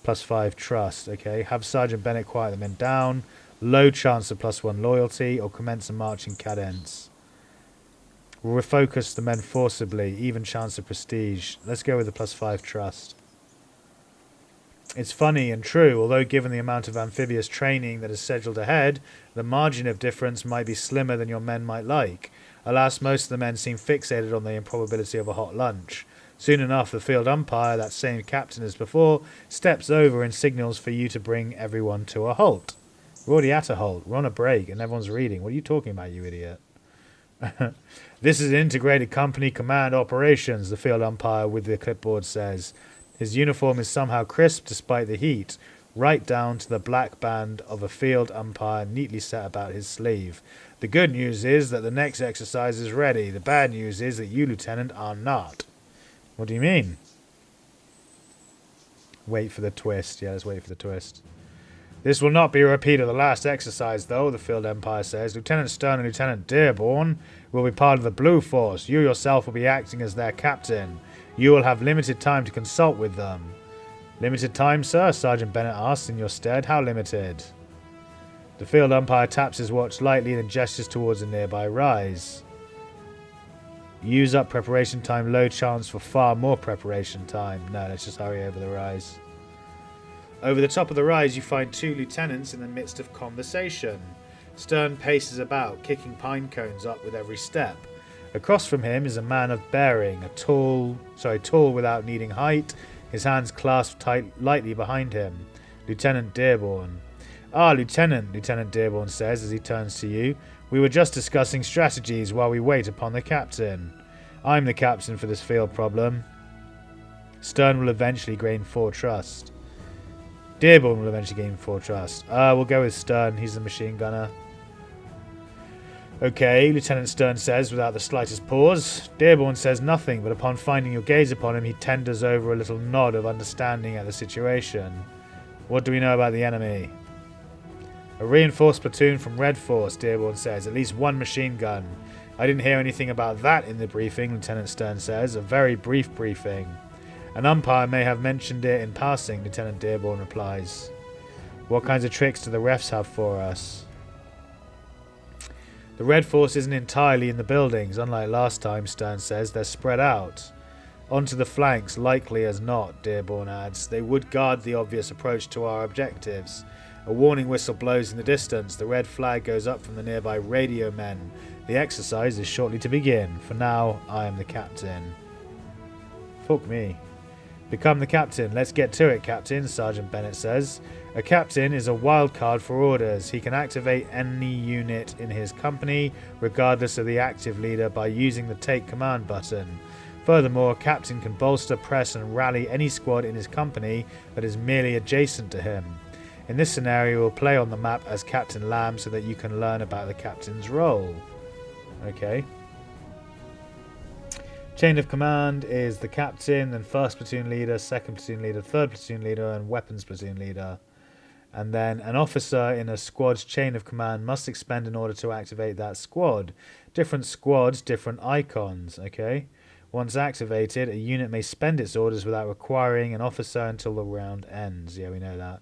+5 trust. Okay. Have Sergeant Bennett quiet the men down. Low chance of +1 loyalty. Or commence a marching cadence. Refocus the men forcibly. Even chance of prestige. Let's go with the +5 trust. It's funny and true, although given the amount of amphibious training that is scheduled ahead, the margin of difference might be slimmer than your men might like. Alas, most of the men seem fixated on the improbability of a hot lunch. Soon enough, the field umpire, that same captain as before, steps over and signals for you to bring everyone to a halt. We're already at a halt. We're on a break and everyone's reading. What are you talking about, you idiot? This is integrated company command operations, the field umpire with the clipboard says. His uniform is somehow crisp despite the heat, right down to the black band of a field umpire neatly set about his sleeve. The good news is that the next exercise is ready. The bad news is that you, Lieutenant, are not. What do you mean? Wait for the twist. Yeah, let's wait for the twist. This will not be a repeat of the last exercise, though, the Field Empire says. Lieutenant Stern and Lieutenant Dearborn will be part of the Blue Force. You yourself will be acting as their captain. You will have limited time to consult with them. Limited time, sir? Sergeant Bennett asks in your stead. How limited? The Field Umpire taps his watch lightly and gestures towards a nearby rise. Use up preparation time. Low chance for far more preparation time. No, let's just hurry over the rise. Over the top of the rise, you find two lieutenants in the midst of conversation. Stern paces about, kicking pine cones up with every step. Across from him is a man of bearing, tall without needing height, his hands clasped lightly behind him. Lieutenant Dearborn. Ah, Lieutenant, Lieutenant Dearborn says as he turns to you. We were just discussing strategies while we wait upon the captain. I'm the captain for this field problem. Stern will eventually gain 4 trust. Dearborn will eventually gain 4 trust. We'll go with Stern. He's the machine gunner. Okay, Lieutenant Stern says without the slightest pause. Dearborn says nothing, but upon finding your gaze upon him, he tenders over a little nod of understanding at the situation. What do we know about the enemy? A reinforced platoon from Red Force, Dearborn says. At least 1 machine gun. I didn't hear anything about that in the briefing, Lieutenant Stern says. A very brief briefing. An umpire may have mentioned it in passing, Lieutenant Dearborn replies. What kinds of tricks do the refs have for us? The Red Force isn't entirely in the buildings, unlike last time, Stern says. They're spread out. Onto the flanks, likely as not, Dearborn adds. They would guard the obvious approach to our objectives. A warning whistle blows in the distance. The red flag goes up from the nearby radio men. The exercise is shortly to begin. For now, I am the captain. Fuck me. Become the captain. Let's get to it, Captain, Sergeant Bennett says. A captain is a wild card for orders. He can activate any unit in his company, regardless of the active leader, by using the Take Command button. Furthermore, a captain can bolster, press, and rally any squad in his company that is merely adjacent to him. In this scenario, we'll play on the map as Captain Lamb so that you can learn about the captain's role. Okay. Chain of command is the captain, then first platoon leader, second platoon leader, third platoon leader, and weapons platoon leader. And then an officer in a squad's chain of command must expend in order to activate that squad. Different squads, different icons, okay? Once activated, a unit may spend its orders without requiring an officer until the round ends. Yeah, we know that.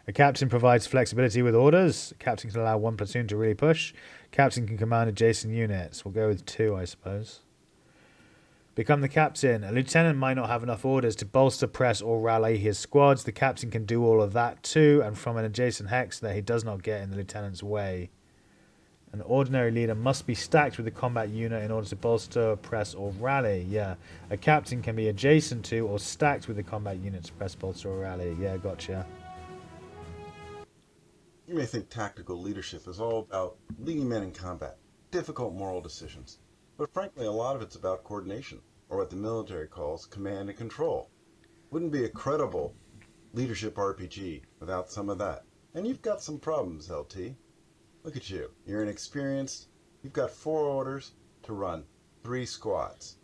A captain provides flexibility with orders. A captain can allow 1 platoon to really push. Captain can command adjacent units. We'll go with 2, I suppose. Become the captain. A lieutenant might not have enough orders to bolster, press, or rally his squads. The captain can do all of that too, and from an adjacent hex that he does not get in the lieutenant's way. An ordinary leader must be stacked with the combat unit in order to bolster, press, or rally. Yeah. A captain can be adjacent to or stacked with the combat unit to press, bolster, or rally. Yeah, gotcha. You may think tactical leadership is all about leading men in combat, difficult moral decisions. But frankly, a lot of it's about coordination, or what the military calls command and control. Wouldn't be a credible leadership RPG without some of that. And you've got some problems, LT. Look at you. You're inexperienced. You've got 4 orders to run 3 squads.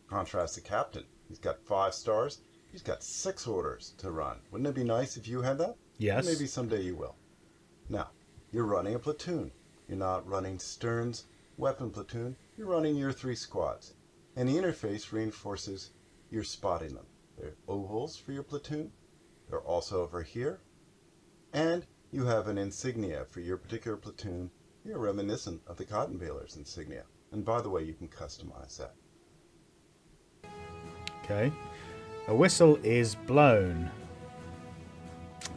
Contrast the captain. He's got 5 stars. He's got 6 orders to run. Wouldn't it be nice if you had that? Yes. Maybe someday you will. Now, you're running a platoon. You're not running Stern's weapon platoon. You're running your 3 squads. And the interface reinforces your spotting them. There are ovals for your platoon. They're also over here. And you have an insignia for your particular platoon. You're reminiscent of the Cottonbalers insignia. And by the way, you can customize that. Okay. A whistle is blown.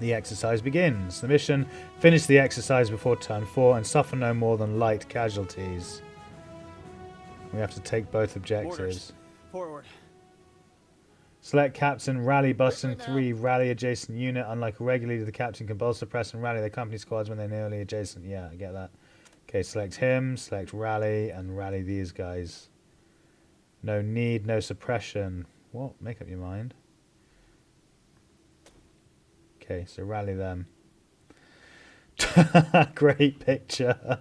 The exercise begins. The mission: finish the exercise before turn 4 and suffer no more than light casualties. We have to take both objectives. Orders. Forward. Select captain, rally button 3, rally adjacent unit. Unlike a regular leader, the captain can bolster, press, and rally their company squads when they're nearly adjacent. Yeah, I get that. Okay, select him, select rally, and rally these guys. No need, no suppression. What? Make up your mind. Okay, so rally them. Great picture.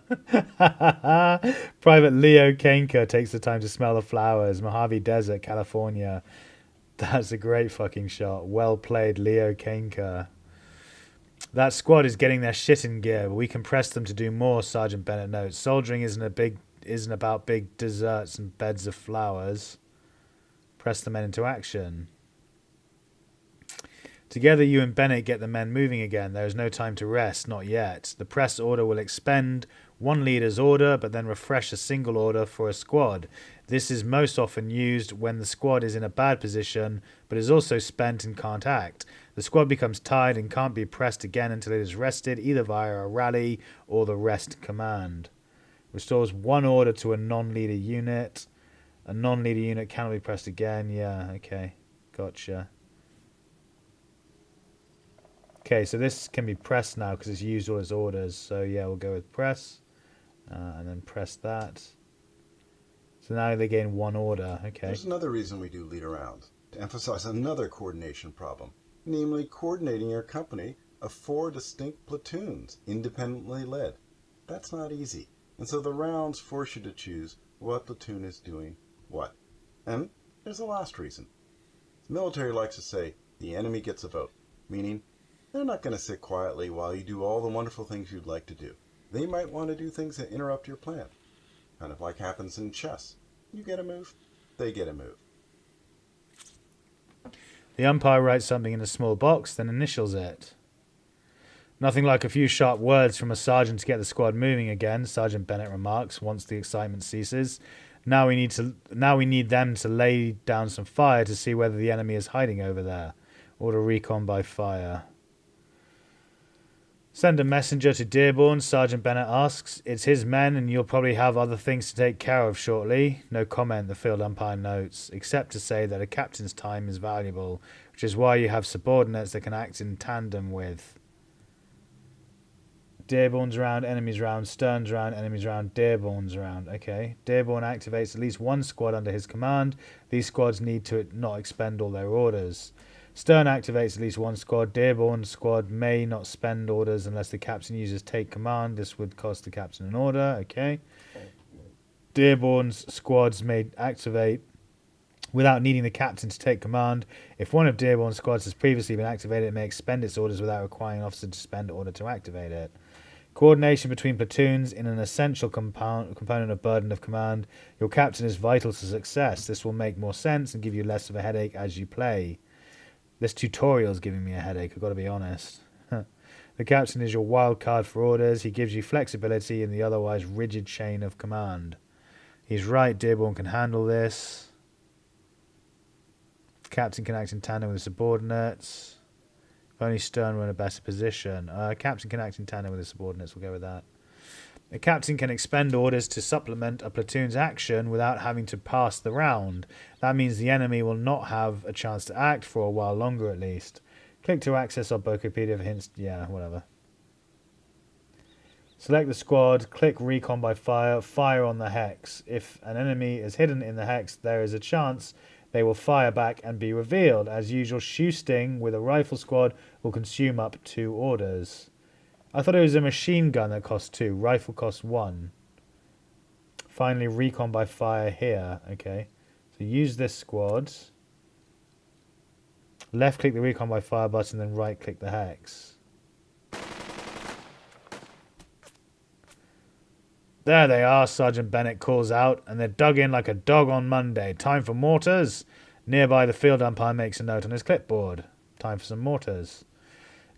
Private Leo Kainka takes the time to smell the flowers. Mojave Desert, California. That's a great fucking shot. Well played, Leo Kainka. That squad is getting their shit in gear, but we can press them to do more, Sergeant Bennett notes. Soldiering isn't about big desserts and beds of flowers. Press the men into action. Together, you and Bennett get the men moving again. There is no time to rest, not yet. The press order will expend one leader's order, but then refresh a single order for a squad. This is most often used when the squad is in a bad position, but is also spent and can't act. The squad becomes tired and can't be pressed again until it is rested, either via a rally or the rest command. Restores one order to a non-leader unit. A non-leader unit cannot be pressed again. Yeah, okay. Gotcha. Okay, so this can be pressed now because it's used all its orders. So yeah, we'll go with press. And then press that. So now they gain one order. Okay. There's another reason we do lead around. To emphasize another coordination problem. Namely, coordinating your company of 4 distinct platoons, independently led. That's not easy. And so the rounds force you to choose what platoon is doing what. And there's a last reason. The military likes to say, the enemy gets a vote. Meaning, they're not going to sit quietly while you do all the wonderful things you'd like to do. They might want to do things that interrupt your plan. Kind of like happens in chess. You get a move, they get a move. The umpire writes something in a small box, then initials it. Nothing like a few sharp words from a sergeant to get the squad moving again, Sergeant Bennett remarks once the excitement ceases. Now we need them to lay down some fire to see whether the enemy is hiding over there. Order recon by fire. Send a messenger to Dearborn, Sergeant Bennett asks. It's his men and you'll probably have other things to take care of shortly. No comment, the field umpire notes, except to say that a captain's time is valuable, which is why you have subordinates that can act in tandem with. Dearborn's round, enemies round, Stern's round, enemies round, Dearborn's round. Okay. Dearborn activates at least one squad under his command. These squads need to not expend all their orders. Stern activates at least one squad. Dearborn's squad may not spend orders unless the captain uses take command. This would cost the captain an order. Okay. Dearborn's squads may activate without needing the captain to take command. If one of Dearborn's squads has previously been activated, it may expend its orders without requiring an officer to spend order to activate it. Coordination between platoons in an essential component of burden of command. Your captain is vital to success. This will make more sense and give you less of a headache as you play. This tutorial is giving me a headache, I've got to be honest. The captain is your wild card for orders. He gives you flexibility in the otherwise rigid chain of command. He's right, Dearborn can handle this. The captain can act in tandem with the subordinates. If only Stern were in a better position. Captain can act in tandem with the subordinates, we'll go with that. A captain can expend orders to supplement a platoon's action without having to pass the round. That means the enemy will not have a chance to act for a while longer at least. Click to access our Wikipedia for hints. Yeah, whatever. Select the squad, click recon by fire, fire on the hex. If an enemy is hidden in the hex, there is a chance they will fire back and be revealed. As usual, shooting with a rifle squad will consume up 2 orders. I thought it was a machine gun that cost 2. Rifle costs 1. Finally, recon by fire here. Okay. So use this squad. Left click the recon by fire button, then right click the hex. There they are, Sergeant Bennett calls out, and they're dug in like a dog on Monday. Time for mortars. Nearby, the field umpire makes a note on his clipboard. Time for some mortars.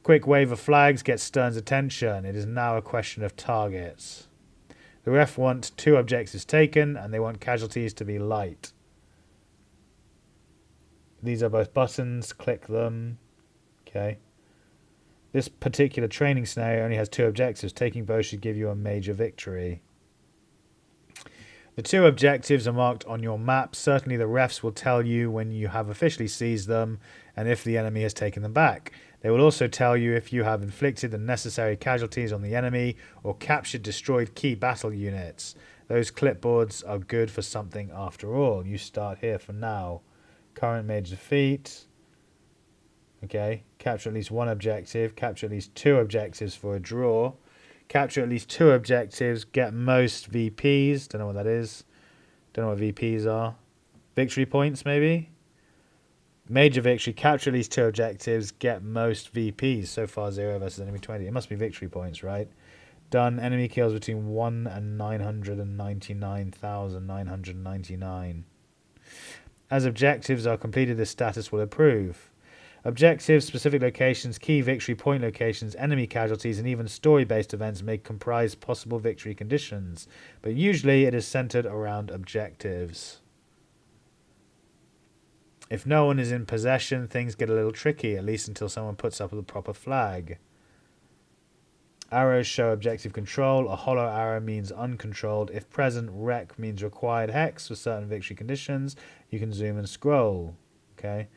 Quick wave of flags gets Stern's attention. It is now a question of targets. The ref want 2 objectives taken, and they want casualties to be light. These are both buttons. Click them. Okay. This particular training scenario only has 2 objectives. Taking both should give you a major victory. The 2 objectives are marked on your map. Certainly the refs will tell you when you have officially seized them and if the enemy has taken them back. They will also tell you if you have inflicted the necessary casualties on the enemy or captured destroyed key battle units. Those clipboards are good for something after all. You start here for now. Current major defeat. Okay. Capture at least 1 objective. Capture at least 2 objectives for a draw. Capture at least 2 objectives. Get most VPs. Don't know what that is. Don't know what VPs are. Victory points, maybe? Major victory. Capture at least 2 objectives. Get most VPs. So far 0 versus enemy 20. It must be victory points, right? Done. Enemy kills between 1 and 999,999. As objectives are completed, this status will improve. Objectives, specific locations, key victory point locations, enemy casualties, and even story-based events may comprise possible victory conditions, but usually it is centered around objectives. If no one is in possession, things get a little tricky, at least until someone puts up the proper flag. Arrows show objective control. A hollow arrow means uncontrolled. If present, rec means required hex for certain victory conditions. You can zoom and scroll. Okay.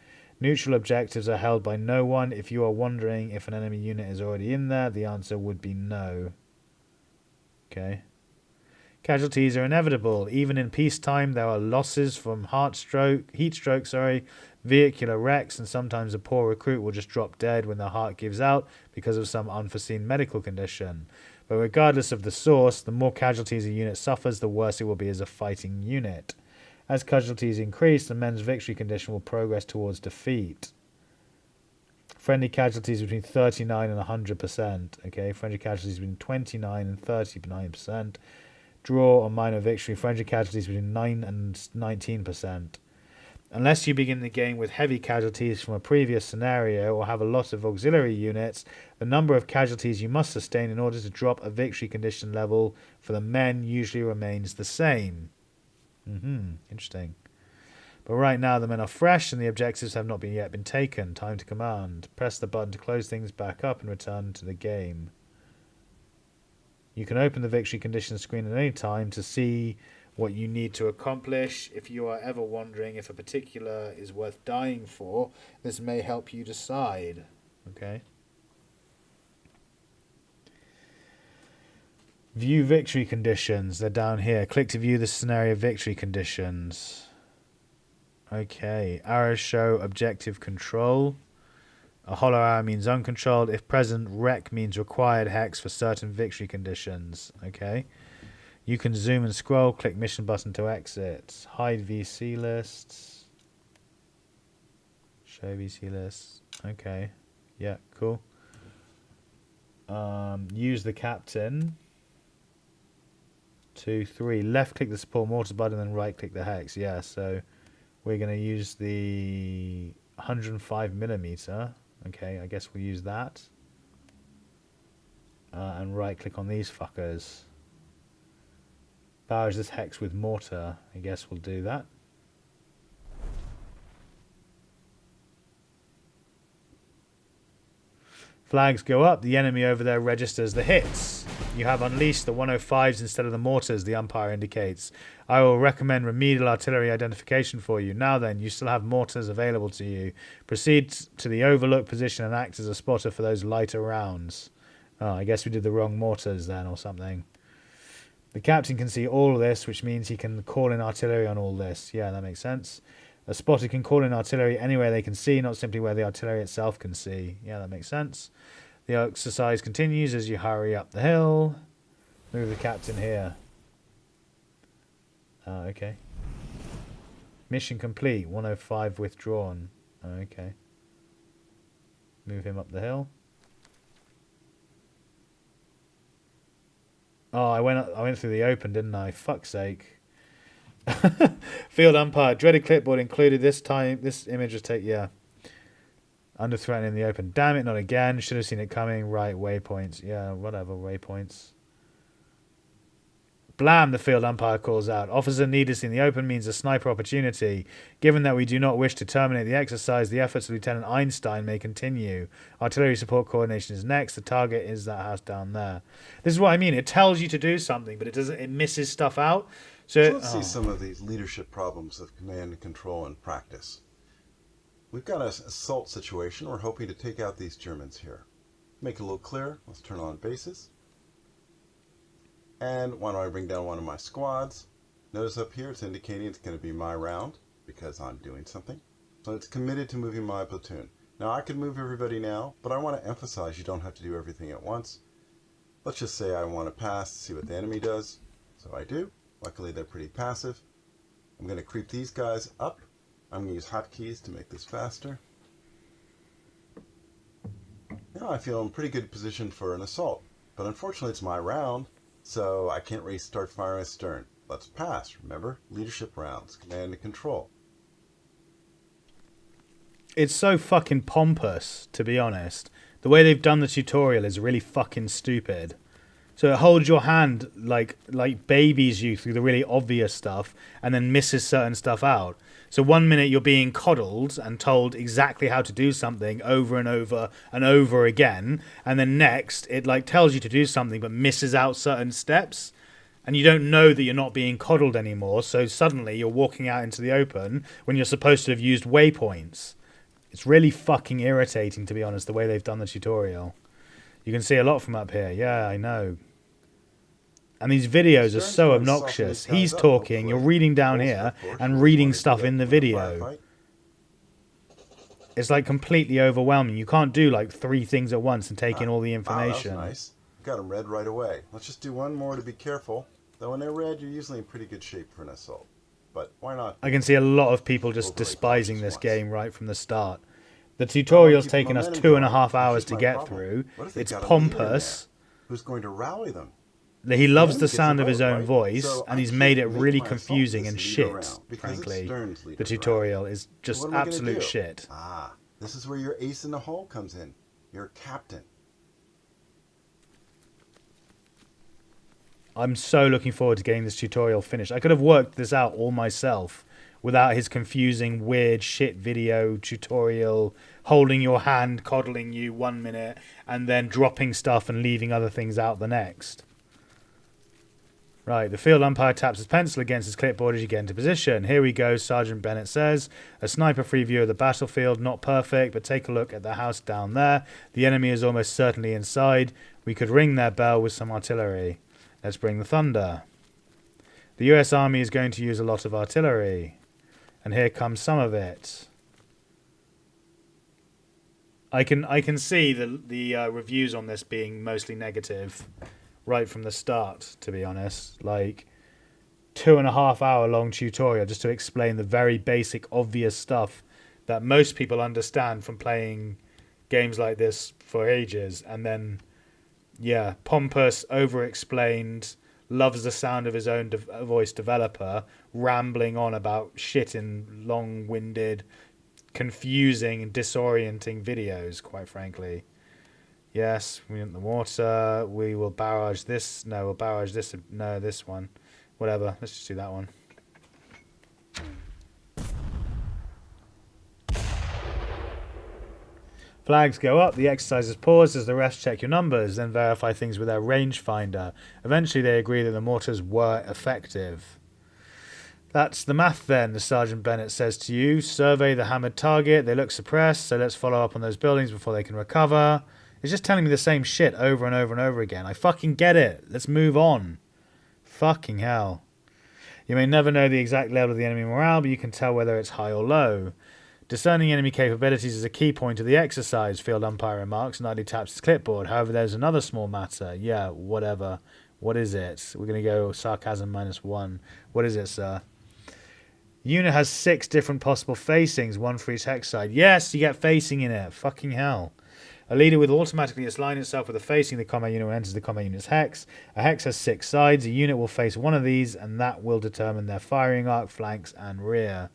Neutral objectives are held by no one. If you are wondering if an enemy unit is already in there, the answer would be no. Okay. Casualties are inevitable. Even in peacetime, there are losses from heat stroke, vehicular wrecks, and sometimes a poor recruit will just drop dead when their heart gives out because of some unforeseen medical condition. But regardless of the source, the more casualties a unit suffers, the worse it will be as a fighting unit. As casualties increase, the men's victory condition will progress towards defeat. Friendly casualties between 39 and 100%. Okay, friendly casualties between 29 and 39%. Draw or minor victory. Friendly casualties between 9 and 19%. Unless you begin the game with heavy casualties from a previous scenario or have a lot of auxiliary units, the number of casualties you must sustain in order to drop a victory condition level for the men usually remains the same. Interesting. But right now the men are fresh and the objectives have not yet been taken. Time to command. Press the button to close things back up and return to the game. You can open the victory conditions screen at any time to see what you need to accomplish. If you are ever wondering if a particular is worth dying for, this may help you decide. Okay. View victory conditions. They're down here. Click to view the scenario victory conditions. Okay. Arrows show objective control. A hollow arrow means uncontrolled. If present, rec means required hex for certain victory conditions. Okay. You can zoom and scroll. Click mission button to exit. Hide VC lists. Show VC lists. Okay. Yeah, cool. Use the captain. 2, 3. Left click the support mortar button and right click the hex. Yeah, so we're going to use the 105mm. Okay, I guess we'll use that. And right click on these fuckers. Powers this hex with mortar. I guess we'll do that. Flags go up. The enemy over there registers the hits. You have unleashed the 105s instead of the mortars, the umpire indicates. I will recommend remedial artillery identification for you. Now then, you still have mortars available to you. Proceed to the overlook position and act as a spotter for those lighter rounds. Oh, I guess we did the wrong mortars then or something. The captain can see all of this, which means he can call in artillery on all this. Yeah, that makes sense. A spotter can call in artillery anywhere they can see, not simply where the artillery itself can see. Yeah, that makes sense. The exercise continues as you hurry up the hill. Move the captain here. Okay. Mission complete. 105 withdrawn. Okay. Move him up the hill. Oh, I went through the open, didn't I? Fuck's sake. Field umpire. Dreaded clipboard included this time. This image was taken. Yeah. Under threat in the open. Damn it, not again. Should have seen it coming. Right, waypoints. Yeah, whatever, waypoints. Blam, the field umpire calls out. Officer needed in the open means a sniper opportunity. Given that we do not wish to terminate the exercise, the efforts of Lieutenant Einstein may continue. Artillery support coordination is next. The target is that house down there. This is what I mean. It tells you to do something, but it misses stuff out. So let's see some of these leadership problems of command and control in practice. We've got an assault situation. We're hoping to take out these Germans here. Make it a little clearer. Let's turn on bases. And why don't I bring down one of my squads? Notice up here it's indicating it's going to be my round because I'm doing something. So it's committed to moving my platoon. Now I can move everybody now, but I want to emphasize you don't have to do everything at once. Let's just say I want to pass to see what the enemy does. So I do. Luckily they're pretty passive. I'm going to creep these guys up I'm going to use hotkeys to make this faster. Now I feel in a pretty good position for an assault, but unfortunately it's my round, so I can't really start firing astern. Let's pass, remember? Leadership rounds, command and control. It's so fucking pompous, to be honest. The way they've done the tutorial is really fucking stupid. So it holds your hand like babies you through the really obvious stuff and then misses certain stuff out. So 1 minute you're being coddled and told exactly how to do something over and over and over again, and then next it like tells you to do something but misses out certain steps, and you don't know that you're not being coddled anymore, so suddenly you're walking out into the open when you're supposed to have used waypoints. It's really fucking irritating, to be honest, the way they've done the tutorial. You can see a lot from up here. Yeah, I know. And these videos are so obnoxious. He's talking, you're reading down here, and reading stuff in the video. It's like completely overwhelming. You can't do like 3 things at once and take in all the information. That was nice. Got them red right away. Let's just do one more to be careful. Though when they're red, you're usually in pretty good shape for an assault. But why not? I can see a lot of people just despising this game right from the start. The tutorial's taken us 2.5 hours to get through. It's pompous. Who's going to rally them? He loves the sound of his own voice, and he's made it really confusing and shit, frankly. The tutorial is just absolute shit. Ah, this is where your ace in the hole comes in. Your captain. I'm so looking forward to getting this tutorial finished. I could have worked this out all myself without his confusing, weird shit video tutorial, holding your hand, coddling you 1 minute, and then dropping stuff and leaving other things out the next. Right, the field umpire taps his pencil against his clipboard as you get into position. Here we go, Sergeant Bennett says. A sniper-free view of the battlefield, not perfect, but take a look at the house down there. The enemy is almost certainly inside. We could ring their bell with some artillery. Let's bring the thunder. The US Army is going to use a lot of artillery. And here comes some of it. I can see the reviews on this being mostly negative right from the start, to be honest. Like, 2.5 hour long tutorial just to explain the very basic, obvious stuff that most people understand from playing games like this for ages. And then, yeah, pompous, over-explained, loves the sound of his own voice developer, rambling on about shit in long-winded, confusing and disorienting videos, quite frankly. Yes, we want the water. We will barrage this. No, we'll barrage this. No, this one. Whatever. Let's just do that one. Flags go up. The exercise is paused as the refs check your numbers, then verify things with their rangefinder. Eventually, they agree that the mortars were effective. That's the math then, the Sergeant Bennett says to you. Survey the hammered target. They look suppressed, so let's follow up on those buildings before they can recover. It's just telling me the same shit over and over and over again. I fucking get it. Let's move on. Fucking hell. You may never know the exact level of the enemy morale, but you can tell whether it's high or low. Discerning enemy capabilities is a key point of the exercise, field umpire remarks, and idly taps his clipboard. However, there's another small matter. Yeah, whatever. What is it? We're going to go sarcasm -1. What is it, sir? Unit has 6 different possible facings, 1 for each hex side. Yes, you get facing in it. Fucking hell. A leader will automatically align itself with a facing the combat unit when it enters the combat unit's hex. A hex has 6 sides. A unit will face one of these, and that will determine their firing arc, flanks, and rear.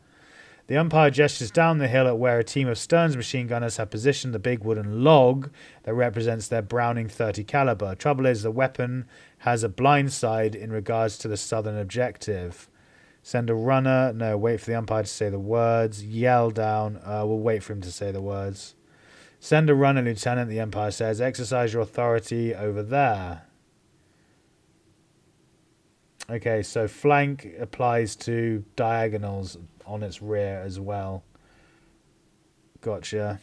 The umpire gestures down the hill at where a team of Stearns machine gunners have positioned the big wooden log that represents their Browning 30 caliber. Trouble is, the weapon has a blind side in regards to the southern objective. Send a runner. No, wait for the umpire to say the words. Yell down. We'll wait for him to say the words. Send a runner, Lieutenant, the umpire says. Exercise your authority over there. Okay, so flank applies to diagonals on its rear as well. Gotcha.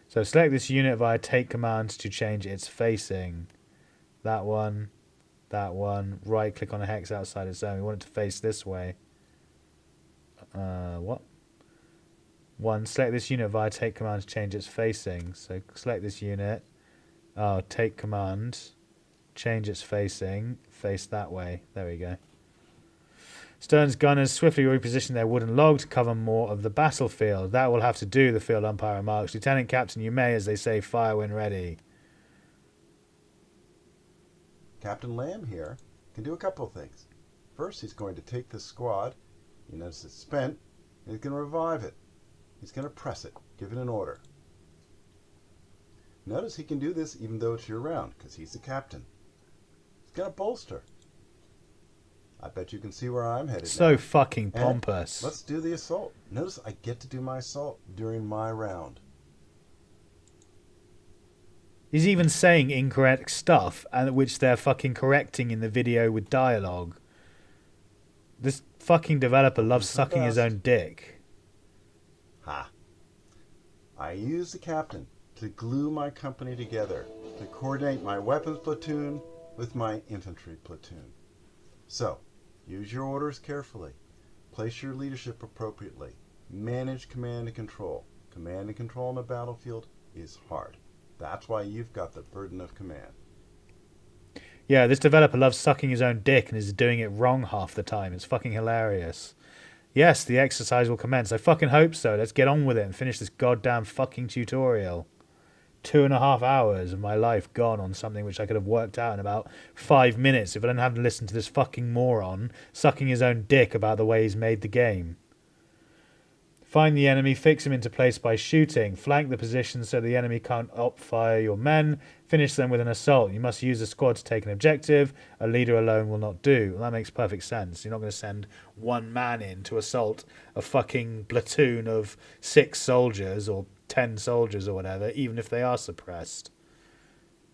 So select this unit via take command to change its facing. That one. That one. Right click on a hex outside its zone. We want it to face this way. What? 1. Select this unit via take command to change its facing. So select this unit. Oh, take command. Change its facing. Face that way. There we go. Stern's gunners swiftly reposition their wooden log to cover more of the battlefield. That will have to do, the field umpire remarks. Lieutenant Captain, you may, as they say, fire when ready. Captain Lamb here can do a couple of things. First, he's going to take this squad. You notice it's spent, and he's going to revive it. He's going to press it, give it an order. Notice he can do this even though it's your round, because he's the captain. He's going to bolster. I bet you can see where I'm headed So now. fucking And pompous. let's do the assault. Notice I get to do my assault during my round. He's even saying incorrect stuff, and which they're fucking correcting in the video with dialogue. This fucking developer loves sucking his own dick. Ha. I use the captain to glue my company together, to coordinate my weapons platoon with my infantry platoon. So, use your orders carefully. Place your leadership appropriately. Manage command and control. Command and control on the battlefield is hard. That's why you've got the burden of command. Yeah, this developer loves sucking his own dick and is doing it wrong half the time. It's fucking hilarious. Yes, the exercise will commence. I fucking hope so. Let's get on with it and finish this goddamn fucking tutorial. 2.5 hours of my life gone on something which I could have worked out in about 5 minutes if I didn't have to listen to this fucking moron sucking his own dick about the way he's made the game. Find the enemy, fix him into place by shooting. Flank the position so the enemy can't op-fire your men. Finish them with an assault. You must use a squad to take an objective. A leader alone will not do. Well, that makes perfect sense. You're not going to send one man in to assault a fucking platoon of 6 soldiers or 10 soldiers or whatever, even if they are suppressed.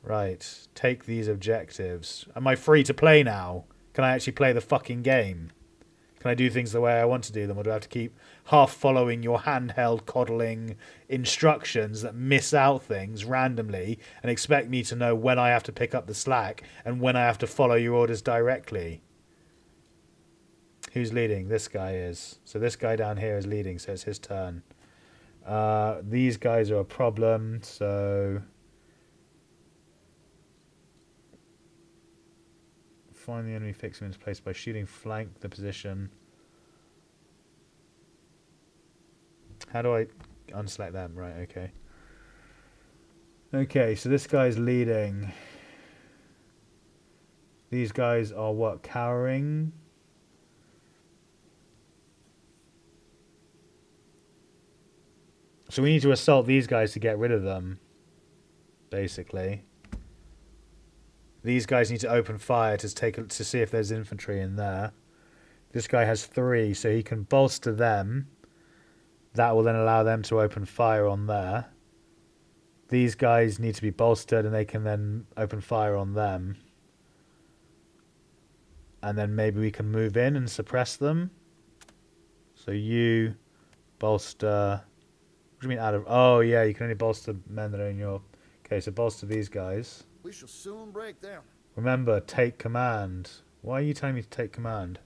Right. Take these objectives. Am I free to play now? Can I actually play the fucking game? Can I do things the way I want to do them, or do I have to keep half following your handheld coddling instructions that miss out things randomly and expect me to know when I have to pick up the slack and when I have to follow your orders directly? Who's leading? This guy is. So this guy down here is leading, so it's his turn. These guys are a problem, so... Find the enemy, fix him into place by shooting, flank the position. How do I unselect them? Right, okay. Okay, so this guy's leading. These guys are what? Cowering? So we need to assault these guys to get rid of them, basically. These guys need to open fire to see if there's infantry in there. This guy has 3, so he can bolster them. That will then allow them to open fire on there. These guys need to be bolstered, and they can then open fire on them. And then maybe we can move in and suppress them. So you bolster... What do you mean out of... Oh, yeah, you can only bolster men that are in your... Okay, so bolster these guys. We shall soon break them. Remember, take command. Why are you telling me to take command?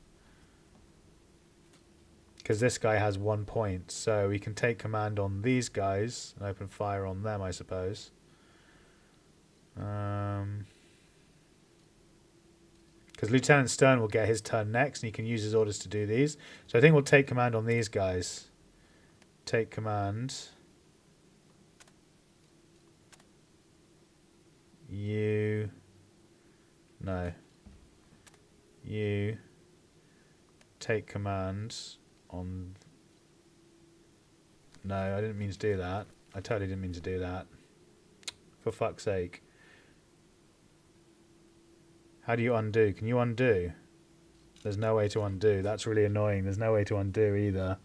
Because this guy has 1 point, so we can take command on these guys and open fire on them, I suppose. Because Lieutenant Stern will get his turn next, and he can use his orders to do these. So I think we'll take command on these guys. Take command. You... No. You... Take command on... No, I didn't mean to do that. I totally didn't mean to do that. For fuck's sake. How do you undo? Can you undo? There's no way to undo. That's really annoying. There's no way to undo either.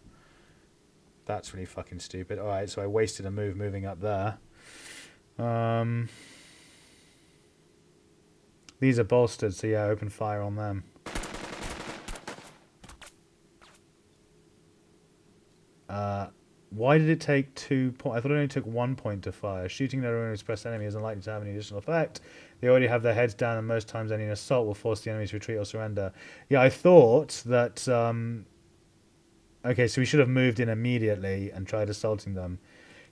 That's really fucking stupid. Alright, so I wasted a move moving up there. These are bolstered, so yeah, open fire on them. Why did it take 2 points? I thought it only took 1 point to fire. Shooting at an expressed enemy is unlikely to have any additional effect. They already have their heads down, and most times any assault will force the enemy to retreat or surrender. Yeah, I thought that... Okay, so we should have moved in immediately and tried assaulting them.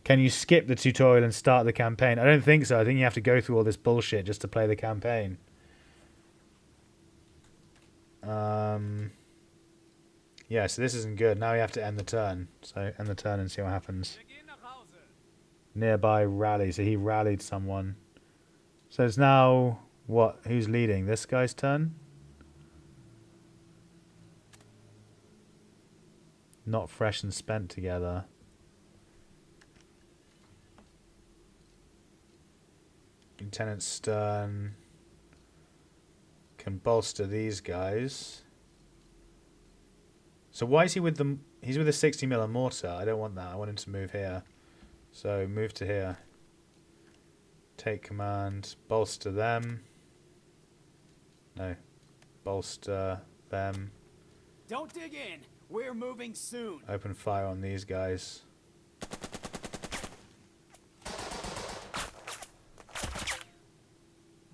Can you skip the tutorial and start the campaign? I don't think so. I think you have to go through all this bullshit just to play the campaign. Yeah, so this isn't good. Now we have to end the turn. So end the turn and see what happens. Nearby rally. So he rallied someone. So it's now what? Who's leading? This guy's turn? Not fresh and spent together. Lieutenant Stern can bolster these guys. So why is he with the... He's with a 60mm mortar. I don't want that. I want him to move here. So move to here. Take command. Bolster them. No. Bolster them. Don't dig in. We're moving soon. Open fire on these guys.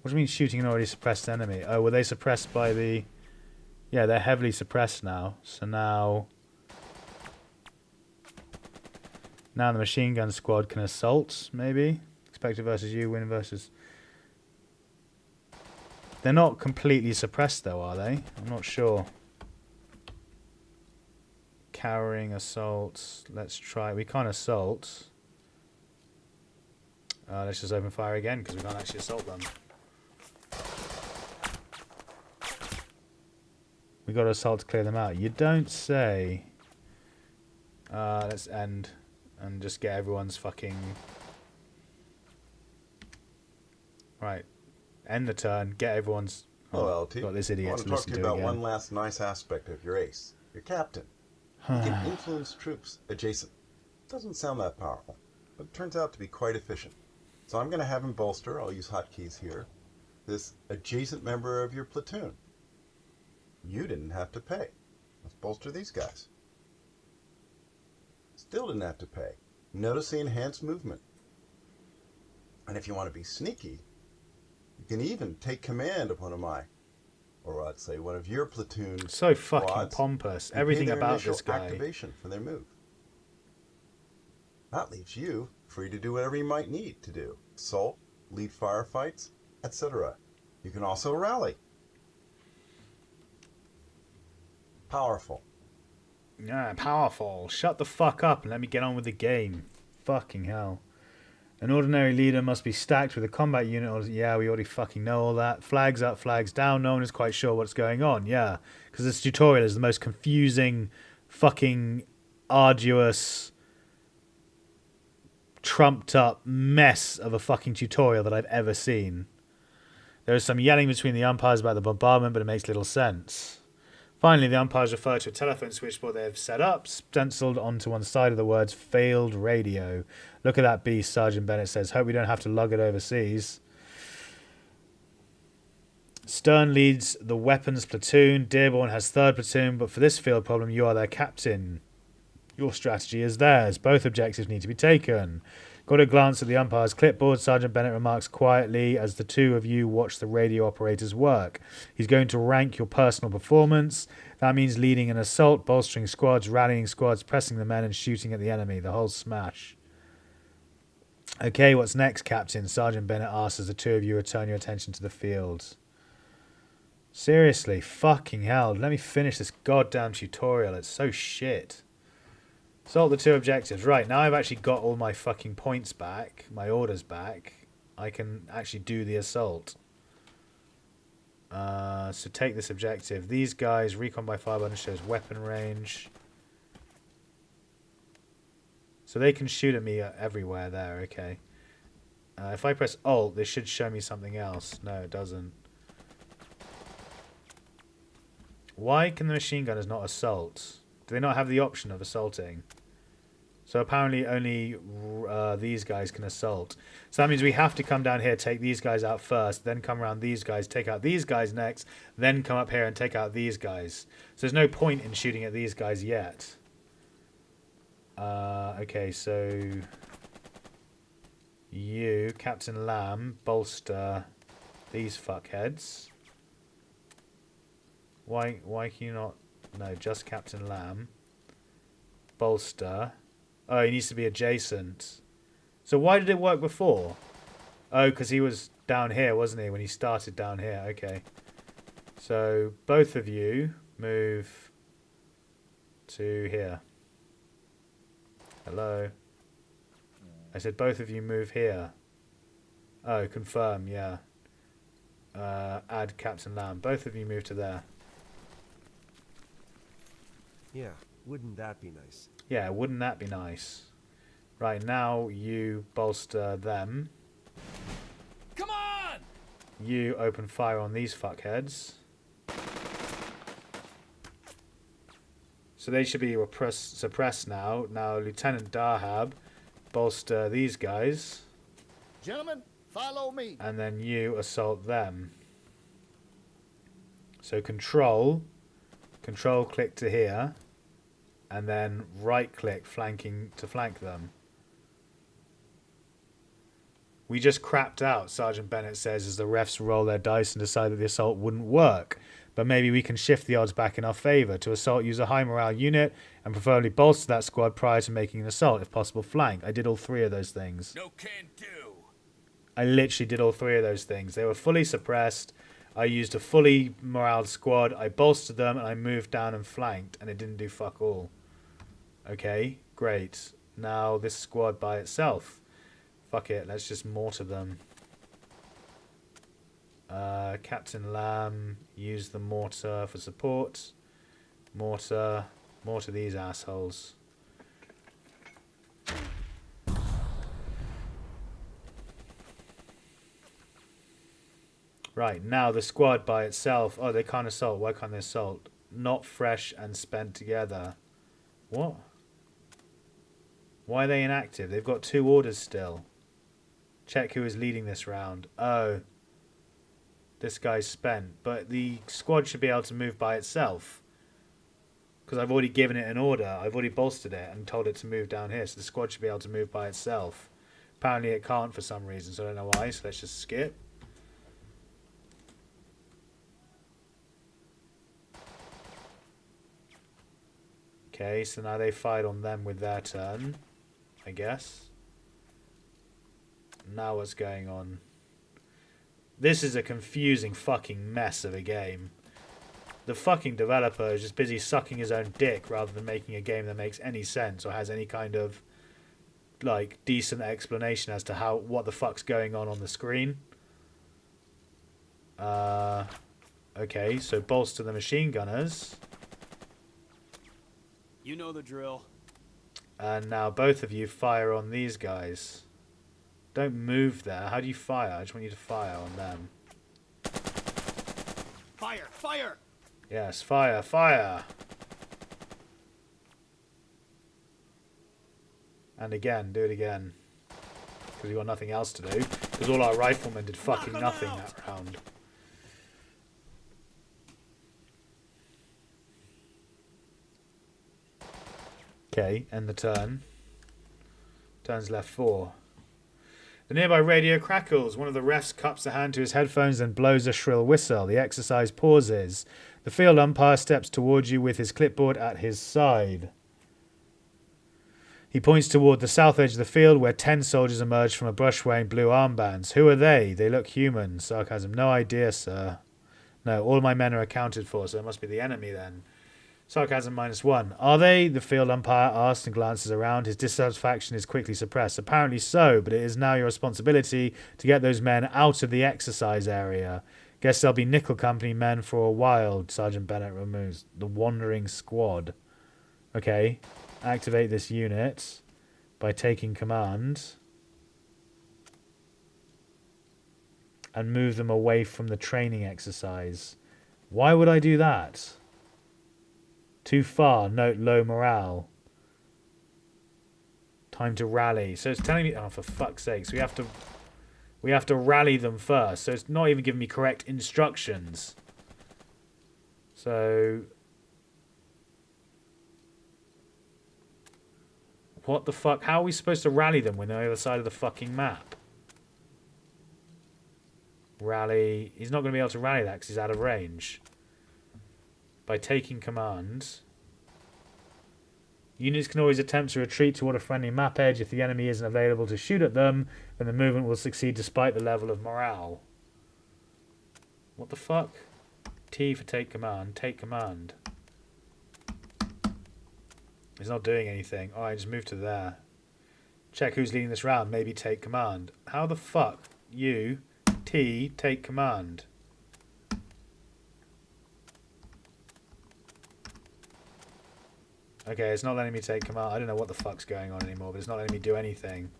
What do you mean shooting an already suppressed enemy? Oh, were they suppressed by the... Yeah, they're heavily suppressed now. So now... Now the machine gun squad can assault, maybe? Expected versus you, win versus... They're not completely suppressed though, are they? I'm not sure. Cowering, assault. Let's try... We can't assault. Let's just open fire again, because we can't actually assault them. We got to assault to clear them out. You don't say. Let's end and just get everyone's fucking... Right. End the turn. Get everyone's... Hello, LT. Got this I idiot want to to talk listen to you to about again. one last nice aspect of your ace. Your captain. He can influence troops adjacent. Doesn't sound that powerful, but it turns out to be quite efficient. So I'm going to have him bolster, I'll use hotkeys here, this adjacent member of your platoon. You didn't have to pay. Let's bolster these guys. Still didn't have to pay. Notice the enhanced movement. And if you want to be sneaky, you can even take command of one of my, or I'd say one of your platoons. So fucking squads, pompous. and pay Everything their about initial this guy. activation for their move. That leaves you free to do whatever you might need to do. Assault, lead firefights, etc. You can also rally. Powerful. Yeah, powerful. Shut the fuck up and let me get on with the game. Fucking hell. An ordinary leader must be stacked with a combat unit. Or, yeah, we already fucking know all that. Flags up, flags down. No one is quite sure what's going on. Yeah, because this tutorial is the most confusing, fucking arduous, trumped up mess of a fucking tutorial that I've ever seen. There is some yelling between the umpires about the bombardment, but it makes little sense. Finally, the umpires refer to a telephone switchboard they have set up, stenciled onto one side of the words failed radio. Look at that beast, Sergeant Bennett says. Hope we don't have to lug it overseas. Stern leads the weapons platoon. Dearborn has third platoon, but for this field problem, you are their captain. Your strategy is theirs. Both objectives need to be taken. Got a glance at the umpire's clipboard. Sergeant Bennett remarks quietly as the two of you watch the radio operators work. He's going to rank your personal performance. That means leading an assault, bolstering squads, rallying squads, pressing the men and shooting at the enemy. The whole smash. Okay, what's next, Captain? Sergeant Bennett asks as the two of you return your attention to the field. Seriously, fucking hell. Let me finish this goddamn tutorial. It's so shit. Assault the two objectives. Right, now I've actually got all my fucking points back, my orders back. I can actually do the assault. So take this objective. These guys, recon by fire button shows weapon range. So they can shoot at me everywhere there, okay. If I press Alt, this should show me something else. No, it doesn't. Why can the machine gunners not assault? Do they not have the option of assaulting? So apparently only these guys can assault. So that means we have to come down here, take these guys out first, then come around these guys, take out these guys next, then come up here and take out these guys. So there's no point in shooting at these guys yet. Okay, so you, Captain Lamb, bolster these fuckheads. Why can you not... No, just Captain Lamb. Bolster. Oh, he needs to be adjacent. So why did it work before? Oh, because he was down here, wasn't he, when he started down here. Okay. So both of you move to here. Hello? I said both of you move here. Oh, confirm, yeah. Add Captain Lamb. Both of you move to there. Yeah, wouldn't that be nice? Yeah, wouldn't that be nice? Right, now you bolster them. Come on! You open fire on these fuckheads. So they should be suppressed now. Now, Lieutenant Darhab, bolster these guys. Gentlemen, follow me. And then you assault them. So control click to here, and then right click flanking to flank them. We just crapped out, Sergeant Bennett says, as the refs roll their dice and decide that the assault wouldn't work. But maybe we can shift the odds back in our favour. To assault, use a high morale unit, and preferably bolster that squad prior to making an assault, if possible flank. I did all three of those things. No can do. I literally did all three of those things. They were fully suppressed. I used a fully morale squad. I bolstered them, and I moved down and flanked, and it didn't do fuck all. Okay, great. Now this squad by itself. Fuck it, let's just mortar them. Captain Lamb, use the mortar for support. Mortar these assholes. Right, now the squad by itself. Oh, they can't assault. Why can't they assault? Not fresh and spent together. What? Why are they inactive? They've got 2 orders still. Check who is leading this round. Oh. This guy's spent. But the squad should be able to move by itself. Because I've already given it an order. I've already bolstered it and told it to move down here. So the squad should be able to move by itself. Apparently it can't for some reason. So I don't know why. So let's just skip. Okay, so now they fired on them with their turn. I guess. Now what's going on? This is a confusing fucking mess of a game. The fucking developer is just busy sucking his own dick rather than making a game that makes any sense or has any kind of like decent explanation as to what the fuck's going on the screen. Okay, so bolster the machine gunners. You know the drill. And now both of you fire on these guys. Don't move there. How do you fire? I just want you to fire on them. Fire! Fire! Yes, fire, fire! And again, do it again. Because we've got nothing else to do. Because all our riflemen did fucking nothing that round. Okay, end the turn. Turns left 4. The nearby radio crackles. One of the refs cups a hand to his headphones and blows a shrill whistle. The exercise pauses. The field umpire steps towards you with his clipboard at his side. He points toward the south edge of the field where 10 soldiers emerge from a brush wearing blue armbands. Who are they? They look human. Sarcasm. No idea, sir. No, all my men are accounted for, so it must be the enemy then. Sarcasm -1. Are they? The field umpire asks and glances around. His dissatisfaction is quickly suppressed. Apparently so, but it is now your responsibility to get those men out of the exercise area. Guess they'll be Nickel Company men for a while. Sergeant Bennett removes the wandering squad. Okay. Activate this unit by taking command. And move them away from the training exercise. Why would I do that? Too far. Note low morale. Time to rally. So it's telling me, oh, for fuck's sake. So we have to rally them first. So it's not even giving me correct instructions. So what the fuck? How are we supposed to rally them when they're on the other side of the fucking map? Rally. He's not going to be able to rally that because he's out of range. By taking command. Units can always attempt to retreat toward a friendly map edge. If the enemy isn't available to shoot at them, then the movement will succeed despite the level of morale. What the fuck? T for take command. Take command. He's not doing anything. Alright, just move to there. Check who's leading this round. Maybe take command. How the fuck you, T, take command? Okay, it's not letting me take command. I don't know what the fuck's going on anymore, but it's not letting me do anything.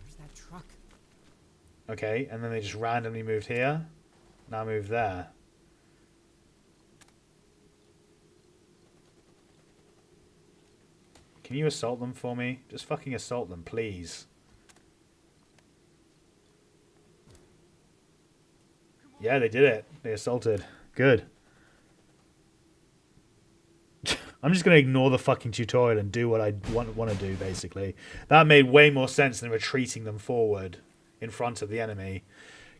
Where's that truck? Okay, and then they just randomly moved here. Now move there. Can you assault them for me? Just fucking assault them, please. Yeah, they did it. They assaulted. Good. I'm just going to ignore the fucking tutorial and do what I want to do, basically. That made way more sense than retreating them forward in front of the enemy.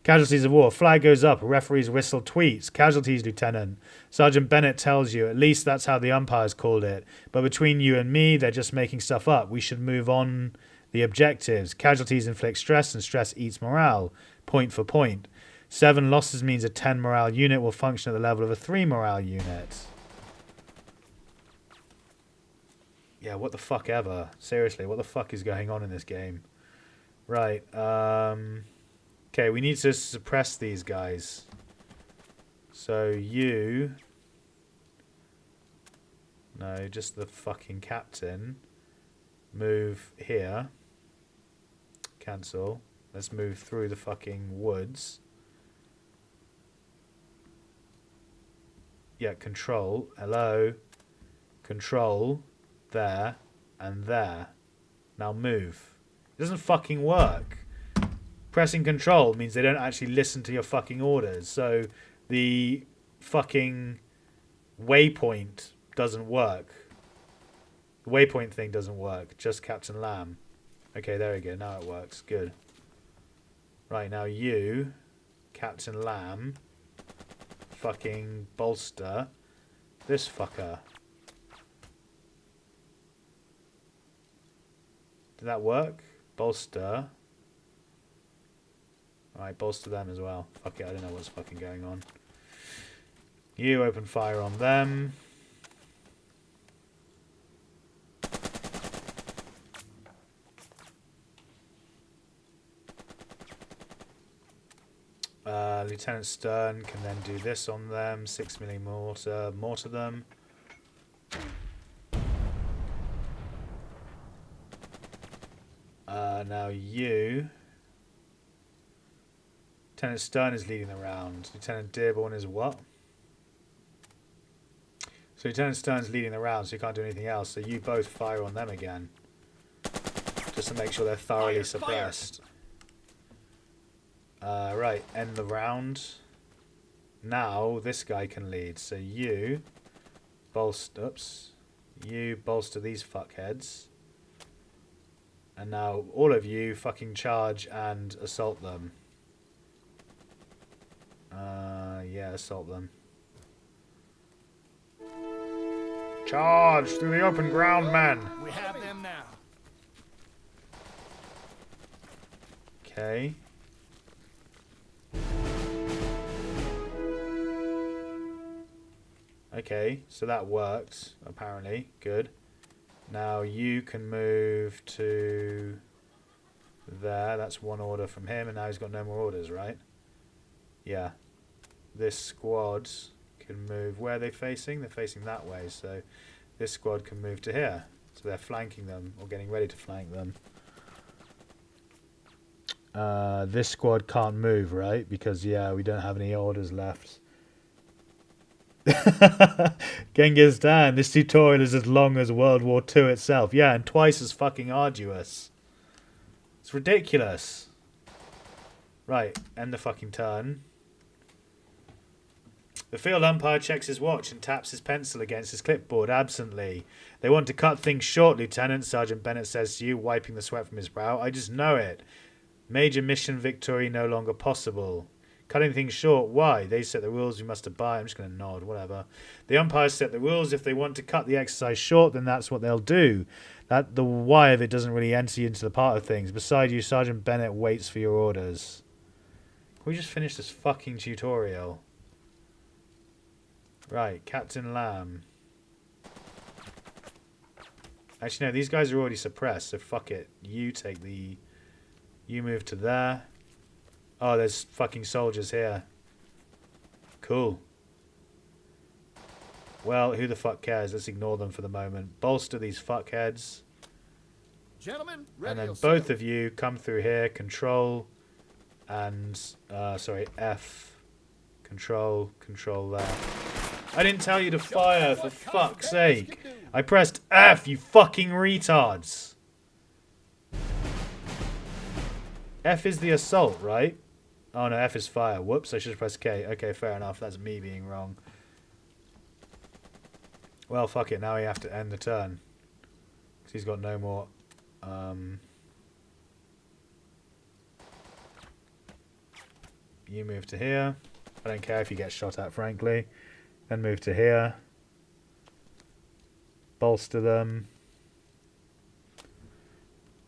Casualties of war. Flag goes up. Referee's whistle tweets. Casualties, Lieutenant. Sergeant Bennett tells you. At least that's how the umpires called it. But between you and me, they're just making stuff up. We should move on the objectives. Casualties inflict stress, and stress eats morale. Point for point. 7 losses means a 10 morale unit will function at the level of a 3 morale unit. Yeah, what the fuck ever. Seriously, what the fuck is going on in this game? Right, okay, we need to suppress these guys. So you... No, just the fucking captain. Move here. Cancel. Let's move through the fucking woods. Yeah, control. Hello. Control. There. And there. Now move. It doesn't fucking work. Pressing control means they don't actually listen to your fucking orders. So the fucking waypoint doesn't work. The waypoint thing doesn't work. Just Captain Lamb. Okay, there we go. Now it works. Good. Right, now you, Captain Lamb, fucking bolster this fucker. Did that work? Bolster. Alright, bolster them as well. Fuck it, I don't know what's fucking going on. You open fire on them. Lieutenant Stern can then do this on them. 6mm mortar them. Now you... Lieutenant Stern is leading the round. Lieutenant Dearborn is what? So Lieutenant Stern's leading the round, so you can't do anything else. So you both fire on them again. Just to make sure they're thoroughly suppressed. Right, end the round. Now this guy can lead. So you bolster... Oops. You bolster these fuckheads. And now all of you fucking charge and assault them. Yeah, assault them. Charge through the open ground, men! We have them now. Okay. Okay, so that worked, apparently. Good. Now you can move to there. That's one order from him, and now he's got no more orders, right? Yeah. This squad can move. Where are they facing? They're facing that way, so this squad can move to here. So they're flanking them, or getting ready to flank them. This squad can't move, right? Because, yeah, we don't have any orders left. Genghis Khan, this tutorial is as long as World War II itself. Yeah, and twice as fucking arduous. It's ridiculous. Right, end the fucking turn. The field umpire checks his watch and taps his pencil against his clipboard absently. They want to cut things short, Lieutenant, Sergeant Bennett says to you, wiping the sweat from his brow. I just know it. Major mission victory no longer possible. Cutting things short, why? They set the rules, we must abide. I'm just going to nod, whatever. The umpires set the rules. If they want to cut the exercise short, then that's what they'll do. That the why of it doesn't really enter you into the part of things. Beside you, Sergeant Bennett waits for your orders. Can we just finish this fucking tutorial? Right, Captain Lamb. Actually, no, these guys are already suppressed, so fuck it. You take the... You move to there. Oh, there's fucking soldiers here. Cool. Well, who the fuck cares? Let's ignore them for the moment. Bolster these fuckheads. Gentlemen, And ready then both of you come through here. Control and... sorry, F. Control there. I didn't tell you to fire, for fuck's sake. I pressed F, you fucking retards. F is the assault, right? Oh no, F is fire. Whoops, I should have pressed K. Okay, fair enough. That's me being wrong. Well, fuck it. Now we have to end the turn. Because he's got no more... You move to here. I don't care if you get shot at, frankly. Then move to here. Bolster them.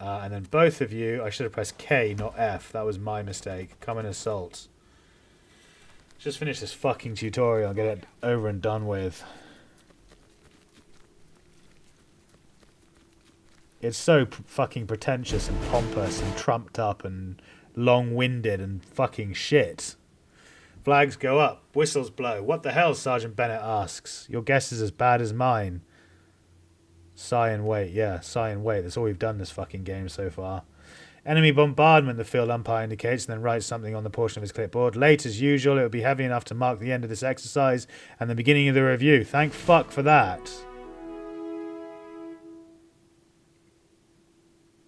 And then both of you, I should have pressed K, not F. That was my mistake. Come and assault. Just finish this fucking tutorial and get it over and done with. It's so fucking pretentious and pompous and trumped up and long-winded and fucking shit. Flags go up. Whistles blow. What the hell, Sergeant Bennett asks. Your guess is as bad as mine. Sigh and wait. Yeah, sigh and wait. That's all we've done this fucking game so far. Enemy bombardment, the field umpire indicates, and then writes something on the portion of his clipboard. Late as usual, it will be heavy enough to mark the end of this exercise and the beginning of the review. Thank fuck for that.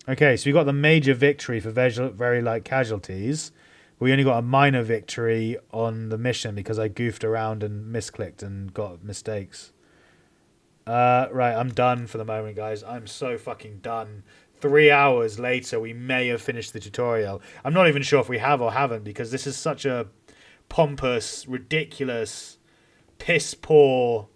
Okay, so we got the major victory for very light casualties. We only got a minor victory on the mission because I goofed around and misclicked and got mistakes. Right, I'm done for the moment, guys. I'm so fucking done. 3 hours later, we may have finished the tutorial. I'm not even sure if we have or haven't because this is such a pompous, ridiculous, piss-poor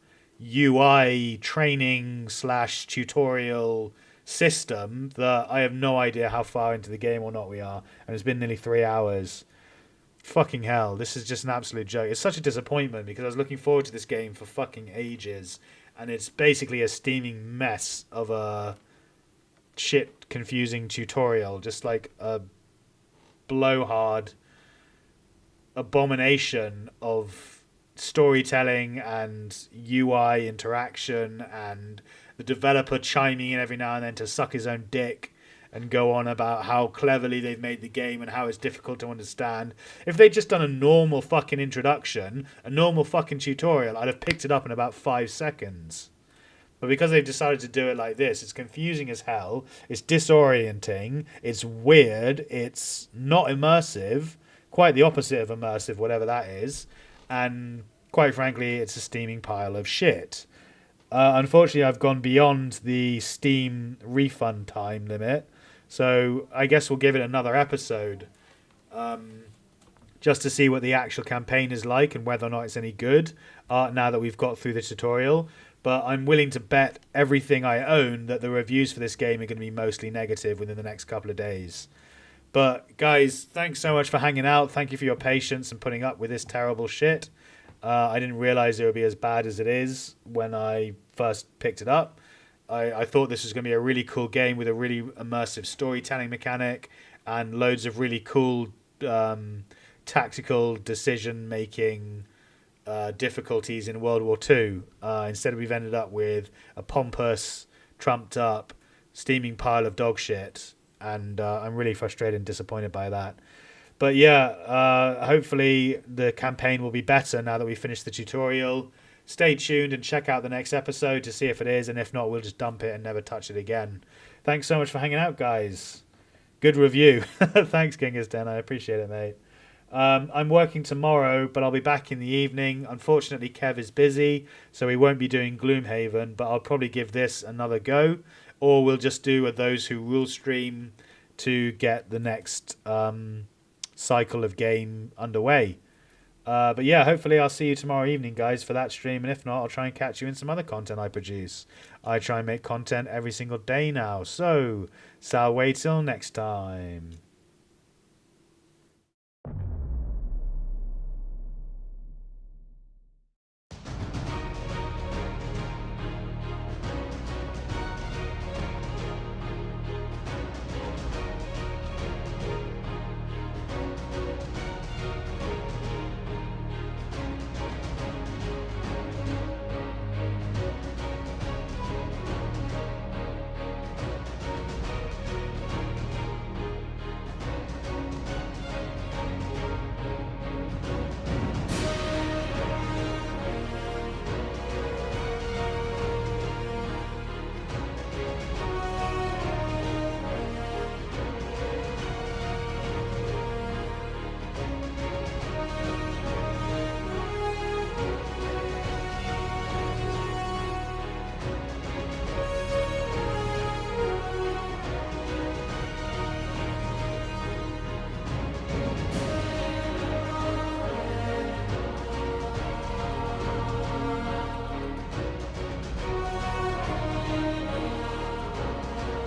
UI training / tutorial system that I have no idea how far into the game or not we are. And it's been nearly 3 hours. Fucking hell, this is just an absolute joke. It's such a disappointment because I was looking forward to this game for fucking ages. And it's basically a steaming mess of a shit confusing tutorial. Just like a blowhard abomination of storytelling and UI interaction and the developer chiming in every now and then to suck his own dick and go on about how cleverly they've made the game and how it's difficult to understand. If they'd just done a normal fucking introduction, a normal fucking tutorial, I'd have picked it up in about 5 seconds. But because they've decided to do it like this, it's confusing as hell, it's disorienting, it's weird, it's not immersive, quite the opposite of immersive, whatever that is, and quite frankly, it's a steaming pile of shit. Unfortunately, I've gone beyond the Steam refund time limit, so I guess we'll give it another episode just to see what the actual campaign is like and whether or not it's any good now that we've got through the tutorial. But I'm willing to bet everything I own that the reviews for this game are going to be mostly negative within the next couple of days. But guys, thanks so much for hanging out. Thank you for your patience and putting up with this terrible shit. I didn't realize it would be as bad as it is when I first picked it up. I thought this was going to be a really cool game with a really immersive storytelling mechanic and loads of really cool tactical decision-making difficulties in World War II. Instead, we've ended up with a pompous, trumped-up, steaming pile of dog shit, and I'm really frustrated and disappointed by that. But yeah, hopefully the campaign will be better now that we finished the tutorial. Stay tuned and check out the next episode to see if it is, and if not, we'll just dump it and never touch it again. Thanks so much for hanging out, guys. Good review. Thanks, Genghis Den. I appreciate it, mate. I'm working tomorrow, but I'll be back in the evening. Unfortunately, Kev is busy, so we won't be doing Gloomhaven, but I'll probably give this another go, or we'll just do a Those Who Rule stream to get the next cycle of game underway. But yeah, hopefully I'll see you tomorrow evening, guys, for that stream, and if not, I'll try and catch you in some other content I produce. I try and make content every single day now, so I'll wait till next time.